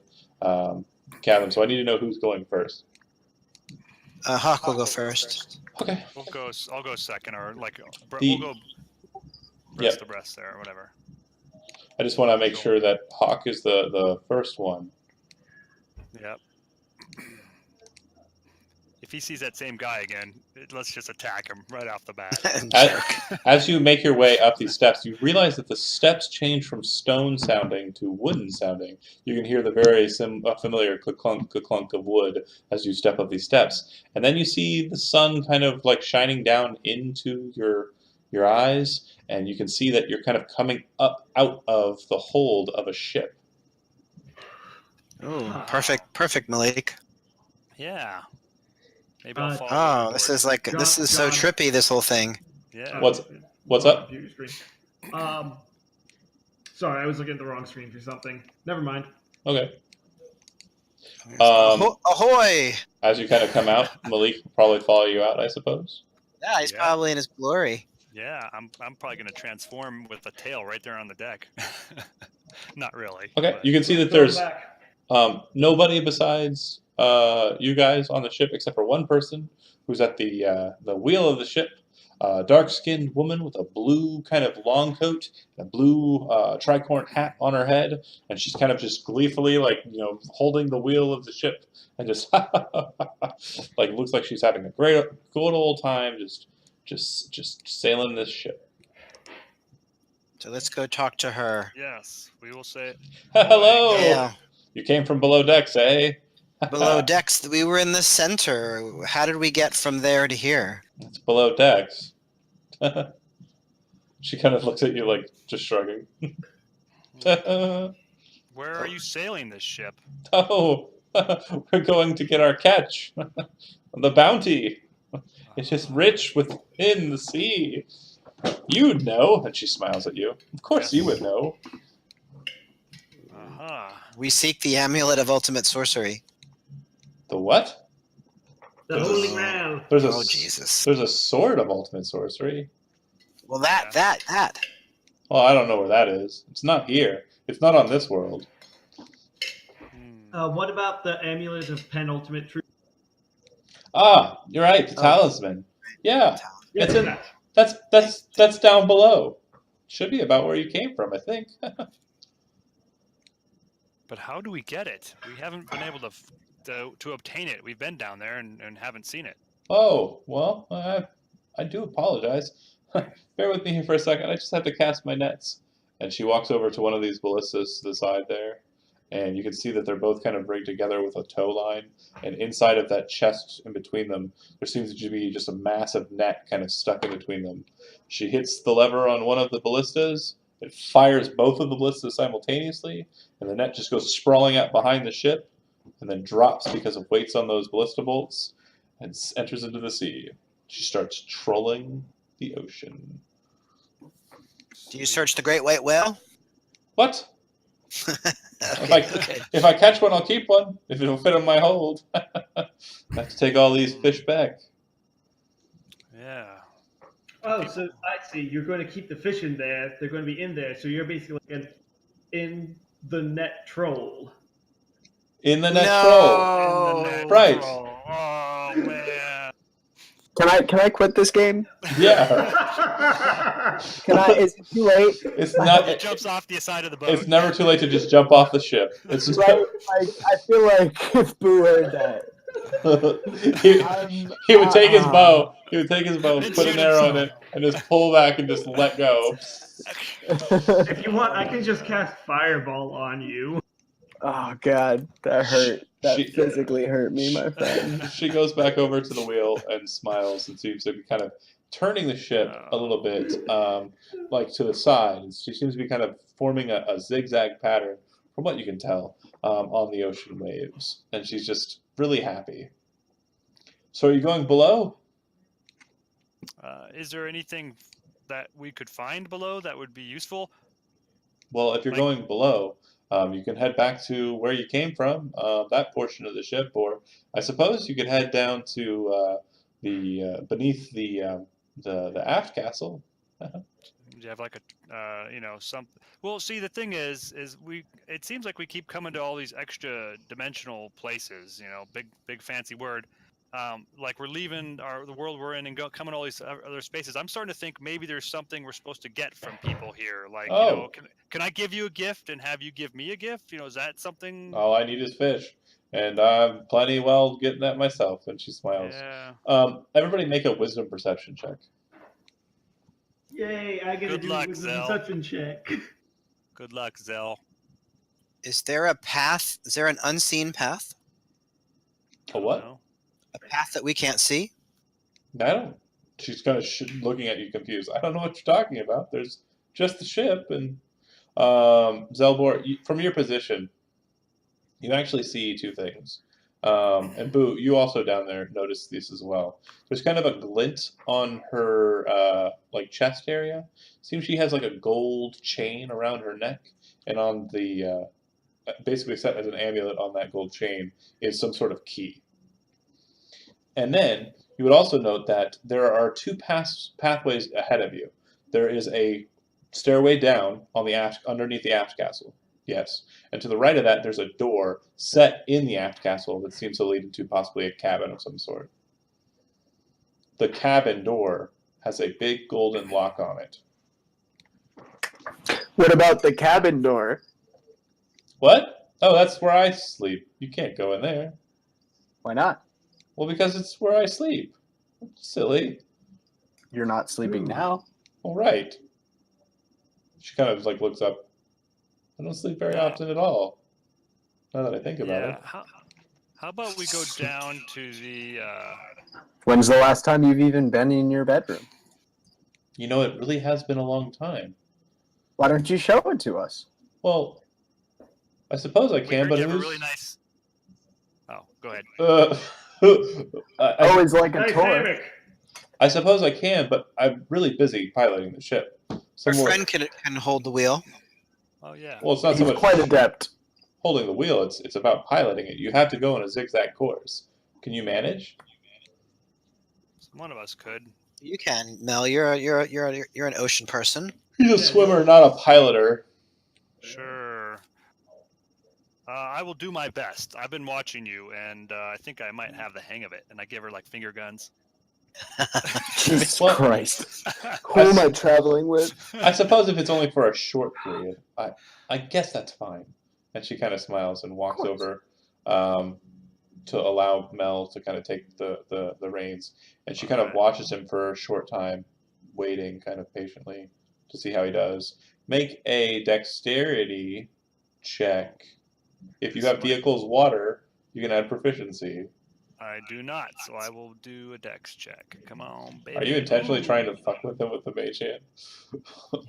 chasm. So I need to know who's going first. Hawke will go first. Okay. I'll go second, or like The- we'll go breast to breast there, or whatever. I just want to make sure that Hawke is the first one. Yep. If he sees that same guy again, let's just attack him right off the bat. As you make your way up these steps, you realize that the steps change from stone sounding to wooden sounding. You can hear the very familiar clunk of wood as you step up these steps. And then you see the sun kind of like shining down into your eyes, and you can see that you're kind of coming up out of the hold of a ship. Oh, perfect, Melik. Yeah. Maybe I'll follow. Oh, overboard. this is so John. trippy. This whole thing. Yeah. What's on up? Computer screen. Sorry, I was looking at the wrong screen for something. Never mind. Okay. Ahoy! As you kind of come out, Melik will probably follow you out, I suppose. Yeah, he's Yeah. probably in his glory. Yeah, I'm probably gonna transform with a tail right there on the deck. Not really. Okay, but- you can see that Throw it there's back. nobody besides you guys on the ship except for one person who's at the wheel of the ship. A dark-skinned woman with a blue kind of long coat, and a blue tricorn hat on her head, and she's kind of just gleefully holding the wheel of the ship and just like looks like she's having a good old time just sailing this ship. So let's go talk to her. Yes, we will say. Hello. Yeah. You came from below decks, eh? Below decks, we were in the center. How did we get from there to here? It's below decks. She kind of looks at you like just shrugging. Where are you sailing this ship? Oh, we're going to get our catch. The bounty. It is rich within the sea. You'd know. And she smiles at you. Of course you would know. Uh-huh. We seek the Amulet of Ultimate Sorcery. The what? The Holy Grail. There's Oh, Jesus. There's a Sword of Ultimate Sorcery. Well, that. Well, I don't know where that is. It's not here. It's not on this world. What about the Amulet of Penultimate Truth? Ah, you're right. The talisman. Yeah, Yes, It's in- that. that's down below. Should be about where you came from, I think. But how do we get it? We haven't been able to obtain it. We've been down there and haven't seen it. Oh, well, I do apologize. Bear with me here for a second. I just have to cast my nets. And she walks over to one of these ballistas to the side there. And you can see that they're both kind of rigged together with a tow line. And inside of that chest in between them, there seems to be just a massive net kind of stuck in between them. She hits the lever on one of the ballistas. It fires both of the ballistas simultaneously. And the net just goes sprawling out behind the ship. And then drops because of weights on those ballista bolts. And enters into the sea. She starts trolling the ocean. Do you search the great white whale? What? Okay. If I catch one, I'll keep one. If it'll fit in my hold. I have to take all these fish back. Yeah. Oh, so I see. You're going to keep the fish in there. They're going to be in there. So you're basically like an in the net troll. In the net No. troll. In the net Right. troll. Oh man. Can I quit this game? Yeah. Is it too late? It's not. He jumps off the side of the boat. It's never too late to just jump off the ship. It's just, Right? Like, I feel like if Boo heard that, he would take his bow. He would take his bow, And put an shoot arrow in himself. it, and just pull back and just let go. If you want, I can just cast Fireball on you. oh god, that hurt. That She- physically hurt me, my friend. She goes back over to the wheel and smiles and seems to be kind of turning the ship a little bit, like to the side. She seems to be kind of forming a zigzag pattern, from what you can tell, on the ocean waves. And she's just really happy. So are you going below? Is there anything that we could find below that would be useful? Well, if you're Like- going below, you can head back to where you came from, that portion of the ship, or I suppose you could head down to the beneath the aft castle. Do you have like a, some? Well, see, the thing is it seems like we keep coming to all these extra dimensional places. Big fancy word. Like we're leaving the world we're in and coming to all these other spaces. I'm starting to think maybe there's something we're supposed to get from people here. Like, Oh. can I give you a gift and have you give me a gift? Is that something? All I need is fish, and I'm plenty well getting that myself. And she smiles. Yeah. Everybody make a wisdom perception check. Yay! I get to Good do luck, it with a Zell. perception check. Good luck, Zell. Is there a path? Is there an unseen path? A what? No. A path that we can't see? I don't. She's kind of looking at you confused. I don't know what you're talking about. There's just the ship, and Xelbor, from your position, you actually see two things. And Boo, you also down there notice this as well. There's kind of a glint on her like chest area. Seems she has like a gold chain around her neck, and on the basically set as an amulet on that gold chain is some sort of key. And then you would also note that there are two pathways ahead of you. There is a stairway down on the underneath the aft castle. Yes. And to the right of that, there's a door set in the aft castle that seems to lead into possibly a cabin of some sort. The cabin door has a big golden lock on it. What about the cabin door? What? Oh, that's where I sleep. You can't go in there. Why not? Well, because it's where I sleep. Silly. You're not sleeping now. All right. She kind of like looks up. I don't sleep very often at all. Now that I think about Yeah. it. How about we go down to the? When's the last time you've even been in your bedroom? You know, it really has been a long time. Why don't you show it to us? Well, I suppose I We can, heard but you have a who's... really nice. Oh, go ahead. Always like a Nice tour. hammock. I suppose I can, but I'm really busy piloting the ship. Our Somewhere... friend can hold the wheel. Oh yeah. Well, it's not so He's much quite adept. holding the wheel. It's about piloting it. You have to go on a zigzag course. Can you manage? One of us could. You can, Mel. You're an ocean person. He's a swimmer, not a piloter. Sure. I will do my best. I've been watching you, and I think I might have the hang of it. And I give her like finger guns. Jesus Well- Christ. Who am I traveling with? I suppose if it's only for a short period, I guess that's fine. And she kind of smiles and walks over to allow Mel to kind of take the reins. And she kind of watches him for a short time, waiting kind of patiently to see how he does. Make a dexterity check. If you have vehicles water, you can add proficiency. I do not, so I will do a dex check. Come on, baby. Are you intentionally trying to fuck with him with the mage hand?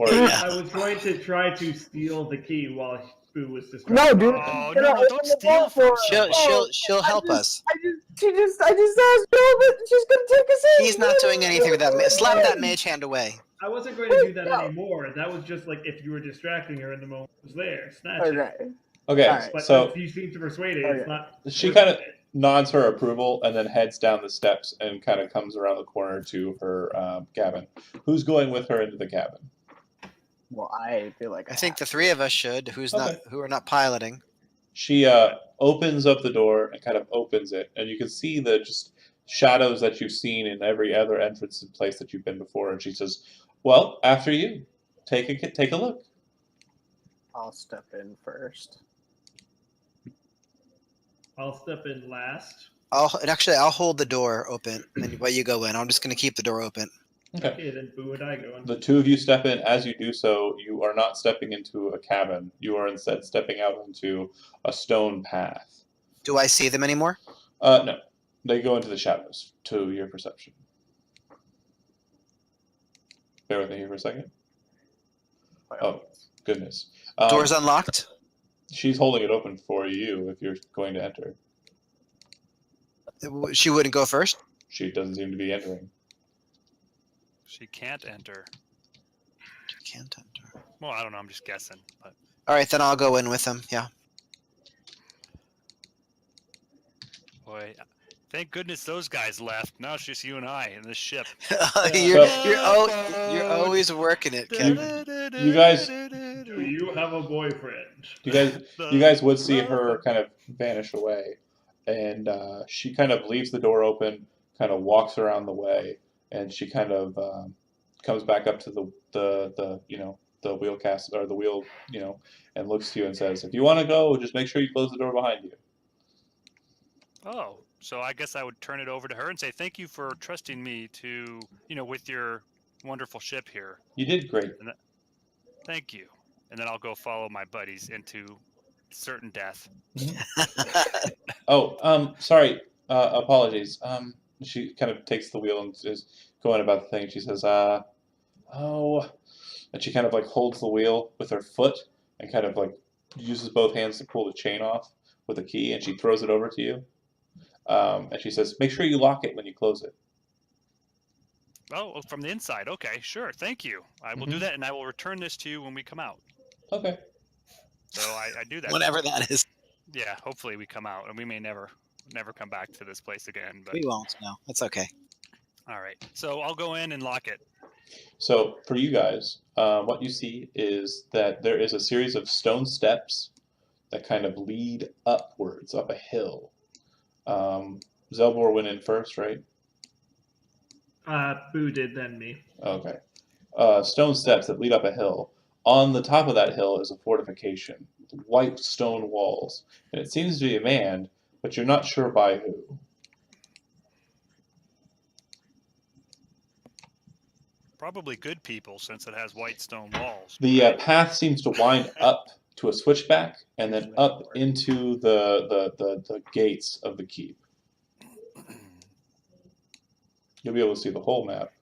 Or I was going to try to steal the key while Boo was distracted. No, dude. Oh, You're no, not don't opening the steal door from for someone. us. She'll help us. I just asked her, but she's gonna take us in. He's not doing anything with that. Slap that mage hand away. I wasn't going to do that No. anymore. That was just like if you were distracting her and the moment was there, snatch it. Okay. Okay, Alright. But so since you seem to persuade it, Okay. it's not. she worth kind of it. nods her approval and then heads down the steps and kind of comes around the corner to her cabin. Who's going with her into the cabin? Well, I feel like I think the three of us should. Who are not piloting? She opens up the door and kind of opens it, and you can see the just shadows that you've seen in every other entrance and place that you've been before. And she says, "Well, after you, take a look." I'll step in first. I'll step in last. I'll hold the door open, and while you go in, I'm just going to keep the door open. Okay. Okay, then Boo and I go in. The two of you step in. As you do so, you are not stepping into a cabin. You are instead stepping out into a stone path. Do I see them anymore? No. They go into the shadows to your perception. Bear with me here for a second. Oh, goodness. Door's unlocked. She's holding it open for you if you're going to enter. She wouldn't go first. She doesn't seem to be entering. She can't enter. Can't enter. Well, I don't know. I'm just guessing. But All right, then I'll go in with them. Yeah. boy, thank goodness those guys left. Now it's just you and I in this ship. you're always working it, Kevin. You guys- Do you have a boyfriend? You guys would see her kind of vanish away, and she kind of leaves the door open, kind of walks around the way, and she kind of comes back up to the wheel cast or the wheel, and looks to you and says, "If you want to go, just make sure you close the door behind you." Oh, so I guess I would turn it over to her and say thank you for trusting me to, with your wonderful ship here. You did great. Thank you. And then I'll go follow my buddies into certain death. Oh, sorry. Apologies. She kind of takes the wheel and is going about the thing. She says, and she kind of like holds the wheel with her foot and kind of like uses both hands to pull the chain off with a key, and she throws it over to you. And she says, "Make sure you lock it when you close it." Oh, from the inside. Okay, sure. Thank you. I will do that, and I will return this to you when we come out. Okay. So I do that. Whatever that is. Yeah, hopefully we come out, and we may never come back to this place again. But We won't. No, that's okay. all right. So I'll go in and lock it. So for you guys, what you see is that there is a series of stone steps that kind of lead upwards, up a hill. Xelbor went in first, right? Boo did, then me. Okay. Stone steps that lead up a hill. On the top of that hill is a fortification with white stone walls, and it seems to be manned, but you're not sure by who. Probably good people, since it has white stone walls. The path seems to wind up to a switchback and then up into the gates of the keep. You'll be able to see the whole map.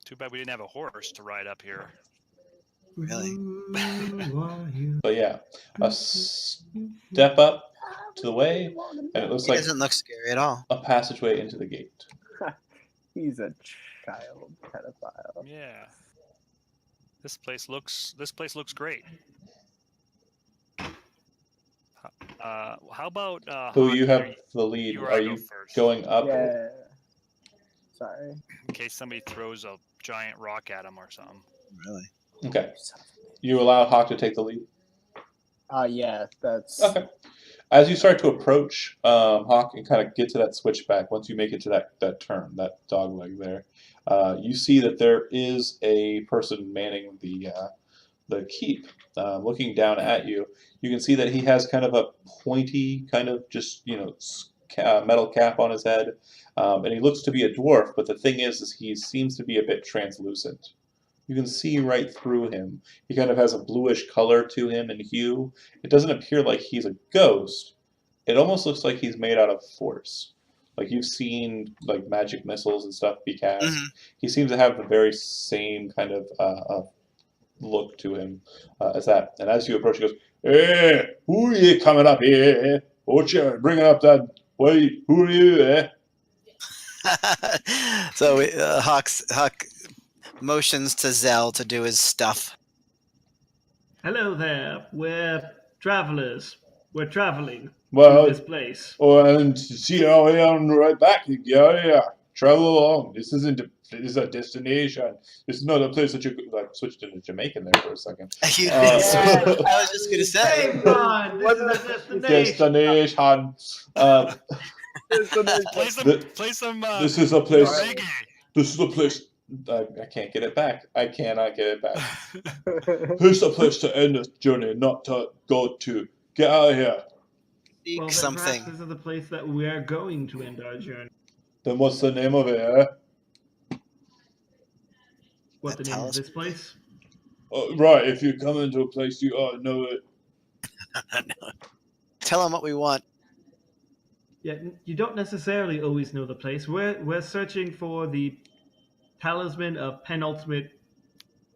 Too bad we didn't have a horse to ride up here. Really? But yeah, a step up to the way, and it looks It like doesn't look scary at all. a passageway into the gate. He's a child pedophile. Yeah. This place looks great. How about Who Hawke, you have the lead? you or Are I you go first? going up? Yeah. Sorry. In case somebody throws a giant rock at him or something. Really? Okay. You allow Hawke to take the lead? Yeah, that's... Okay. As you start to approach Hawke and kind of get to that switchback, once you make it to that turn, that dogleg there, you see that there is a person manning the keep, looking down at you. You can see that he has kind of a pointy, kind of just, metal cap on his head, and he looks to be a dwarf, but the thing is he seems to be a bit translucent. You can see right through him. He kind of has a bluish color to him and hue. It doesn't appear like he's a ghost. It almost looks like he's made out of force. Like you've seen like magic missiles and stuff be cast. Mhm. He seems to have the very same kind of look to him as that. And as you approach, he goes, "Hey, who are you coming up here? What you bringing up that way? Who are you?" So Hawk motions to Zell to do his stuff. Hello there. We're travelers. We're traveling Well, to this place. and see how I am right back. Yeah. Travel along. This is a destination. This is not a place that you could like switch to Jamaican there for a second. You Uh, did. I was just gonna say. Hey, Ron, this is a destination. Destination. Play some, The- play some. This is a place. Reggae. This is a place. I can't get it back. I cannot get it back. This is a place to end this journey, not to go to. Get out of here. Seek Well, then something. perhaps this is the place that we are going to end our journey. Then what's the name of it, eh? What That the name of tells this place? Right, if you come into a place, you ought to know it. Tell him what we want. Yeah, you don't necessarily always know the place. We're searching for the talisman of penultimate.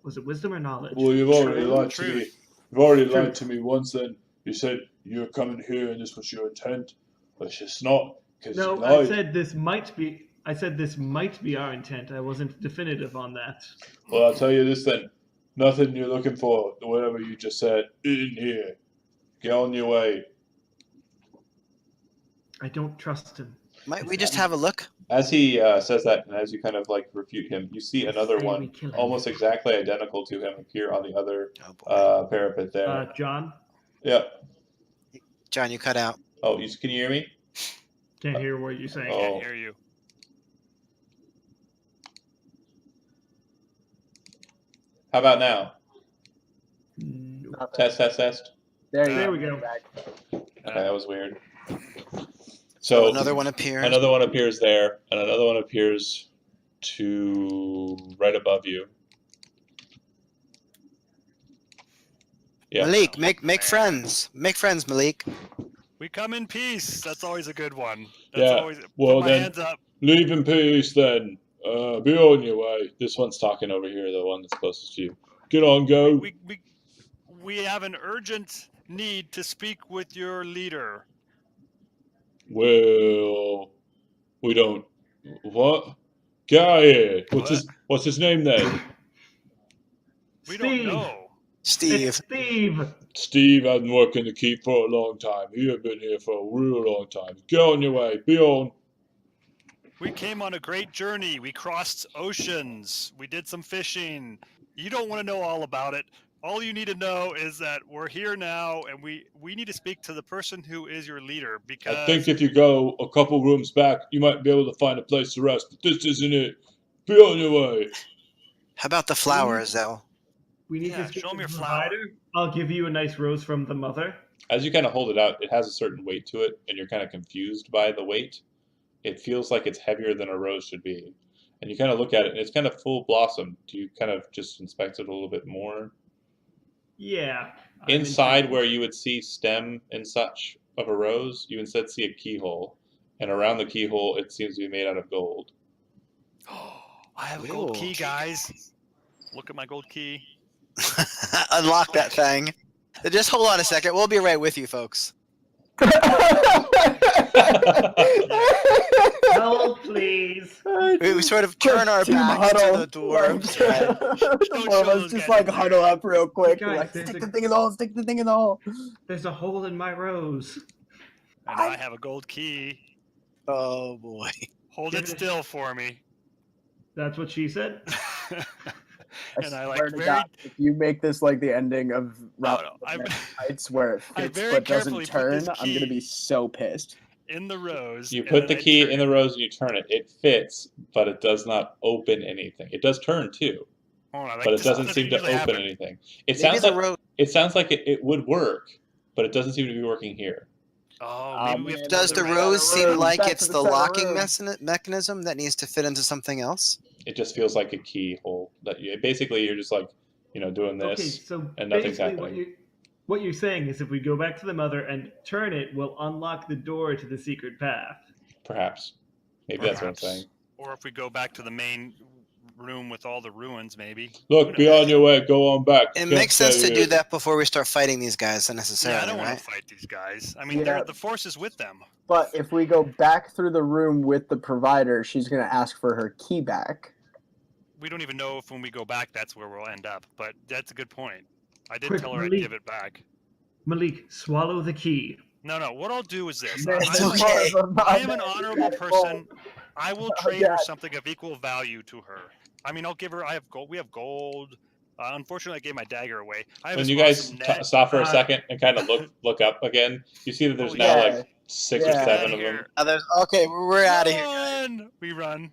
Was it wisdom or knowledge? Well, you've already True. lied to me. Truth. You've already Truth. lied to me once then. You said you were coming here and this was your intent. But it's just not, because you No, lied. I said this might be. I said this might be our intent. I wasn't definitive on that. Well, I'll tell you this then. Nothing you're looking for, whatever you just said, in here. Get on your way. I don't trust him. Might we just have a look? As he says that, and as you kind of like refute him, you see another Say we one, kill him. almost exactly identical to him, appear on the other Oh boy. parapet there. John, Yeah. John, you cut out. Oh, can you hear me? can't hear what you're saying. Oh. Can't hear you. How about now? No. Test. There we go. Okay, that was weird. So So another one appears. another one appears there, and another one appears to right above you. Yeah. Malik, make friends. Make friends, Malik. We come in peace. That's always a good one. That's Yeah, always. well put my then- hands up. Leave in peace, then. Be on your way. This one's talking over here, the one that's closest to you. Get on, go. We have an urgent need to speak with your leader. Well, we don't. What? Get out of here. What's his name then? We Steve. don't know. Steve. It's Steve. Steve had been working the keep for a long time. He had been here for a real long time. Get on your way. Be on. We came on a great journey. We crossed oceans. We did some fishing. You don't want to know all about it. All you need to know is that we're here now, and we need to speak to the person who is your leader, because I think if you go a couple rooms back, you might be able to find a place to rest. But this isn't it. Be on your way. How about the flowers, though? We need Yeah, to speak show to me your the flower. provider. I'll give you a nice rose from the mother. As you kind of hold it out, it has a certain weight to it, and you're kind of confused by the weight. It feels like it's heavier than a rose should be. And you kind of look at it, and it's kind of full blossom. Do you kind of just inspect it a little bit more? Yeah. I'm Inside intrigued. where you would see stem and such of a rose, you instead see a keyhole. And around the keyhole, it seems to be made out of gold. I have a gold Ooh. key, guys. Look at my gold key. Unlock that thing. Just hold on a second. We'll be right with you, folks. Hold, please. We sort of turn our Team backs to huddle. the dwarves. Like, the Don't four of show us those just guys like in huddle up real quick. Guys, Like, there's stick a- the thing in the hole, stick the thing in the hole. There's a hole in my rose. And I have a gold key. Oh boy. Hold Give it it a- still for me. That's what she said. And I swear like to very God, if you make this like the ending of Route no, I- Heights where it I fits very but carefully doesn't put this turn, I'm gonna key- be so pissed. in the rose. You and put the then I key turn in the rose and you turn it. It fits, but it does not open anything. It does turn too, Hold on, like, but it this doesn't seem to usually open happen. anything. It Maybe sounds the like road it would work, but it doesn't seem to be working here. Oh, maybe we have to does go the right rose out. seem room, like back it's to the the center locking room. mechanism that needs to fit into something else? It just feels like a keyhole. That basically you're just like doing this. Okay, so and nothing's basically happening. what you're saying is if we go back to the mother and turn it, we'll unlock the door to the secret path. Perhaps. Maybe that's what I'm Perhaps. saying. Or if we go back to the main room with all the ruins, maybe. Look, be on your way. Go on back. It Can't makes sense stay to here. do that before we start fighting these guys Yeah, unnecessarily, I don't want right? to fight these guys. I mean, Yeah. the force is with them. But if we go back through the room with the provider, she's gonna ask for her key back. we don't even know if when we go back that's where we'll end up. But that's a good point. I did Quick, tell her I'd Malik. give it back. Malik, swallow the key. No. What I'll do is this. It's I'm, okay. I am an honorable person. I will trade her God. something of equal value to her. I mean, I'll give her. I have gold. We have gold. Unfortunately, I gave my dagger away. I have When this you guys awesome net. stop for a second and kind of look up again, you see that there's Oh, now yeah. like 6 Yeah. or Get 7 outta of them. here. Others, okay, we're out of here. Run! We run.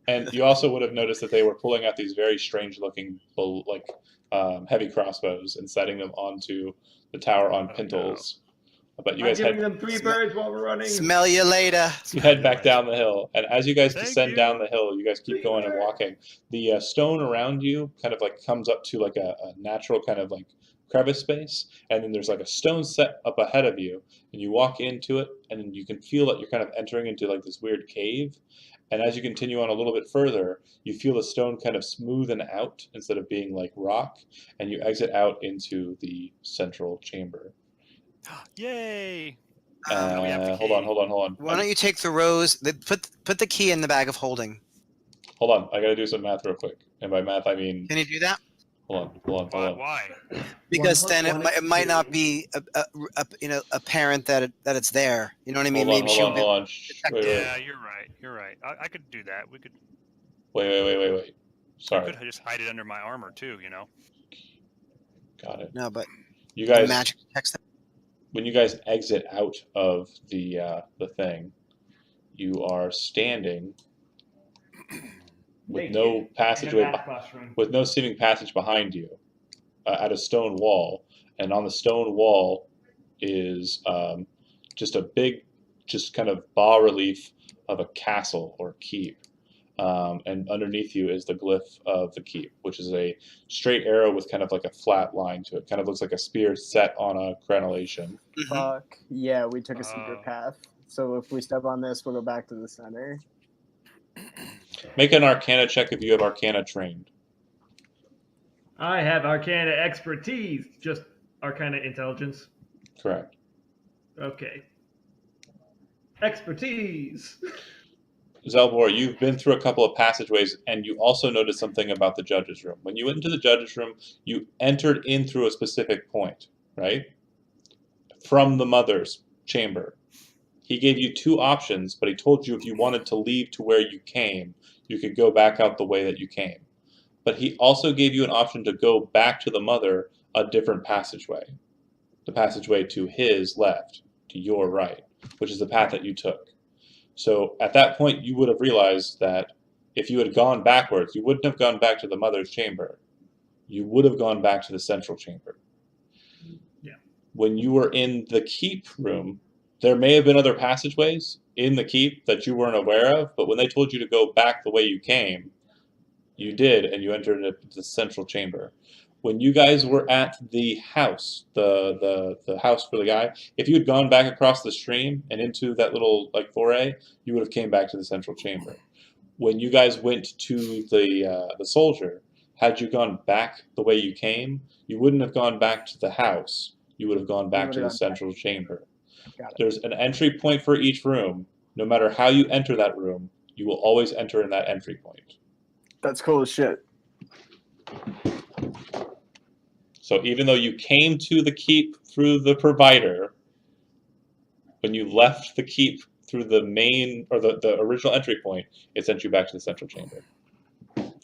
And you also would have noticed that they were pulling out these very strange-looking, heavy crossbows and setting them onto the tower on Oh, pintles. But you I'm guys giving head them 3 birds while we're running. Smell you later. you head back down the hill, and as you guys Thank descend you. down the hill, you guys keep going and walking. The stone around you kind of like comes up to like a natural kind of like crevice space, and then there's like a stone set up ahead of you, and you walk into it, and then you can feel that you're kind of entering into like this weird cave. And as you continue on a little bit further, you feel the stone kind of smoothen out instead of being like rock, and you exit out into the central chamber. Yay! Um, we have the Hold on, key. hold on. Why don't you take the rose? Put the key in the bag of holding. Hold on, I gotta do some math real quick. And by math, I mean, Can you do that? hold on. Why? Because One then plus it one might, is it might not two. be apparent that it's there. You know what I mean? Hold Maybe she'll on. be. Hold on. Shh, wait. Yeah, you're right. I could do that. We could Wait. Sorry. just hide it under my armor too. You know. Got it. No, but You the guys, magic protects them. when you guys exit out of the thing, you are standing with Naked no in a passageway, math classroom. with no seeming passage behind you, at a stone wall, and on the stone wall is just a big, just kind of bas relief of a castle or keep. And underneath you is the glyph of the keep, which is a straight arrow with kind of like a flat line to it. Kind of looks like a spear set on a crenellation. Mhm. Fuck. Yeah, we took a secret path. So if we step on this, we'll go back to the center. Make an Arcana check if you have Arcana trained. I have Arcana expertise. Just Arcana intelligence. Correct. Okay. Expertise. Xelbor, you've been through a couple of passageways, and you also noticed something about the judge's room. When you went into the judge's room, you entered in through a specific point, right? From the mother's chamber. He gave you 2 options, but he told you if you wanted to leave to where you came, you could go back out the way that you came. But he also gave you an option to go back to the mother a different passageway. The passageway to his left, to your right, which is the path that you took. So at that point, you would have realized that if you had gone backwards, you wouldn't have gone back to the mother's chamber. You would have gone back to the central chamber. Yeah. When you were in the keep room, there may have been other passageways in the keep that you weren't aware of, but when they told you to go back the way you came, you did, and you entered the central chamber. When you guys were at the house, the house for the guy, if you had gone back across the stream and into that little like foray, you would have came back to the central chamber. When you guys went to the soldier, had you gone back the way you came, you wouldn't have gone back to the house. You would have gone back to the central chamber. Got it. There's an entry point for each room. No matter how you enter that room, you will always enter in that entry point. That's cool as shit. So even though you came to the keep through the provider, when you left the keep through the main or the original entry point, it sent you back to the central chamber.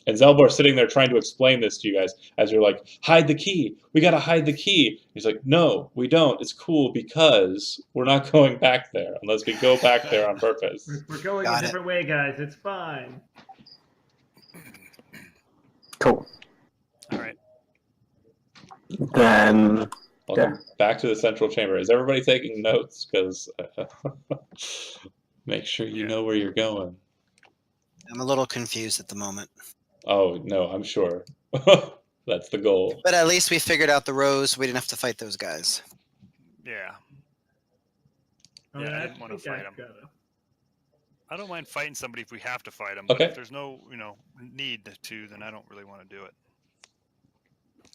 And Xelbor sitting there trying to explain this to you guys as you're like, hide the key. We gotta hide the key. He's like, no, we don't. It's cool because we're not going back there unless we go back there on purpose. We're going Got a it. different way, guys. It's fine. Cool. All right. Then Welcome back to the central chamber. Is everybody taking notes? Because make sure you know where you're going. I'm a little confused at the moment. Oh, no, I'm sure. That's the goal. But at least we figured out the rose. We didn't have to fight those guys. Yeah. I mean, Yeah, I I didn't wanna think fight I've 'em. gotta- I don't mind fighting somebody if we have to fight them, but Okay. if there's no, need to, then I don't really want to do it.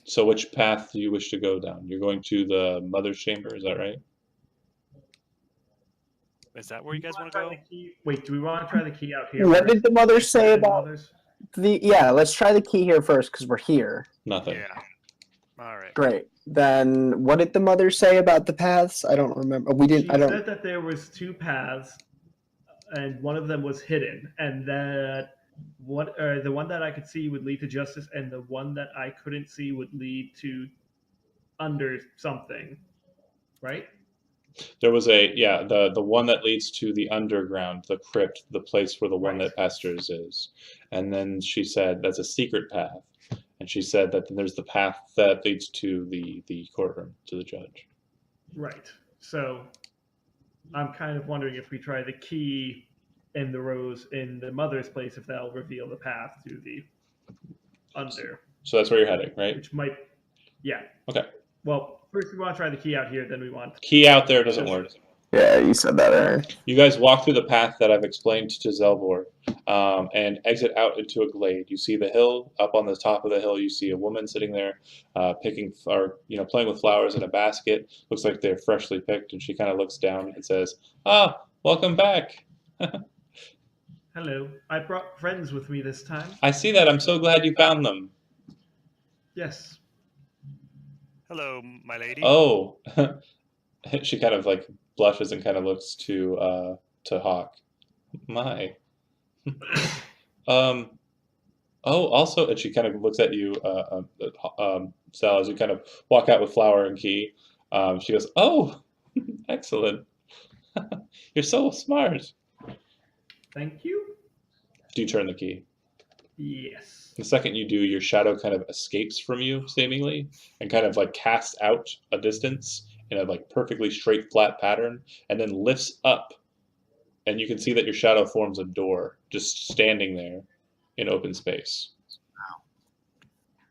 So which path do you wish to go down? You're going to the mother's chamber, is that right? Is that where you guys want to Try go? the key- Wait, do we want to try the key out here? what first? did the mother say Better than about others? Let's try the key here first because we're here. Nothing. Yeah. All right. Great. Then what did the mother say about the paths? I don't remember. We didn't. She I don't. said that there was 2 paths, and one of them was hidden, and that the one that I could see would lead to justice, and the one that I couldn't see would lead to under something, right? There was the one that leads to the underground, the crypt, the place where the one Right. that Pastor's is. And then she said that's a secret path. And she said that there's the path that leads to the courtroom, to the judge. Right. So I'm kind of wondering if we try the key in the rose in the mother's place, if that'll reveal the path to the under. So that's where you're heading, right? Which might, yeah. Okay. Well, first we want to try the key out here, then we want. Key out there doesn't work. Yeah, you said that, Aaron. You guys walk through the path that I've explained to Xelbor, and exit out into a glade. You see the hill. Up on the top of the hill, you see a woman sitting there, playing with flowers in a basket. Looks like they're freshly picked, and she kind of looks down and says, "Ah, welcome back." Hello. I brought friends with me this time. I see that. I'm so glad you found them. Yes. Hello, my lady. Oh, she kind of like blushes and kind of looks to Hawke. My. Oh, also, and she kind of looks at you, Sal, as you kind of walk out with flower and key. She goes, "Oh, excellent! You're so smart." Thank you. Do you turn the key? Yes. The second you do, your shadow kind of escapes from you, seemingly, and kind of like casts out a distance in a like perfectly straight, flat pattern, and then lifts up, and you can see that your shadow forms a door, just standing there in open space.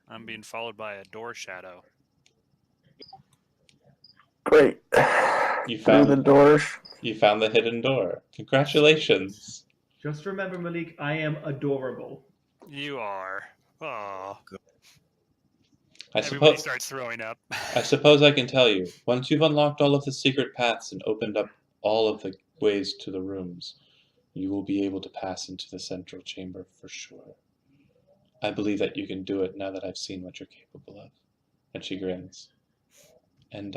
I'm being followed by a door shadow. Great. You Through found the doors. You found the hidden door. Congratulations. Just remember, Melik, I am adorable. You are. Oh. I Everybody suppose starts throwing up. I suppose I can tell you, once you've unlocked all of the secret paths and opened up all of the ways to the rooms, you will be able to pass into the central chamber for sure. I believe that you can do it now that I've seen what you're capable of. And she grins. And,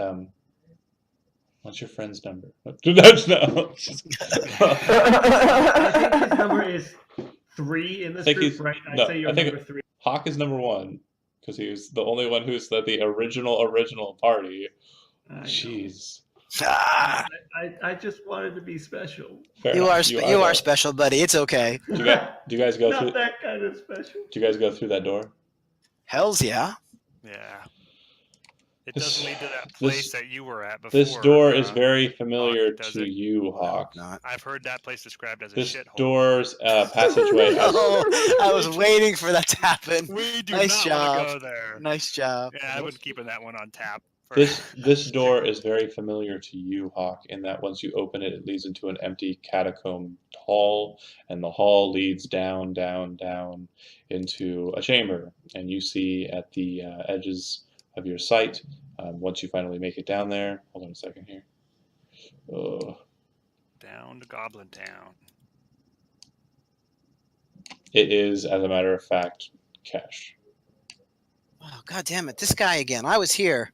what's your friend's number? I think his number is 3 in this group, right? I'd say you're number 3. Hawke is number 1, because he was the only one who's the original party. Jeez. Ah, I just wanted to be special. Fair you enough. are special, buddy. It's okay. Do you guys go Not through? that kind of special. Do you guys go through that door? Hells yeah. Yeah. It This- doesn't lead to that this- place that you were at before. This door is very familiar Hawke, does to it? you, Hawke. Not. I've heard that place described as a This shithole. door's passageway. No, I was waiting for that to happen. We do Nice not want job. to go there. Nice job. Yeah, I would keeping that one on tap. for- This door is very familiar to you, Hawke, in that once you open it, it leads into an empty catacomb hall, and the hall leads down, down, down into a chamber. And you see at the edges of your sight, once you finally make it down there, hold on a second here. Down to Goblin Town. It is, as a matter of fact, Kesh. Oh, God damn it. This guy again. I was here.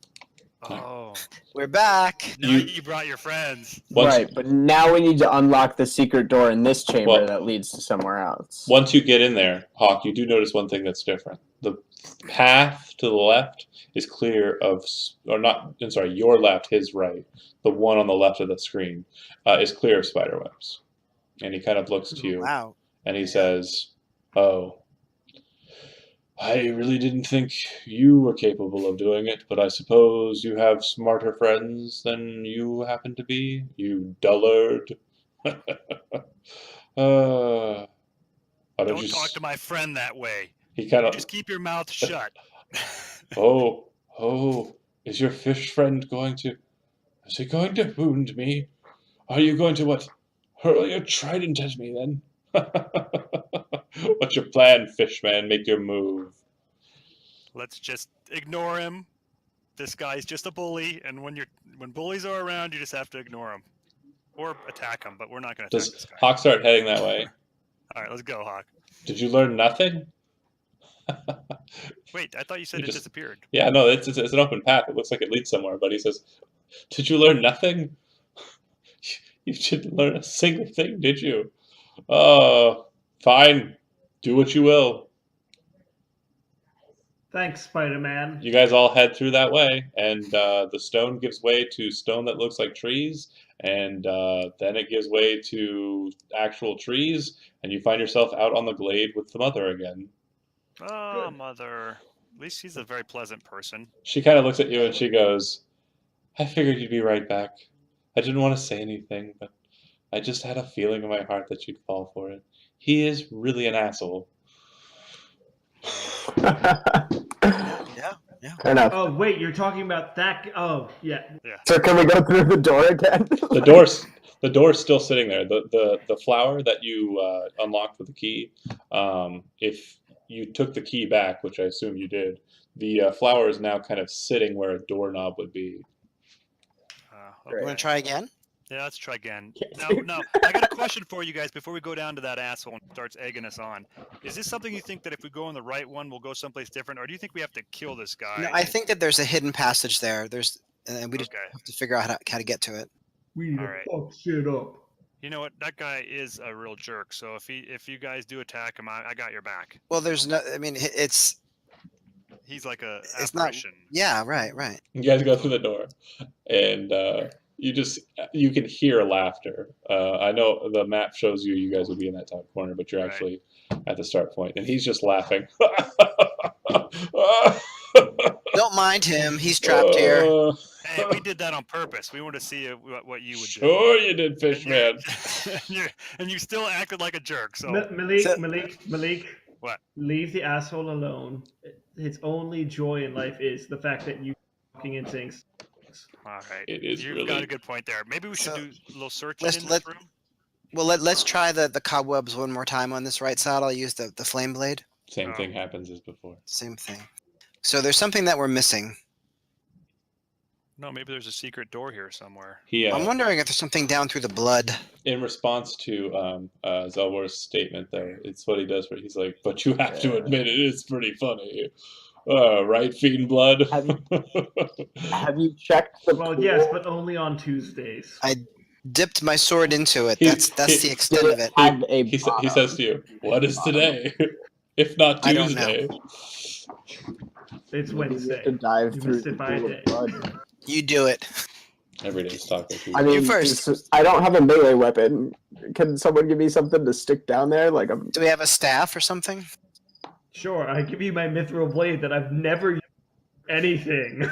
Oh. We're back. Now you brought your friends. Right, but now we need to unlock the secret door in this chamber Well- that leads to somewhere else. Once you get in there, Hawke, you do notice one thing that's different. The path to the left is clear of, or not, I'm sorry, your left, his right. The one on the left of the screen is clear of spiderwebs. And he kind of looks to you Wow. and he says, "Oh, I really didn't think you were capable of doing it, but I suppose you have smarter friends than you happen to be, you dullard." Why don't Don't you talk to my friend that way. He kind of, Just keep your mouth shut. oh, is your fish friend is he going to wound me? Are you going to what, hurl your trident at me then? What's your plan, fishman? Make your move. Let's just ignore him. This guy's just a bully, and when bullies are around, you just have to ignore him or attack him. But we're not going to attack Does this guy. Hawke start heading that way? All right, let's go, Hawke. Did you learn nothing? Wait, I thought you said You it just- disappeared. Yeah, no, it's an open path. It looks like it leads somewhere, but he says, "Did you learn nothing? You didn't learn a single thing, did you? Oh, fine. Do what you will." Thanks, Spider-Man. You guys all head through that way, and the stone gives way to stone that looks like trees, and then it gives way to actual trees, and you find yourself out on the glade with the mother again. Oh, Good. mother. At least she's a very pleasant person. She kind of looks at you and she goes, "I figured you'd be right back. I didn't want to say anything, but I just had a feeling in my heart that you'd fall for it. He is really an asshole." Yeah. Fair enough. Oh wait, you're talking about that? Oh yeah. So can we go through the door again? The door's still sitting there. The flower that you unlocked with the key, if you took the key back, which I assume you did, the flower is now kind of sitting where a doorknob would be. You Okay. want to try again? Yeah, let's try again. Yeah. Now, I got a question for you guys before we go down to that asshole and starts egging us on. Is this something you think that if we go on the right one, we'll go someplace different, or do you think we have to kill this guy? No, I think that there's a hidden passage there. And we just Okay. have to figure out how to get to it. We need All to right. fuck shit up. You know what? That guy is a real jerk. So if you guys do attack him, I got your back. Well, there's no. I mean, it's He's like a It's not- apparition. yeah, right. You guys go through the door, and you can hear laughter. I know the map shows you guys would be in that top corner, but you're Right. actually at the start point, and he's just laughing. Don't mind him. He's trapped here. Hey, we did that on purpose. We wanted to see what you would Sure you did, do. Fishman. And you still acted like a jerk. So Malik. What? Leave the asshole alone. His only joy in life is the fact that you fucking and saying. all right, It is you've really- got a good point there. Maybe we should So, do a little searching let's- in this let- room. Well, let's try the cobwebs one more time on this right side. I'll use the flame blade. Same thing happens as before. Same thing. So there's something that we're missing. No, maybe there's a secret door here somewhere. He, I'm wondering if there's something down through the blood. in response to Xelbor's statement, though, it's what he does. Where he's like, "But you have to admit it is pretty funny, right? Feeding blood." Have you checked the Well, pool? yes, but only on Tuesdays. I dipped my sword into it. He- That's the he- extent Did of it. have a he bottom? says to you, "What is today? If not I don't know. Tuesday?" It's You have Wednesday. to dive You through missed the it by a pool day. of blood. You do it. Every day is Taco Tuesday. I mean, first. I don't have a melee weapon. Can someone give me something to stick down there? Like I'm. Do we have a staff or something? Sure, I give you my mithril blade that I've never used for anything.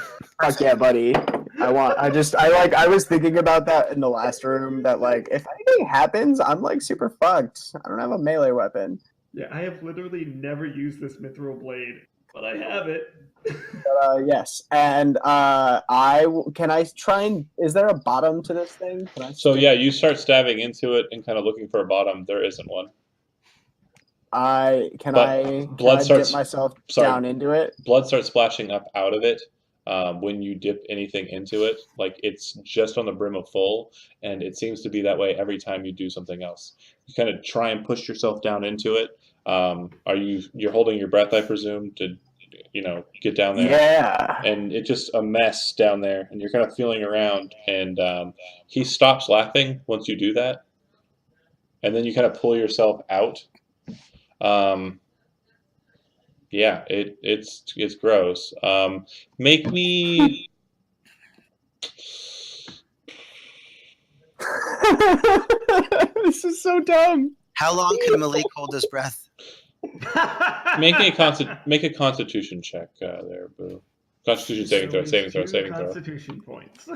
Fuck yeah, buddy. I was thinking about that in the last room. That like, if anything happens, I'm like super fucked. I don't have a melee weapon. Yeah, I have literally never used this mithril blade, but I have it. Yes, and can I try and is there a bottom to this thing? Can I So stick- yeah, you start stabbing into it and kind of looking for a bottom. There isn't one. Can But I blood starts- dip myself sorry. down into it? Blood starts splashing up out of it when you dip anything into it. Like it's just on the brim of full, and it seems to be that way every time you do something else. You kind of try and push yourself down into it. You're holding your breath, I presume, to get down there. Yeah. And it's just a mess down there, and you're kind of feeling around, and he stops laughing once you do that, and then you kind of pull yourself out. Yeah, it's gross. Make me This is so dumb. How long can Malik hold his breath? make a Constitution check there, Boo. Constitution saving throw, saving throw, saving throw, Constitution points.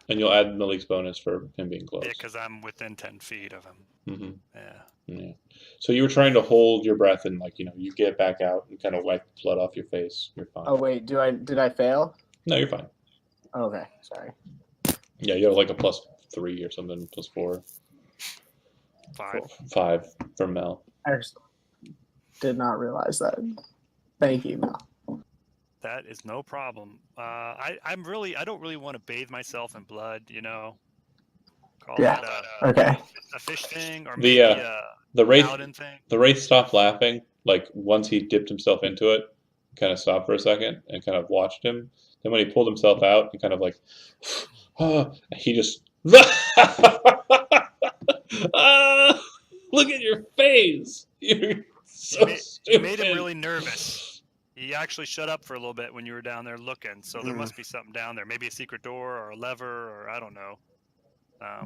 and you'll add Malik's bonus for him being close. Yeah, because I'm within 10 feet of him. hmm Yeah. Yeah. So you were trying to hold your breath, and you get back out and kind of wipe blood off your face. You're fine. Oh wait, did I fail? No, you're fine. Okay, sorry. Yeah, you have like a +3 or something, +4, 5. 5 for Mel. I just did not realize that. Thank you, Mel. That is no problem. I don't really want to bathe myself in blood, Call Yeah. it Okay. a fish thing, or The, maybe The wraith, paladin thing. the wraith stopped laughing. Like once he dipped himself into it, kind of stopped for a second and kind of watched him. Then when he pulled himself out, he kind of like, he just, ah, look at your face. You're so You stupid. made him really nervous. He actually shut up for a little bit when you were down there looking. So there must be something down there. Maybe a secret door or a lever, or I don't know.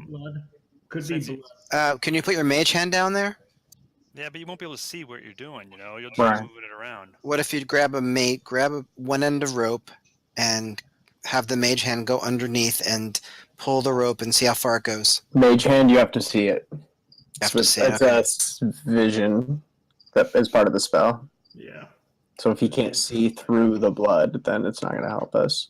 Blood. Could be Since he- blood. Can you put your mage hand down there? Yeah, but you won't be able to see what you're doing. You know, you'll just Right. be moving it around. What if you grab one end of rope, and have the mage hand go underneath and pull the rope and see how far it goes? Mage hand, you have to see it. You have to see it. It's a vision that is part of the spell. Yeah. So if you can't see through the blood, then it's not going to help us.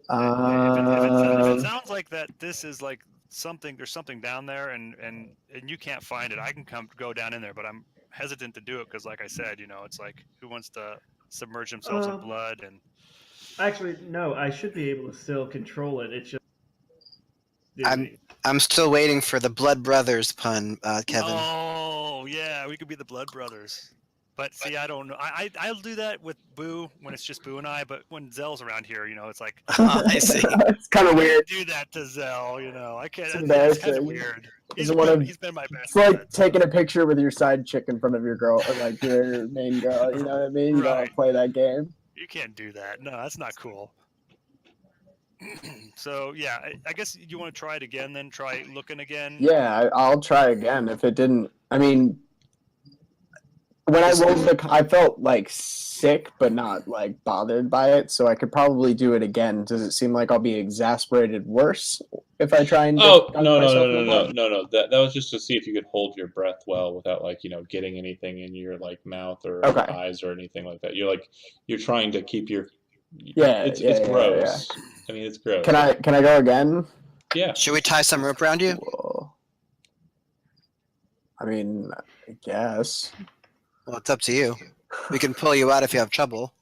If it sounds like that, this is like something. There's something down there, and you can't find it. I can go down in there, but I'm hesitant to do it because, like I said, you know, it's like who wants to submerge themselves in blood and. Actually, no. I should be able to still control it. It's just. I'm still waiting for the Blood Brothers pun, Kevin. Oh yeah, we could be the Blood Brothers. But see, I don't know. I'll do that with Boo when it's just Boo and I. But when Zell's around here, you know, it's like I see. It's kind of weird. do that to Zell. You know, I can't. It's It's kind embarrassing. of weird. He's He's been my best. It's like friend. taking a picture with your side chick in front of your girl, or like your main girl. You know what I mean? You Right. gotta play that game. You can't do that. No, that's not cool. So yeah, I guess you want to try it again. Then try looking again. Yeah, I'll try again. If it didn't, I mean, when I rolled I felt like sick, but not like bothered by it. So I could probably do it again. Does it seem like I'll be exasperated worse if I try and? Oh dunk no. myself in the blood? That was just to see if you could hold your breath well without like getting anything in your like mouth or Okay. eyes or anything like that. You're trying to keep your. Yeah, It's yeah, gross. I mean, it's gross. Can I go again? Yeah. Should we tie some rope around you? Whoa. I mean, I guess. Well, it's up to you. We can pull you out if you have trouble.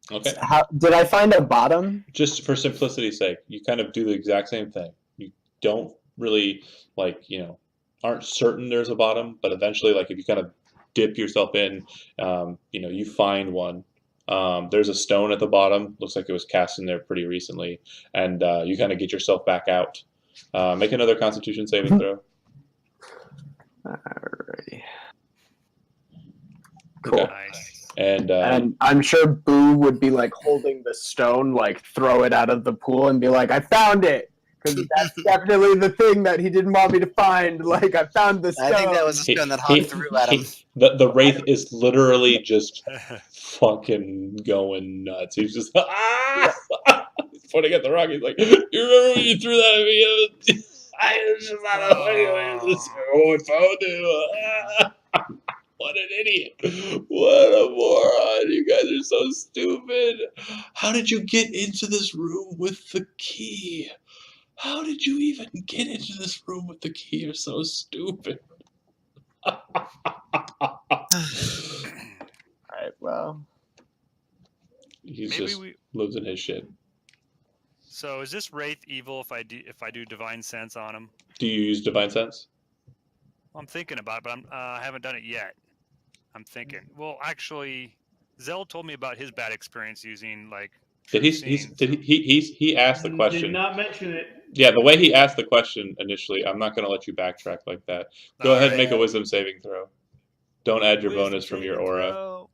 Okay. How did I find a bottom? Just for simplicity's sake, you kind of do the exact same thing. You don't really aren't certain there's a bottom, but eventually, like if you kind of dip yourself in, you find one. There's a stone at the bottom. Looks like it was cast in there pretty recently, and you kind of get yourself back out. Make another Constitution saving throw. Alrighty. Okay. Nice. And I'm sure Boo would be like holding the stone, like throw it out of the pool and be like, "I found it," because that's definitely the thing that he didn't want me to find. Like, I found the stone. I think that was the stone that Hawke threw at him. The wraith is literally just fucking going nuts. He's just he's pointing at the rock. He's like, "You remember when you threw that at me? I was just not I found it. What an idiot! What a moron! You guys are so stupid. How did you get into this room with the key? How did you even get into this room with the key? You're so stupid." Alright, well. He's Maybe just we. lives in his shit. So is this wraith evil if I do divine sense on him? Do you use divine sense? Well, I'm thinking about it, but I haven't done it yet. I'm thinking. Well, actually, Zell told me about his bad experience using like. He asked the question? Did not mention it. Yeah, the way he asked the question initially, I'm not going to let you backtrack like that. Go ahead and make a wisdom saving throw. Don't add your bonus from your aura. All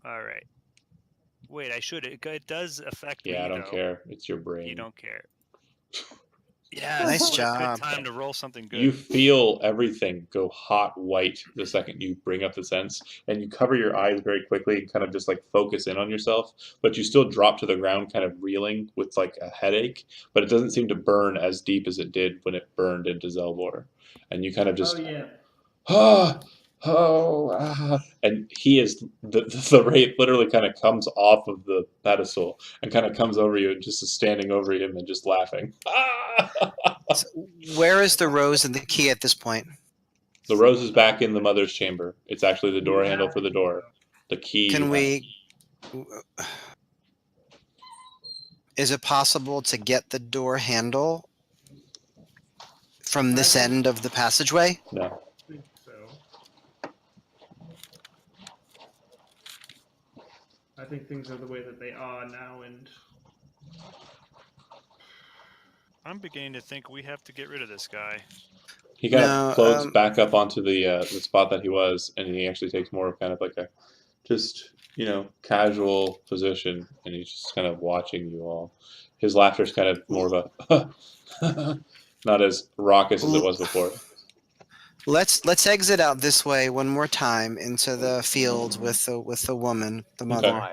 right. Wait, I should. It does affect me. Yeah, I don't though. care. It's your brain. You don't care. Yeah, Nice what a job. Good time to roll something good. You feel everything go hot white the second you bring up the sense, and you cover your eyes very quickly and kind of just like focus in on yourself, but you still drop to the ground kind of reeling with like a headache, but it doesn't seem to burn as deep as it did when it burned into Xelbor. And you kind of just, and he is, the wraith literally kind of comes off of the pedestal and kind of comes over you and just is standing over him and just laughing. So where is the rose and the key at this point? The rose is back in the mother's chamber. It's actually the door handle for the door. The key. Can we... Is it possible to get the door handle from this end of the passageway? No. I think so. I think things are the way that they are now, and I'm beginning to think we have to get rid of this guy. He kind No, of floats back up onto the spot that he was, and he actually takes more of kind of like a just casual position, and he's just kind of watching you all. His laughter's kind of more of a not as raucous as it was before. Let's exit out this way one more time into the field with the woman, the mother.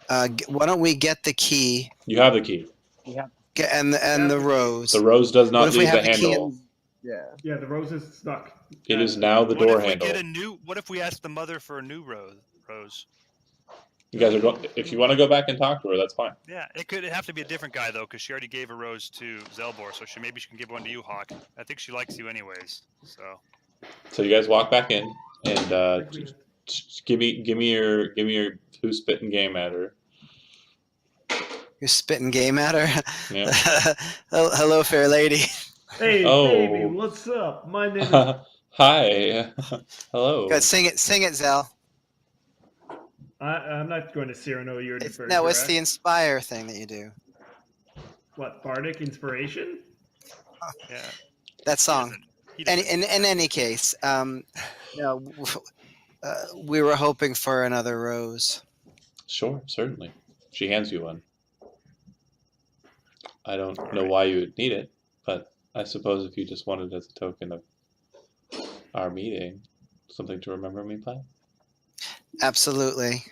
Okay. Why don't we get the key You have the key. and the rose? The rose does What not if we leave the have the key handle. and- yeah, the rose is stuck. It is now the What door if we handle. get a new? What if we ask the mother for a new rose? You guys are going. If you want to go back and talk to her, that's fine. Yeah, it could have to be a different guy though, because she already gave a rose to Xelbor, so maybe she can give one to you, Hawke. I think she likes you anyways. So So you guys walk back in, and give me your who's spitting game at her. You're spitting game at her. Yeah. Hello, fair lady. Hey, Oh. baby, what's up? My name is. Hi. Hello. Good, sing it, Zell. I'm not going to Cyrano your No, it's the inspire thing that you do. What, bardic inspiration? yeah, That song. He And doesn't- in any case, we were hoping for another rose. Sure, certainly. She hands you one. I don't know Alright. why you would need it, but I suppose if you just wanted as a token of our meeting, something to remember me by, Absolutely.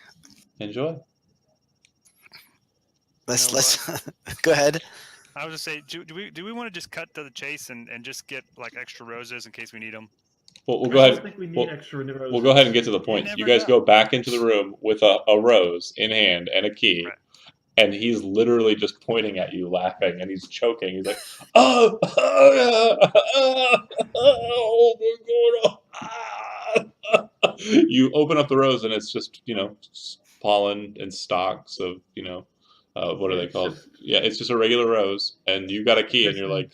enjoy. Let's go ahead. I was just say, do we want to just cut to the chase and just get like extra roses in case we need them? We'll I go don't ahead. think we need We'll, extra roses. we'll go ahead and get to the point. You never guys know. go back into the room with a rose in hand and a key. Right. And he's literally just pointing at you, laughing, and he's choking. He's like, "Oh, oh my God!" You open up the rose, and it's just pollen and stalks of what are they It's called? just- Yeah, it's just a regular rose, and you got a key, and you're like,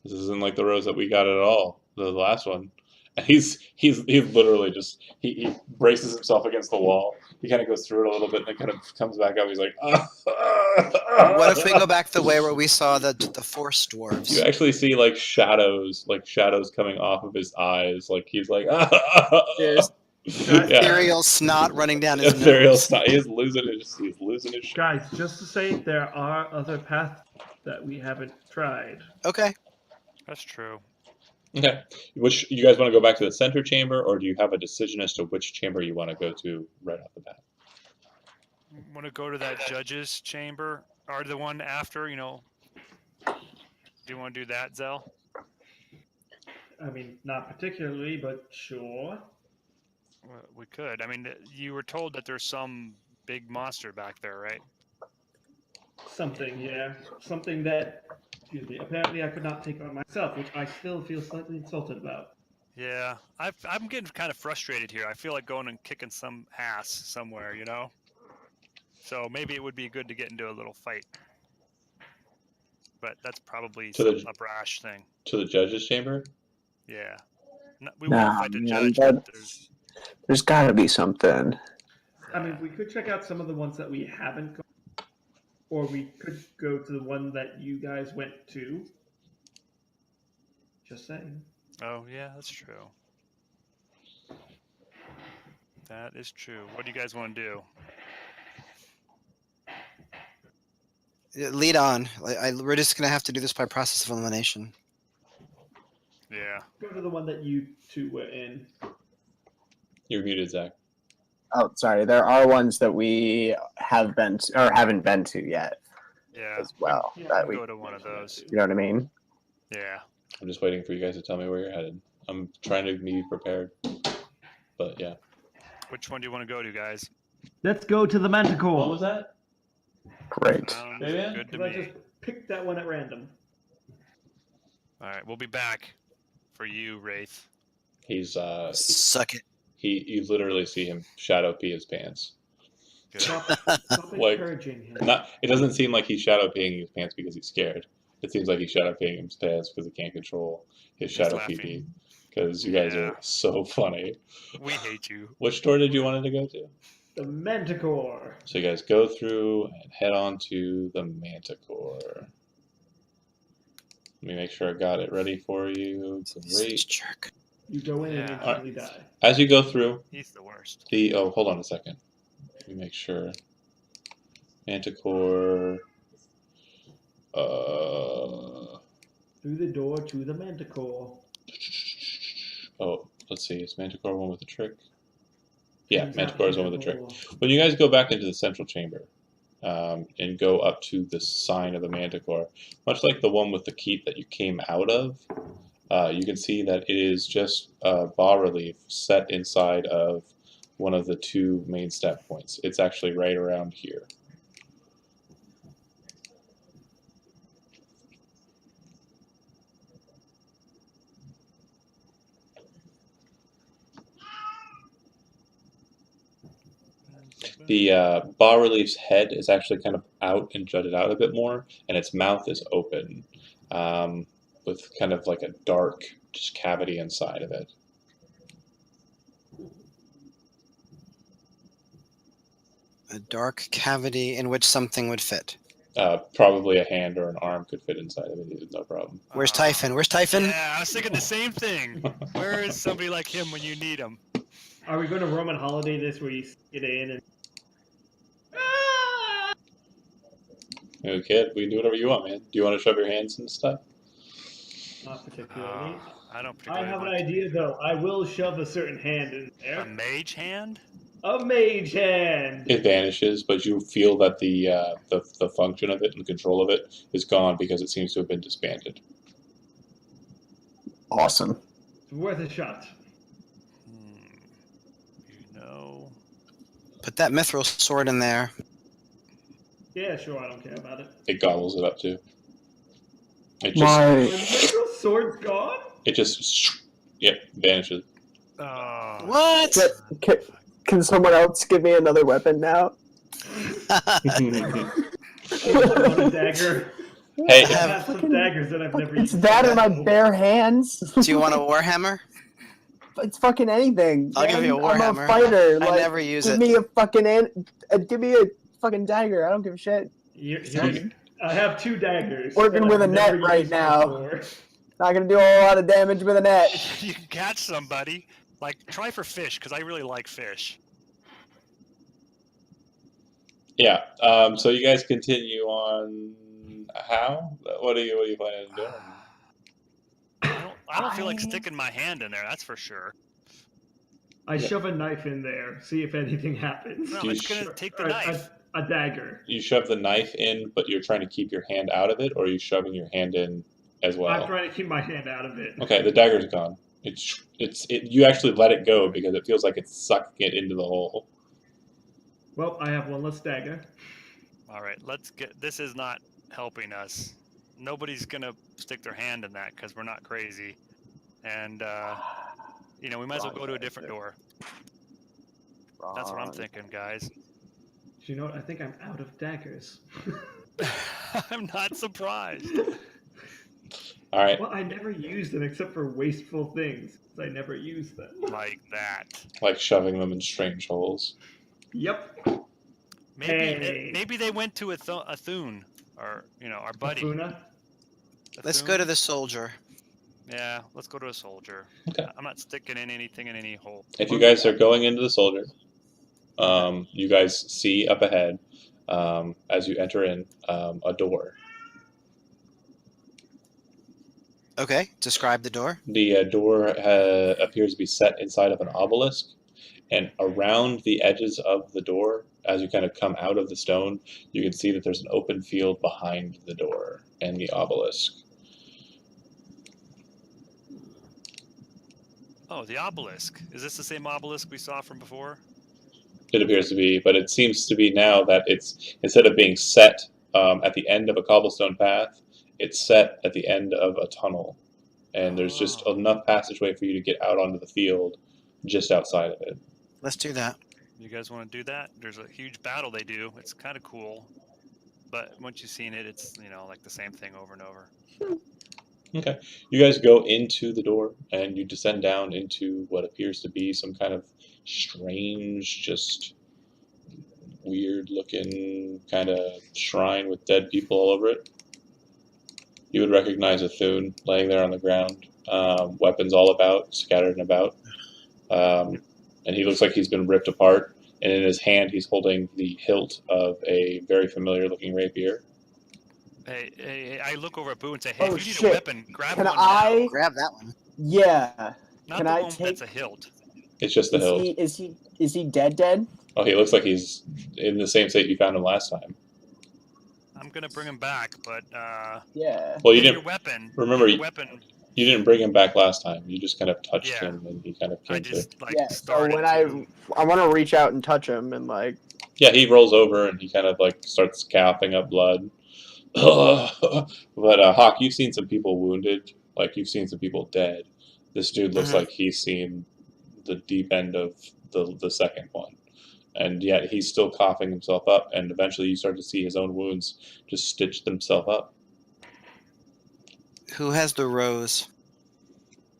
"This isn't like the rose that we got at all. The last one." And he's literally just he braces himself against the wall. He kind of goes through it a little bit, and then kind of comes back up. He's like, What if we go back the way where we saw the force dwarves? You actually see like shadows coming off of his eyes. Like he's like, There's yeah, ethereal snot running down his ethereal nose. snot. He's losing his shit. Guys, just to say, there are other paths that we haven't tried. Okay. That's true. Okay, which you guys want to go back to the center chamber, or do you have a decision as to which chamber you want to go to right off the bat? Want to go to that judge's chamber or the one after? Do you want to do that, Zell? I mean, not particularly, but sure. Well, we could. I mean, you were told that there's some big monster back there, right? Something, yeah. Something that, excuse me, apparently I could not take on myself, which I still feel slightly insulted about. Yeah, I'm getting kind of frustrated here. I feel like going and kicking some ass somewhere, So maybe it would be good to get into a little fight. But that's probably a brash thing. To the judge's chamber? Yeah. No, we won't fight the judge, but but there's got to be something. I mean, we could check out some of the ones that we haven't gone, or we could go to the one that you guys went to. Just saying. Oh, yeah, that's true. That is true. What do you guys want to do? Lead on. We're just gonna have to do this by process of elimination. Yeah. Go to the one that you two were in. You're muted, Zach. Oh, sorry. There are ones that we have been to, or haven't been to yet Yeah. as well. Yeah, that We'll we, go to one of those. you know what I mean? Yeah. I'm just waiting for you guys to tell me where you're headed. I'm trying to be prepared. But yeah. Which one do you want to go to, guys? Let's go to the Manticore. that? Great. Sounds Yeah. good to I me. just picked that one at random. All right, we'll be back for you, Wraith. He's Suck it. you literally see him shadow pee his pants. Good. Stop Like, encouraging him. It doesn't seem like he's shadow peeing his pants because he's scared. It seems like he's shadow kicking his pants because he can't control his He's shadow laughing. PP. Because you guys Yeah. are so funny. We hate you. Which door did you want it to go to? The Manticore. So you guys go through and head on to the Manticore. Let me make sure I got it ready for you. Such a Great. jerk. You go in and Yeah. instantly die. As you go through, He's the worst. oh, hold on a second. Let me make sure. Manticore. Through the door to the Manticore. Oh, let's see. Is Manticore one with the trick? Yeah, Turns out Manticore is he's one a with the trick. bull. When you guys go back into the central chamber and go up to the sign of the Manticore, much like the one with the keep that you came out of, you can see that it is just a bas relief set inside of one of the two main step points. It's actually right around here. The bas relief's head is actually kind of out and jutted out a bit more, and its mouth is open with kind of like a dark just cavity inside of it. A dark cavity in which something would fit. Probably a hand or an arm could fit inside of it, no problem. Where's Typhon? Where's Typhon? Yeah, I was thinking the same thing. Where is somebody like him when you need him? Are we going to Roman holiday this where you get in and... No kid, we can do whatever you want, man. Do you want to shove your hands and stuff? Not particularly. I don't I particularly have an want idea, though. I will shove a certain hand in a there. mage hand. A mage hand! It vanishes, but you feel that the function of it and control of it is gone because it seems to have been disbanded. Awesome. It's worth a shot. You know. Put that mithril sword in there. Yeah, sure, I don't care about it. It gobbles it up too. It just My The mithril sword's gone? it just vanishes. Oh. What? can someone else give me another weapon now? I want a dagger. Hey, I have some daggers that I've never It's used. that or my bare hands. Do you want a warhammer? It's fucking anything. I'll give you a I'm warhammer. a fighter. I Like, never use give it. me a fucking give me a fucking dagger. I don't give a shit. I have two daggers. Working that with I've a never net right used now. before. Not gonna do a whole lot of damage with a net. You can catch somebody. Like, try for fish, because I really like fish. yeah. So you guys continue on. How? What are you planning on doing? I don't feel like sticking my hand in there. That's for sure. I shove a knife in there, see if anything happens. No, Do you it's gonna take the Or knife. A dagger. You shove the knife in, but you're trying to keep your hand out of it, or are you shoving your hand in as I'm well? trying to keep my hand out of it. Okay, the dagger's gone. You actually let it go because it feels like it's sucking it into the hole. Well, I have one less dagger. All right, let's get. This is not helping us. Nobody's gonna stick their hand in that because we're not crazy, and we might as well go to a different door. That's what I'm thinking, guys. You know what? I think I'm out of daggers. I'm not surprised. All right, Well, I never use them except for wasteful things. I never use them. Like that. like shoving them in strange holes. Yep. Maybe they went to a Thune, or our buddy. Funa. Let's go to the soldier. Yeah, let's go to a soldier. Okay. I'm not sticking in anything in any hole. If you guys are going into the soldier, you guys see up ahead as you enter in a door. Okay, describe the door. The door appears to be set inside of an obelisk, and around the edges of the door, as you kind of come out of the stone, you can see that there's an open field behind the door and the obelisk. Oh, the obelisk. Is this the same obelisk we saw from before? It appears to be, but it seems to be now that it's, instead of being set at the end of a cobblestone path, it's set at the end of a tunnel. And there's just enough passageway for you to get out onto the field just outside of it. Let's do that. You guys want to do that? There's a huge battle they do. It's kind of cool. but once you've seen it, it's like the same thing over and over. Okay. You guys go into the door and you descend down into what appears to be some kind of strange, just weird looking kind of shrine with dead people all over it. You would recognize a Thune laying there on the ground, weapons all about, scattered about. And he looks like he's been ripped apart. And in his hand, he's holding the hilt of a very familiar looking rapier. Hey, I look over at Boo and say, hey, Oh, if you need shit. a weapon, grab Can one I? now. Grab that one. Yeah. Not Can the I one take? that's a hilt. It's just the Is hilt. he dead? Oh, he looks like he's in the same state you found him last time. I'm gonna bring him back, but Yeah. Well, you get your didn't weapon. remember. Get your weapon. You didn't bring him back last time. You just kind of touched Yeah. him, and he kind of I came to. just Yeah. So started. when I want to reach out and touch him and like. Yeah, he rolls over and he kind of like starts coughing up blood. But Hawke, you've seen some people wounded. Like you've seen some people dead. This dude looks like he's seen the deep end of the second one, and yet he's still coughing himself up. And eventually, you start to see his own wounds just stitch themselves up. Who has the rose?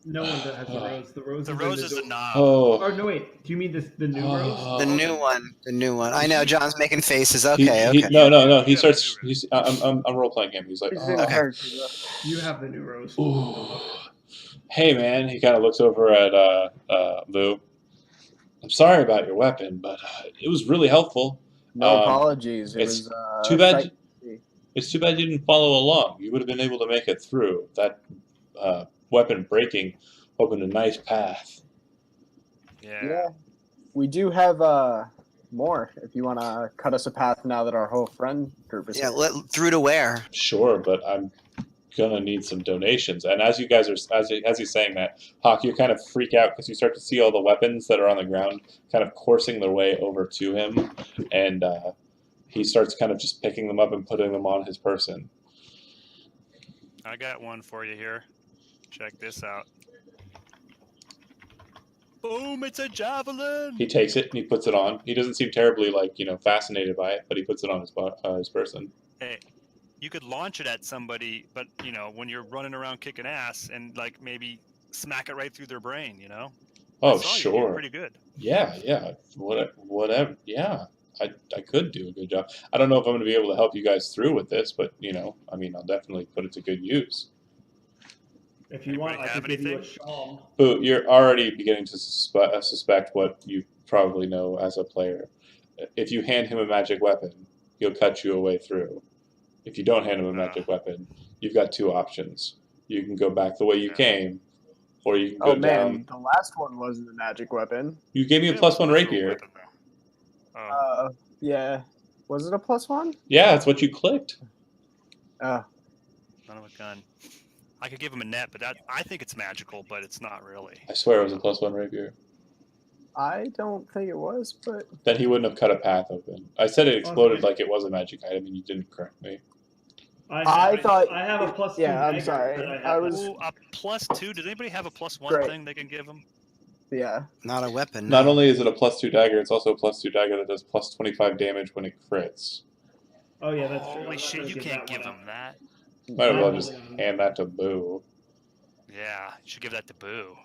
No one that has the rose. The rose. The is rose in is the a door. knob. Oh, Oh no! Wait. Do you mean the new rose? The new one. The new one. I know. John's making faces. He- Okay. he- Okay. no. He Yeah, starts. the new He's. I'm role playing him. He's like, It's in oh, character. You have the new rose. ooh. Hey man. He kind of looks over at Boo. I'm sorry about your weapon, but it was really helpful. No Um, apologies. It it's was too bad. sight- It's too bad you didn't follow along. You would have been able to make it through. That weapon breaking opened a nice path. Yeah. We do have more. If you want to cut us a path now that our whole friend group is Yeah. here. Through to where? Sure, but I'm gonna need some donations. And as you guys are, as he's saying that, Hawke, you kind of freak out because you start to see all the weapons that are on the ground kind of coursing their way over to him, and he starts kind of just picking them up and putting them on his person. I got one for you here. Check this out. Boom! It's a javelin. He takes it and he puts it on. He doesn't seem terribly fascinated by it, but he puts it on his person. Hey, you could launch it at somebody, but when you're running around kicking ass and maybe smack it right through their brain. Oh, I saw you. sure. You're pretty good. Yeah. Whatever. Yeah, I could do a good job. I don't know if I'm going to be able to help you guys through with this, but I mean, I'll definitely put it to good use. If you want, Anybody I have can give you a anything? shawl. Boo, you're already beginning to suspect what you probably know as a player. If you hand him a magic weapon, he'll cut you a way through. If you don't hand him a magic weapon, you've got two options. You can go back the way you came, or you can go Oh man, down. the last one wasn't a magic weapon. You gave me a It was +1 a rapier. weapon, though. Oh, Yeah. Was it a +1? Yeah, that's what you clicked. Oh. son of a gun. I could give him a net, but I think it's magical, but it's not really. I swear it was a +1 rapier. I don't think it was, but Then he wouldn't have cut a path open. I said it exploded Okay. like it was a magic item, and you didn't correct me. I thought. I have a +2 Yeah, I'm dagger sorry. that I have I was Ooh, a +2. Does anybody have a +1 Great. thing they can give him? yeah. Not a weapon. Not no. only is it a +2 dagger, it's also a +2 dagger that does +25 damage when it crits. Oh yeah, that's true. I'm Holy not shit! gonna You give can't that give one him up. that. Might as well I'm just holding on. hand that to Boo. Yeah, you should give that to Boo.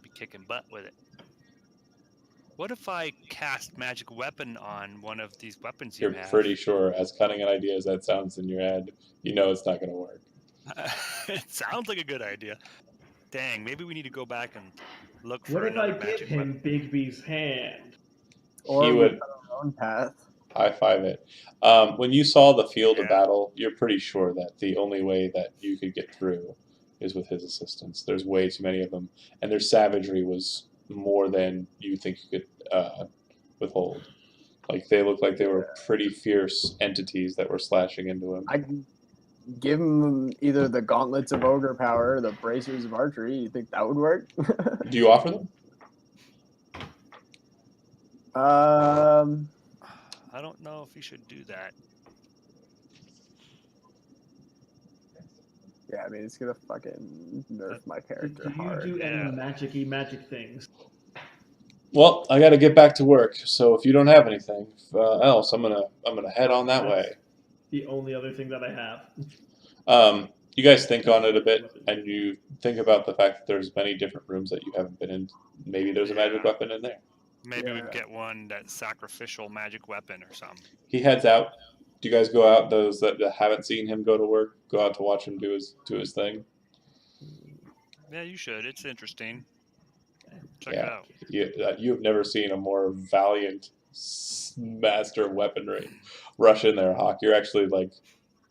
Be kicking butt with it. What if I cast magic weapon on one of these weapons you You're have? pretty sure, as cunning an idea as that sounds in your head, you know it's not going to work. It sounds like a good idea. Dang, maybe we need to go back and look for What if I another give magic him Bigby's hand? Or He we would cut our own path. high five it. When you saw the field of Yeah. battle, you're pretty sure that the only way that you could get through is with his assistance. There's way too many of them, and their savagery was more than you think you could withhold. Like they looked like they were pretty fierce entities that were slashing into him. I can give him either the gauntlets of ogre power or the bracers of archery. You think that would work? Do you offer them? I don't know if you should do that. Yeah, I mean it's gonna fucking nerf my character Do you hard. do any Yeah. magic-y magic things? Well, I got to get back to work. So if you don't have anything else, I'm gonna head on that way. The only other thing that I have. You guys think on it a bit, and you think about the fact that there's many different rooms that you haven't been in. Maybe there's a magic Yeah. weapon in there. Maybe we Yeah. can get one that's sacrificial magic weapon or something. He heads out. Do you guys go out? Those that haven't seen him go to work, go out to watch him do his thing. Yeah, you should. It's interesting. Check Yeah. it out. You have never seen a more valiant master of weaponry rush in there, Hawke. You're actually like,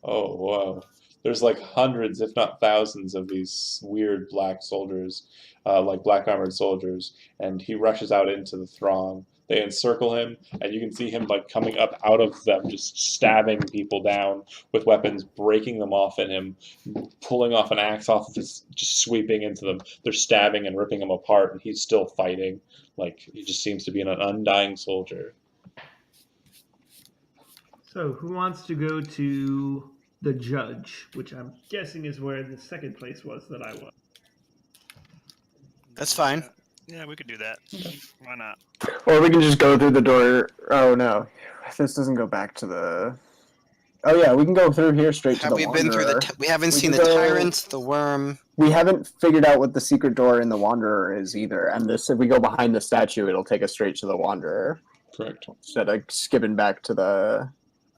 oh wow. There's like hundreds, if not thousands, of these weird black soldiers, like black armored soldiers, and he rushes out into the throng. They encircle him, and you can see him like coming up out of them, just stabbing people down with weapons, breaking them off at him, pulling off an axe off of his, just sweeping into them. They're stabbing and ripping him apart, and he's still fighting. Like he just seems to be an undying soldier. So, who wants to go to the judge, which I'm guessing is where the second place was that I was? That's fine. Yeah, we could do that. Why not? Or we can just go through the door. Oh no, this doesn't go back to the. Oh yeah, we can go through here straight to Have the we been through Wanderer. we haven't We seen the can go- tyrant, the worm. We haven't figured out what the secret door in the Wanderer is either. And this, if we go behind the statue, it'll take us straight to the Wanderer Correct. instead of skipping back to the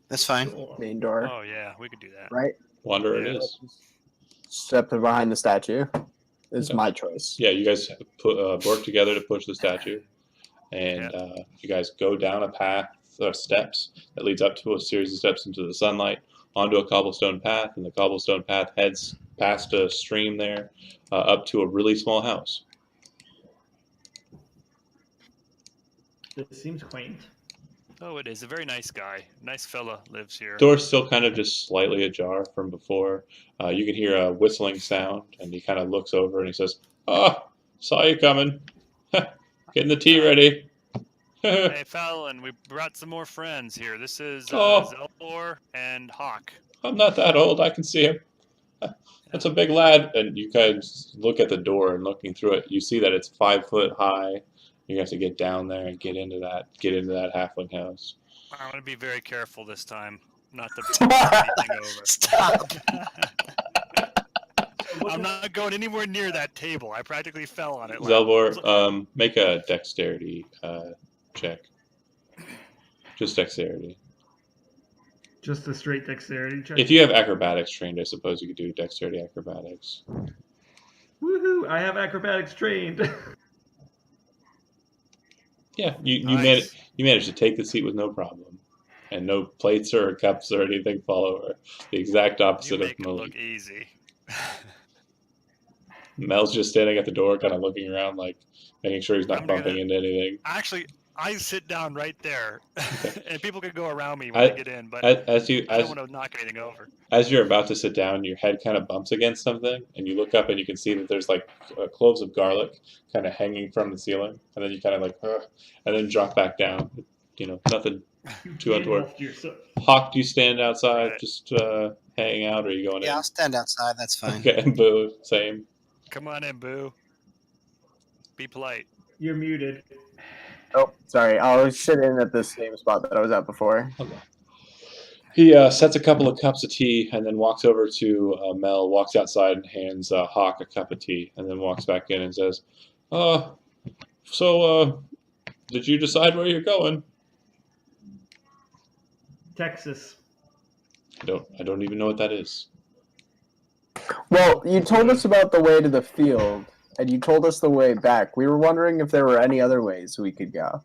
That's fine. main door. Oh yeah, we could do that. Right? Wanderer Yeah. it is. Step behind the statue is Okay. my choice. Yeah, you guys work together to push the statue, and you guys go down a path of steps that leads up to a series of steps into the sunlight, onto a cobblestone path, and the cobblestone path heads past a stream there, up to a really small house. This seems quaint. Oh, it is. A very nice guy. Nice fella lives here. Door's still kind of just slightly ajar from before. You can hear a whistling sound, and he kind of looks over and he says, "Ah, saw you coming. Getting the tea ready." Hey, Fallon, we brought some more friends here. This is Oh. Xelbor and Hawke. I'm not that old. I can see him. That's a big lad. And you guys look at the door, and looking through it, you see that it's 5 foot high. You have to get down there and get into that halfling house. I'm going to be very careful this time. Not to knock anything over. Stop. I'm not going anywhere near that table. I practically fell on it. Xelbor, make a dexterity check. Just dexterity. Just a straight dexterity check. If you have acrobatics trained, I suppose you could do dexterity acrobatics. Woohoo! I have acrobatics trained. Yeah, you Nice. managed to take the seat with no problem, and no plates or cups or anything fall over. The exact You opposite make of it look Melik. easy. Mel's just standing at the door, kind of looking around, like making sure he's not I'm bumping gonna- into anything. Actually, I sit down right there, and people can go around me when I- they get in, but As I don't want to knock anything over. you're about to sit down, your head kind of bumps against something, and you look up and you can see that there's like cloves of garlic kind of hanging from the ceiling, and then you kind of like, "Ugh," and then drop back down. You know, nothing. You Too untoward. engulfed yourself. Hawke, do you stand outside, Right. just hanging out, or are you going Yeah, in? I'll stand outside. That's fine. Okay, and Boo, same. Come on in, Boo. Be polite. You're muted. Oh, sorry. I'll sit in at the same spot that I was at before. He sets a couple of cups of tea and then walks over to Mel, walks outside and hands Hawke a cup of tea, and then walks back in and says, so did you decide where you're going?" Texas. I don't even know what that is. Well, you told us about the way to the field, and you told us the way back. We were wondering if there were any other ways we could go.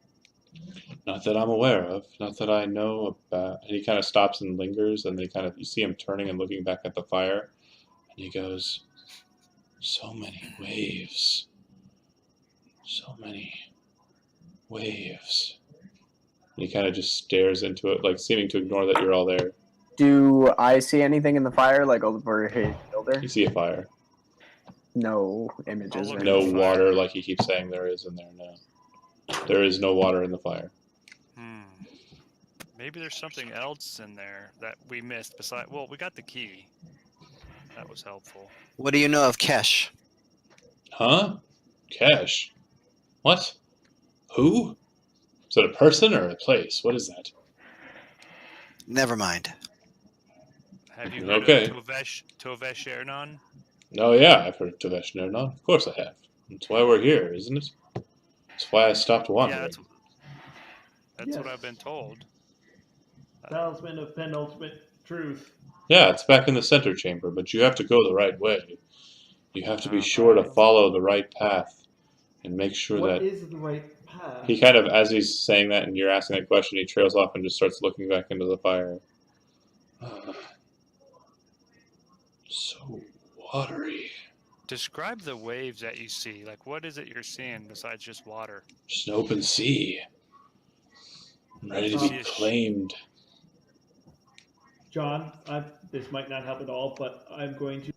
Not that I'm aware of, not that I know about. And he kind of stops and lingers, and you see him turning and looking back at the fire, and he goes, "So many waves. So many waves." And he kind of just stares into it, like seeming to ignore that you're all there. Do I see anything in the fire, like over his shoulder? You see a fire. No images. I'll or look No at the fire. water, like he keeps saying there is in there. No, there is no water in the fire. Maybe there's something else in there that we missed. Besides, well, we got the key. That was helpful. What do you know of Kesh? Huh? Kesh? What? Who? Is it a person or a place? What is that? Never mind. Have you heard Okay. of Tovesh Ernon? Oh yeah, I've heard of Tovesh Nernon. Of course I have. That's why we're here, isn't it? That's why I stopped wandering. Yeah, that's Yes. what I've been told. Talisman of Penultimate Truth. Yeah, it's back in the center chamber, but you have to go the right way. You have to be sure to Um, follow the right path and make sure What that is the right path? he kind of, as he's saying that and you're asking that question, he trails off and just starts looking back into the fire. So watery. Describe the waves that you see. Like, what is it you're seeing besides just water? Just an open sea. I'm ready to be claimed. John, this might not help at all, but I'm going to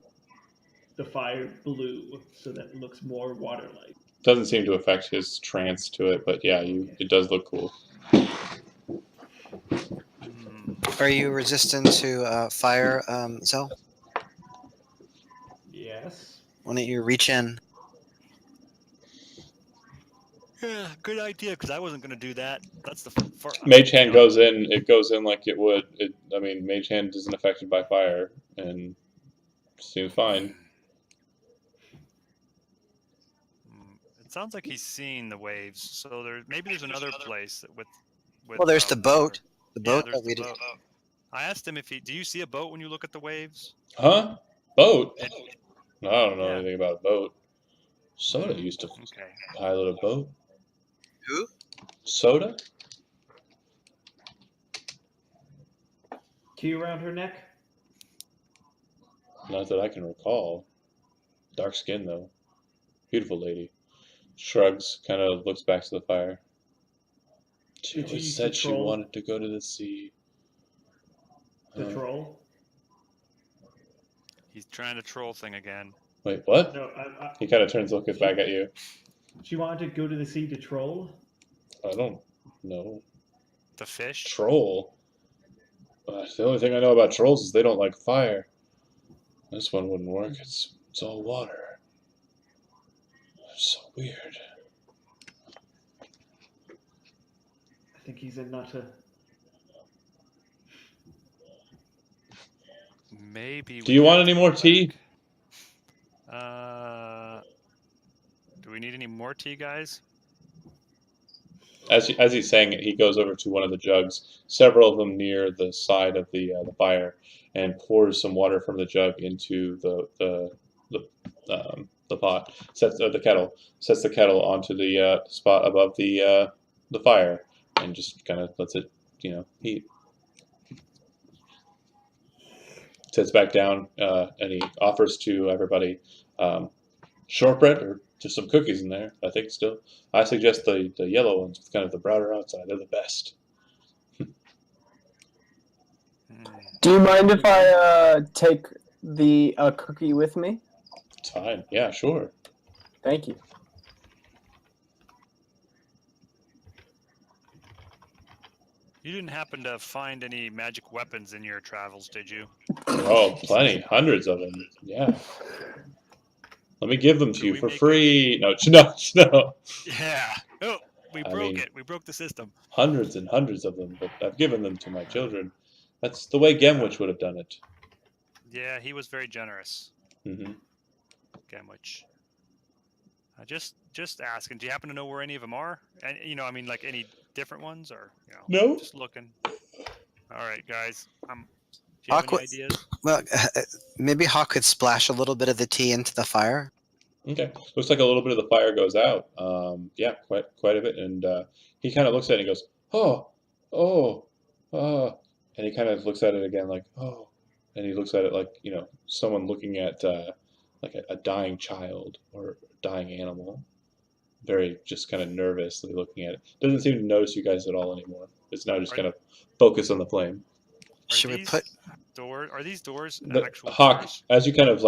the fire blue so that it looks more water-like. Doesn't seem to affect his trance to it, but yeah, it does look cool. Are you resistant to fire, Zell? Yes. Why don't you reach in? Yeah, good idea. Because I wasn't going to do that. That's the Mage Hand goes in. It goes in like it would. Mage Hand isn't affected by fire, and seems fine. It sounds like he's seeing the waves. So maybe there's another place with. Well, there's the boat. The boat there's that we the did. boat. I asked him do you see a boat when you look at the waves? Huh? Boat? It- I don't know Yeah. anything about a boat. Soda used to Okay. pilot a boat. Who? Soda? Key around her neck? Not that I can recall. Dark skin, though. Beautiful lady. Shrugs, kind of looks back to the fire. She Did you always use said the she troll? wanted to go to the sea. The troll? He's trying to troll thing again. Wait, what? No, He kind of turns, looking back at you. she wanted to go to the sea to troll? I don't know. The fish? Troll? The only thing I know about trolls is they don't like fire. This one wouldn't work. It's all water. It's so weird. I think he's a nutter. Maybe. Do you want any more tea? Do we need any more tea, guys? As he's saying it, he goes over to one of the jugs, several of them near the side of the fire, and pours some water from the jug into the pot. Sets the kettle. Sets the kettle onto the spot above the fire, and just kind of lets it, heat. Sits back down, and he offers to everybody shortbread or just some cookies in there. I think still. I suggest the yellow ones with kind of the browner outside. They're the best. Do you mind if I take the cookie with me? It's fine. Yeah, sure. Thank you. You didn't happen to find any magic weapons in your travels, did you? Oh, plenty. Hundreds of them. Yeah. Let me give them to you we for make free. No. No. Yeah. Oh, we I broke mean- it. We broke the system. Hundreds and hundreds of them, but I've given them to my children. That's the way Gemwich would have done it. Yeah, he was very generous. Hmm. Gemwich. Just asking. Do you happen to know where any of them are? And like any different ones, or No. just looking. All right, guys. Do you have any Awkward. ideas? Well, maybe Hawke could splash a little bit of the tea into the fire. Okay. Looks like a little bit of the fire goes out. Yeah, quite a bit. And he kind of looks at it and goes, oh, and he kind of looks at it again like, oh, and he looks at it like, someone looking at like a dying child or a dying animal. Very just kind of nervously looking at it. Doesn't seem to notice you guys at all anymore. It's now just kind of focused on the flame. Should we put? Are these doors The actual Hawke, doors? as you kind of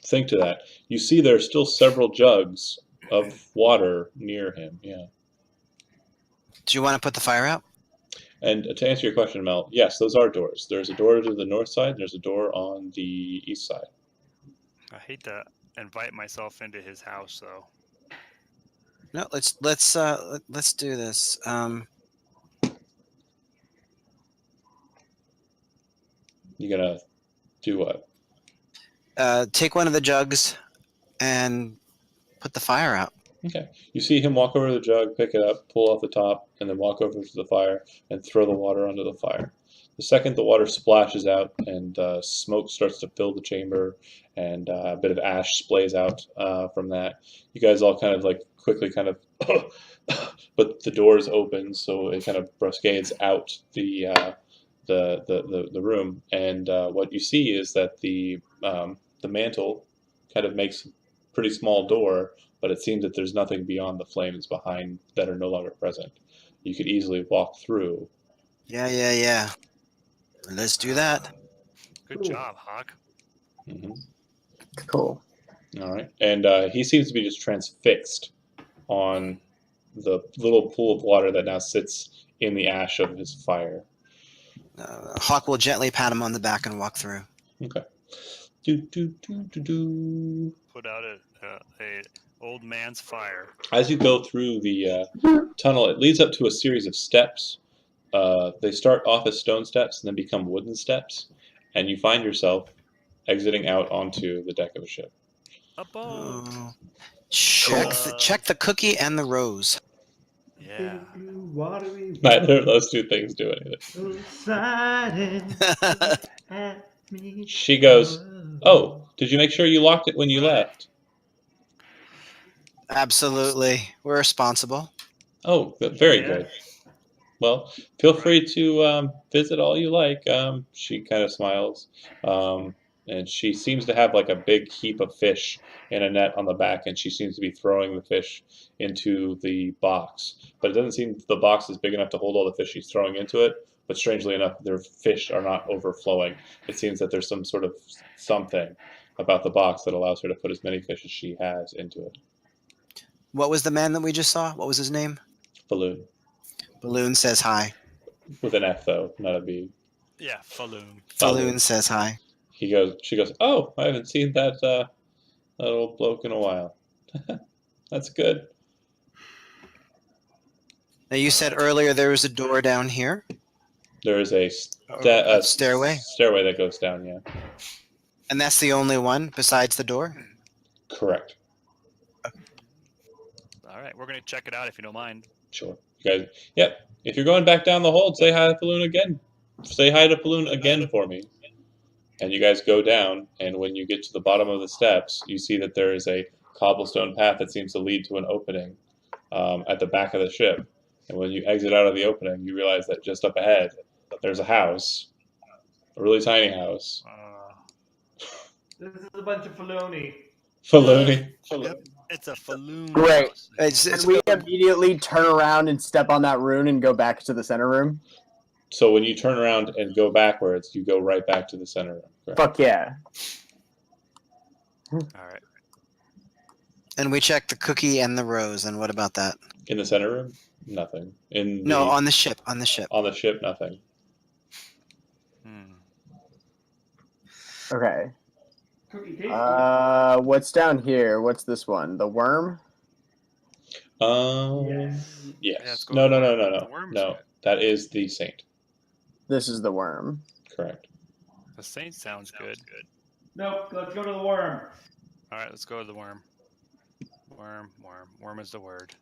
think to that, you see there are still several jugs of water near him. Yeah. Do you want to put the fire out? And to answer your question, Mel, yes, those are doors. There's a door to the north side, and there's a door on the east side. I hate to invite myself into his house, though. No, let's do this. You gonna do what? Take one of the jugs and put the fire out. Okay. You see him walk over to the jug, pick it up, pull off the top, and then walk over to the fire and throw the water onto the fire. The second the water splashes out and smoke starts to fill the chamber and a bit of ash splays out from that, you guys all kind of like quickly kind of, but the doors open, so it kind of bruscades out the room, and what you see is that the mantle kind of makes a pretty small door, but it seems that there's nothing beyond the flames behind that are no longer present. You could easily walk through. Yeah. Let's do that. Good Cool. job, Hawke. Hmm. Cool. All right, and he seems to be just transfixed on the little pool of water that now sits in the ash of his fire. Hawke will gently pat him on the back and walk through. Okay. Do. Put out a old man's fire. As you go through the tunnel, it leads up to a series of steps. They start off as stone steps and then become wooden steps, and you find yourself exiting out onto the deck of a ship. A boat. Check the cookie and the rose. Yeah. Watery. Neither of those two things do anything. Excited at me. She goes, "Oh, did you make sure you locked it when you left?" Absolutely. We're responsible. Oh, very Yeah. good. Well, feel free to visit all you like. She kind of smiles, and she seems to have like a big heap of fish in a net on the back, and she seems to be throwing the fish into the box. But it doesn't seem the box is big enough to hold all the fish she's throwing into it. But strangely enough, their fish are not overflowing. It seems that there's some sort of something about the box that allows her to put as many fish as she has into it. What was the man that we just saw? What was his name? Balloon. Balloon says hi. With an F though, not a B. Yeah, Falloon. Balloon says hi. She goes, "Oh, I haven't seen that old bloke in a while." That's good. Now you said earlier there was a door down here. There is a Stairway? Stairway that goes down, yeah. And that's the only one besides the door? Correct. All right, we're gonna check it out if you don't mind. Sure. You guys, yep. If you're going back down the hold, say hi to Balloon again. Say hi to Balloon again for me. And you guys go down, and when you get to the bottom of the steps, you see that there is a cobblestone path that seems to lead to an opening at the back of the ship. And when you exit out of the opening, you realize that just up ahead, there's a house, a really tiny house. This is a bunch of Filoni. Filoni. Yep, it's a Falloon. Great. house. It's Can we immediately turn around and step on that rune and go back to the center room? So when you turn around and go backwards, you go right back to the center room. Correct? Fuck yeah. All right. And we checked the cookie and the rose, and what about that? In the center room, nothing. No, on the ship. On the ship. on the ship, nothing. Okay. Cookie taste. What's down here? What's this one? The worm? Yes. Yes. Yeah, let's go No, with no, the no, worm. no, The no. worm's No, good. that is the saint. This is the worm. Correct. The Saint sounds good. Nope. Let's go to the worm. All right, let's go to the worm. Worm is the word.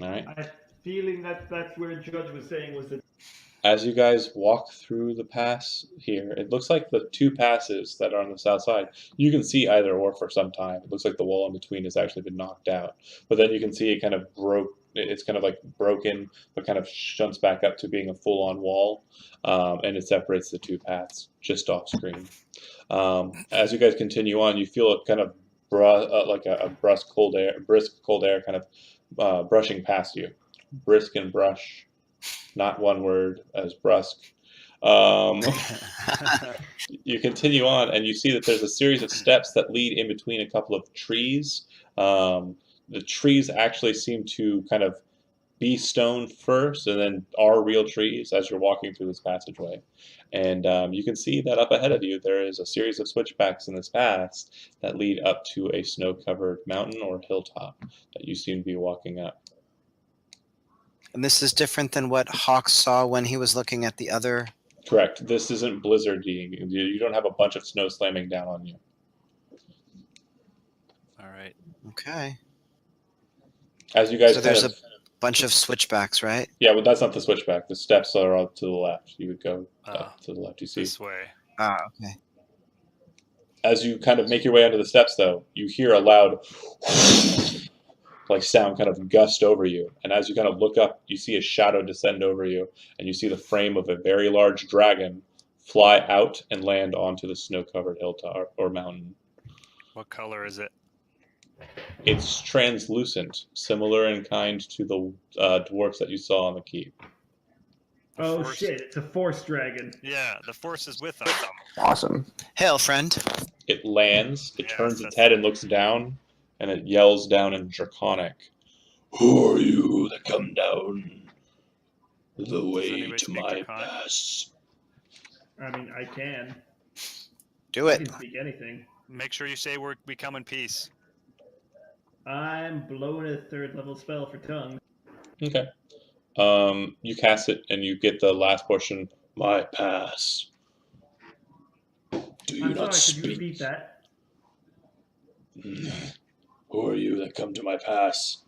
All right. I have feeling that's where Judge was saying was the. As you guys walk through the pass here, it looks like the two passes that are on the south side, you can see either or for some time. It looks like the wall in between has actually been knocked out. But then you can see it kind of it's kind of like broken, but kind of shunts back up to being a full-on wall. And it separates the two paths just off screen. As you guys continue on, you feel a kind of like a brisk cold air kind of brushing past you. Brisk and brush. Not one word as brusque. You continue on, and you see that there's a series of steps that lead in between a couple of trees. The trees actually seem to kind of be stone first, and then are real trees as you're walking through this passageway. And you can see that up ahead of you there is a series of switchbacks in this path that lead up to a snow-covered mountain or hilltop that you seem to be walking up. And this is different than what Hawke saw when he was looking at the other. Correct. This isn't blizzardy. You don't have a bunch of snow slamming down on you. All right. Okay. As you guys So kind there's of, a bunch of switchbacks, right? yeah, well, that's not the switchback. The steps are up to the left. You would go up to the left. You see. This way. Ah, okay. As you kind of make your way onto the steps, though, you hear a loud like sound kind of gust over you. And as you kind of look up, you see a shadow descend over you, and you see the frame of a very large dragon fly out and land onto the snow-covered hilltop or mountain. What color is it? It's translucent, similar in kind to the dwarfs that you saw on the keep. The Oh force- shit! It's a force dragon. Yeah, the force is with us. Awesome. Hail, friend. It lands, it Yes, turns its that's- head and looks down, and it yells down in Draconic. Who are you that come down the way anybody to speak my Draconic? pass? I mean, I can. Do I it. can speak anything. Make sure you say we come in peace. I'm blowing a 3rd level spell for tongue. Okay. You cast it, and you get the last portion, my pass. Do you I'm not sorry, could you speak? repeat that? Who are you that come to my pass?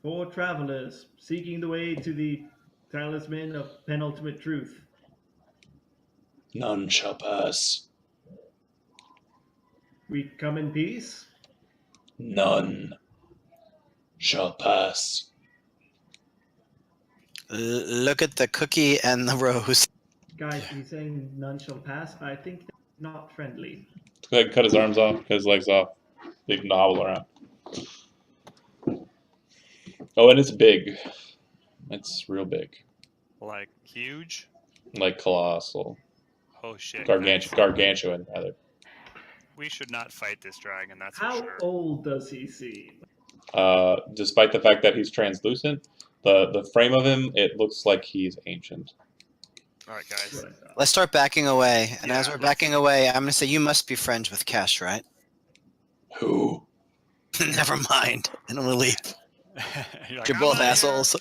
For travelers seeking the way to the talisman of penultimate truth. None shall pass. We come in peace? None shall pass. Look at the cookie and the rose. Guys, he's saying none shall pass. I think that's not friendly. Go ahead and cut his arms off, cut his legs off. Leave him to hobble around. Oh, and it's big. It's real big. Like huge. Like colossal. Oh shit. Gargantuan, rather. We should not fight this dragon. That's for How sure. old does he seem? Despite the fact that he's translucent, the frame of him, it looks like he's ancient. All right, guys. What I thought. Let's start backing away. And as Yeah, we're let's- backing away, I'm going to say you must be friends with Kesh, right? Who? Never mind. And I'm going to leave. You're like, You're "I'm both outta here. assholes.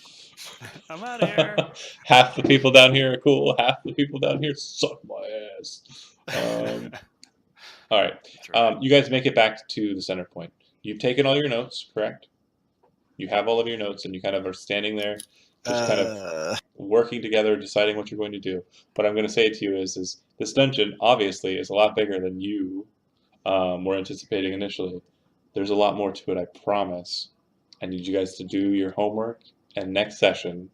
I'm out of here. Half the people down here are cool. Half the people down here suck my ass. All right. That's right. You guys make it back to the center point. You've taken all your notes, correct? You have all of your notes, and you kind of are standing there, just kind of working together, deciding what you're going to do. What I'm going to say to you is this dungeon obviously is a lot bigger than you were anticipating initially. There's a lot more to it, I promise. I need you guys to do your homework, and next session,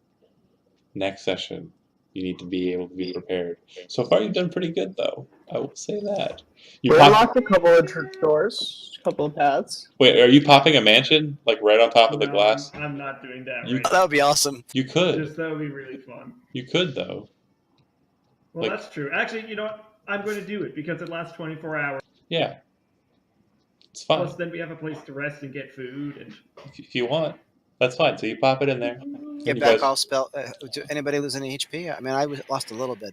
you need to be able to be prepared. So far, you've done pretty good, though. I will say that. You We pop- unlocked a couple of doors, a couple of paths. Wait, are you popping a mansion like right on top of the No, glass? I'm not doing that You- right That would be awesome. You could. Just that would be really fun. You could though. Well, Like- that's true. Actually, you know what? I'm going to do it because it lasts 24 hours. Yeah. It's fine Plus, then we have a place to rest and get food. And if you want. That's fine. So you pop it in there. Get You back guys- all spell. Do anybody lose any HP? I mean, I lost a little bit.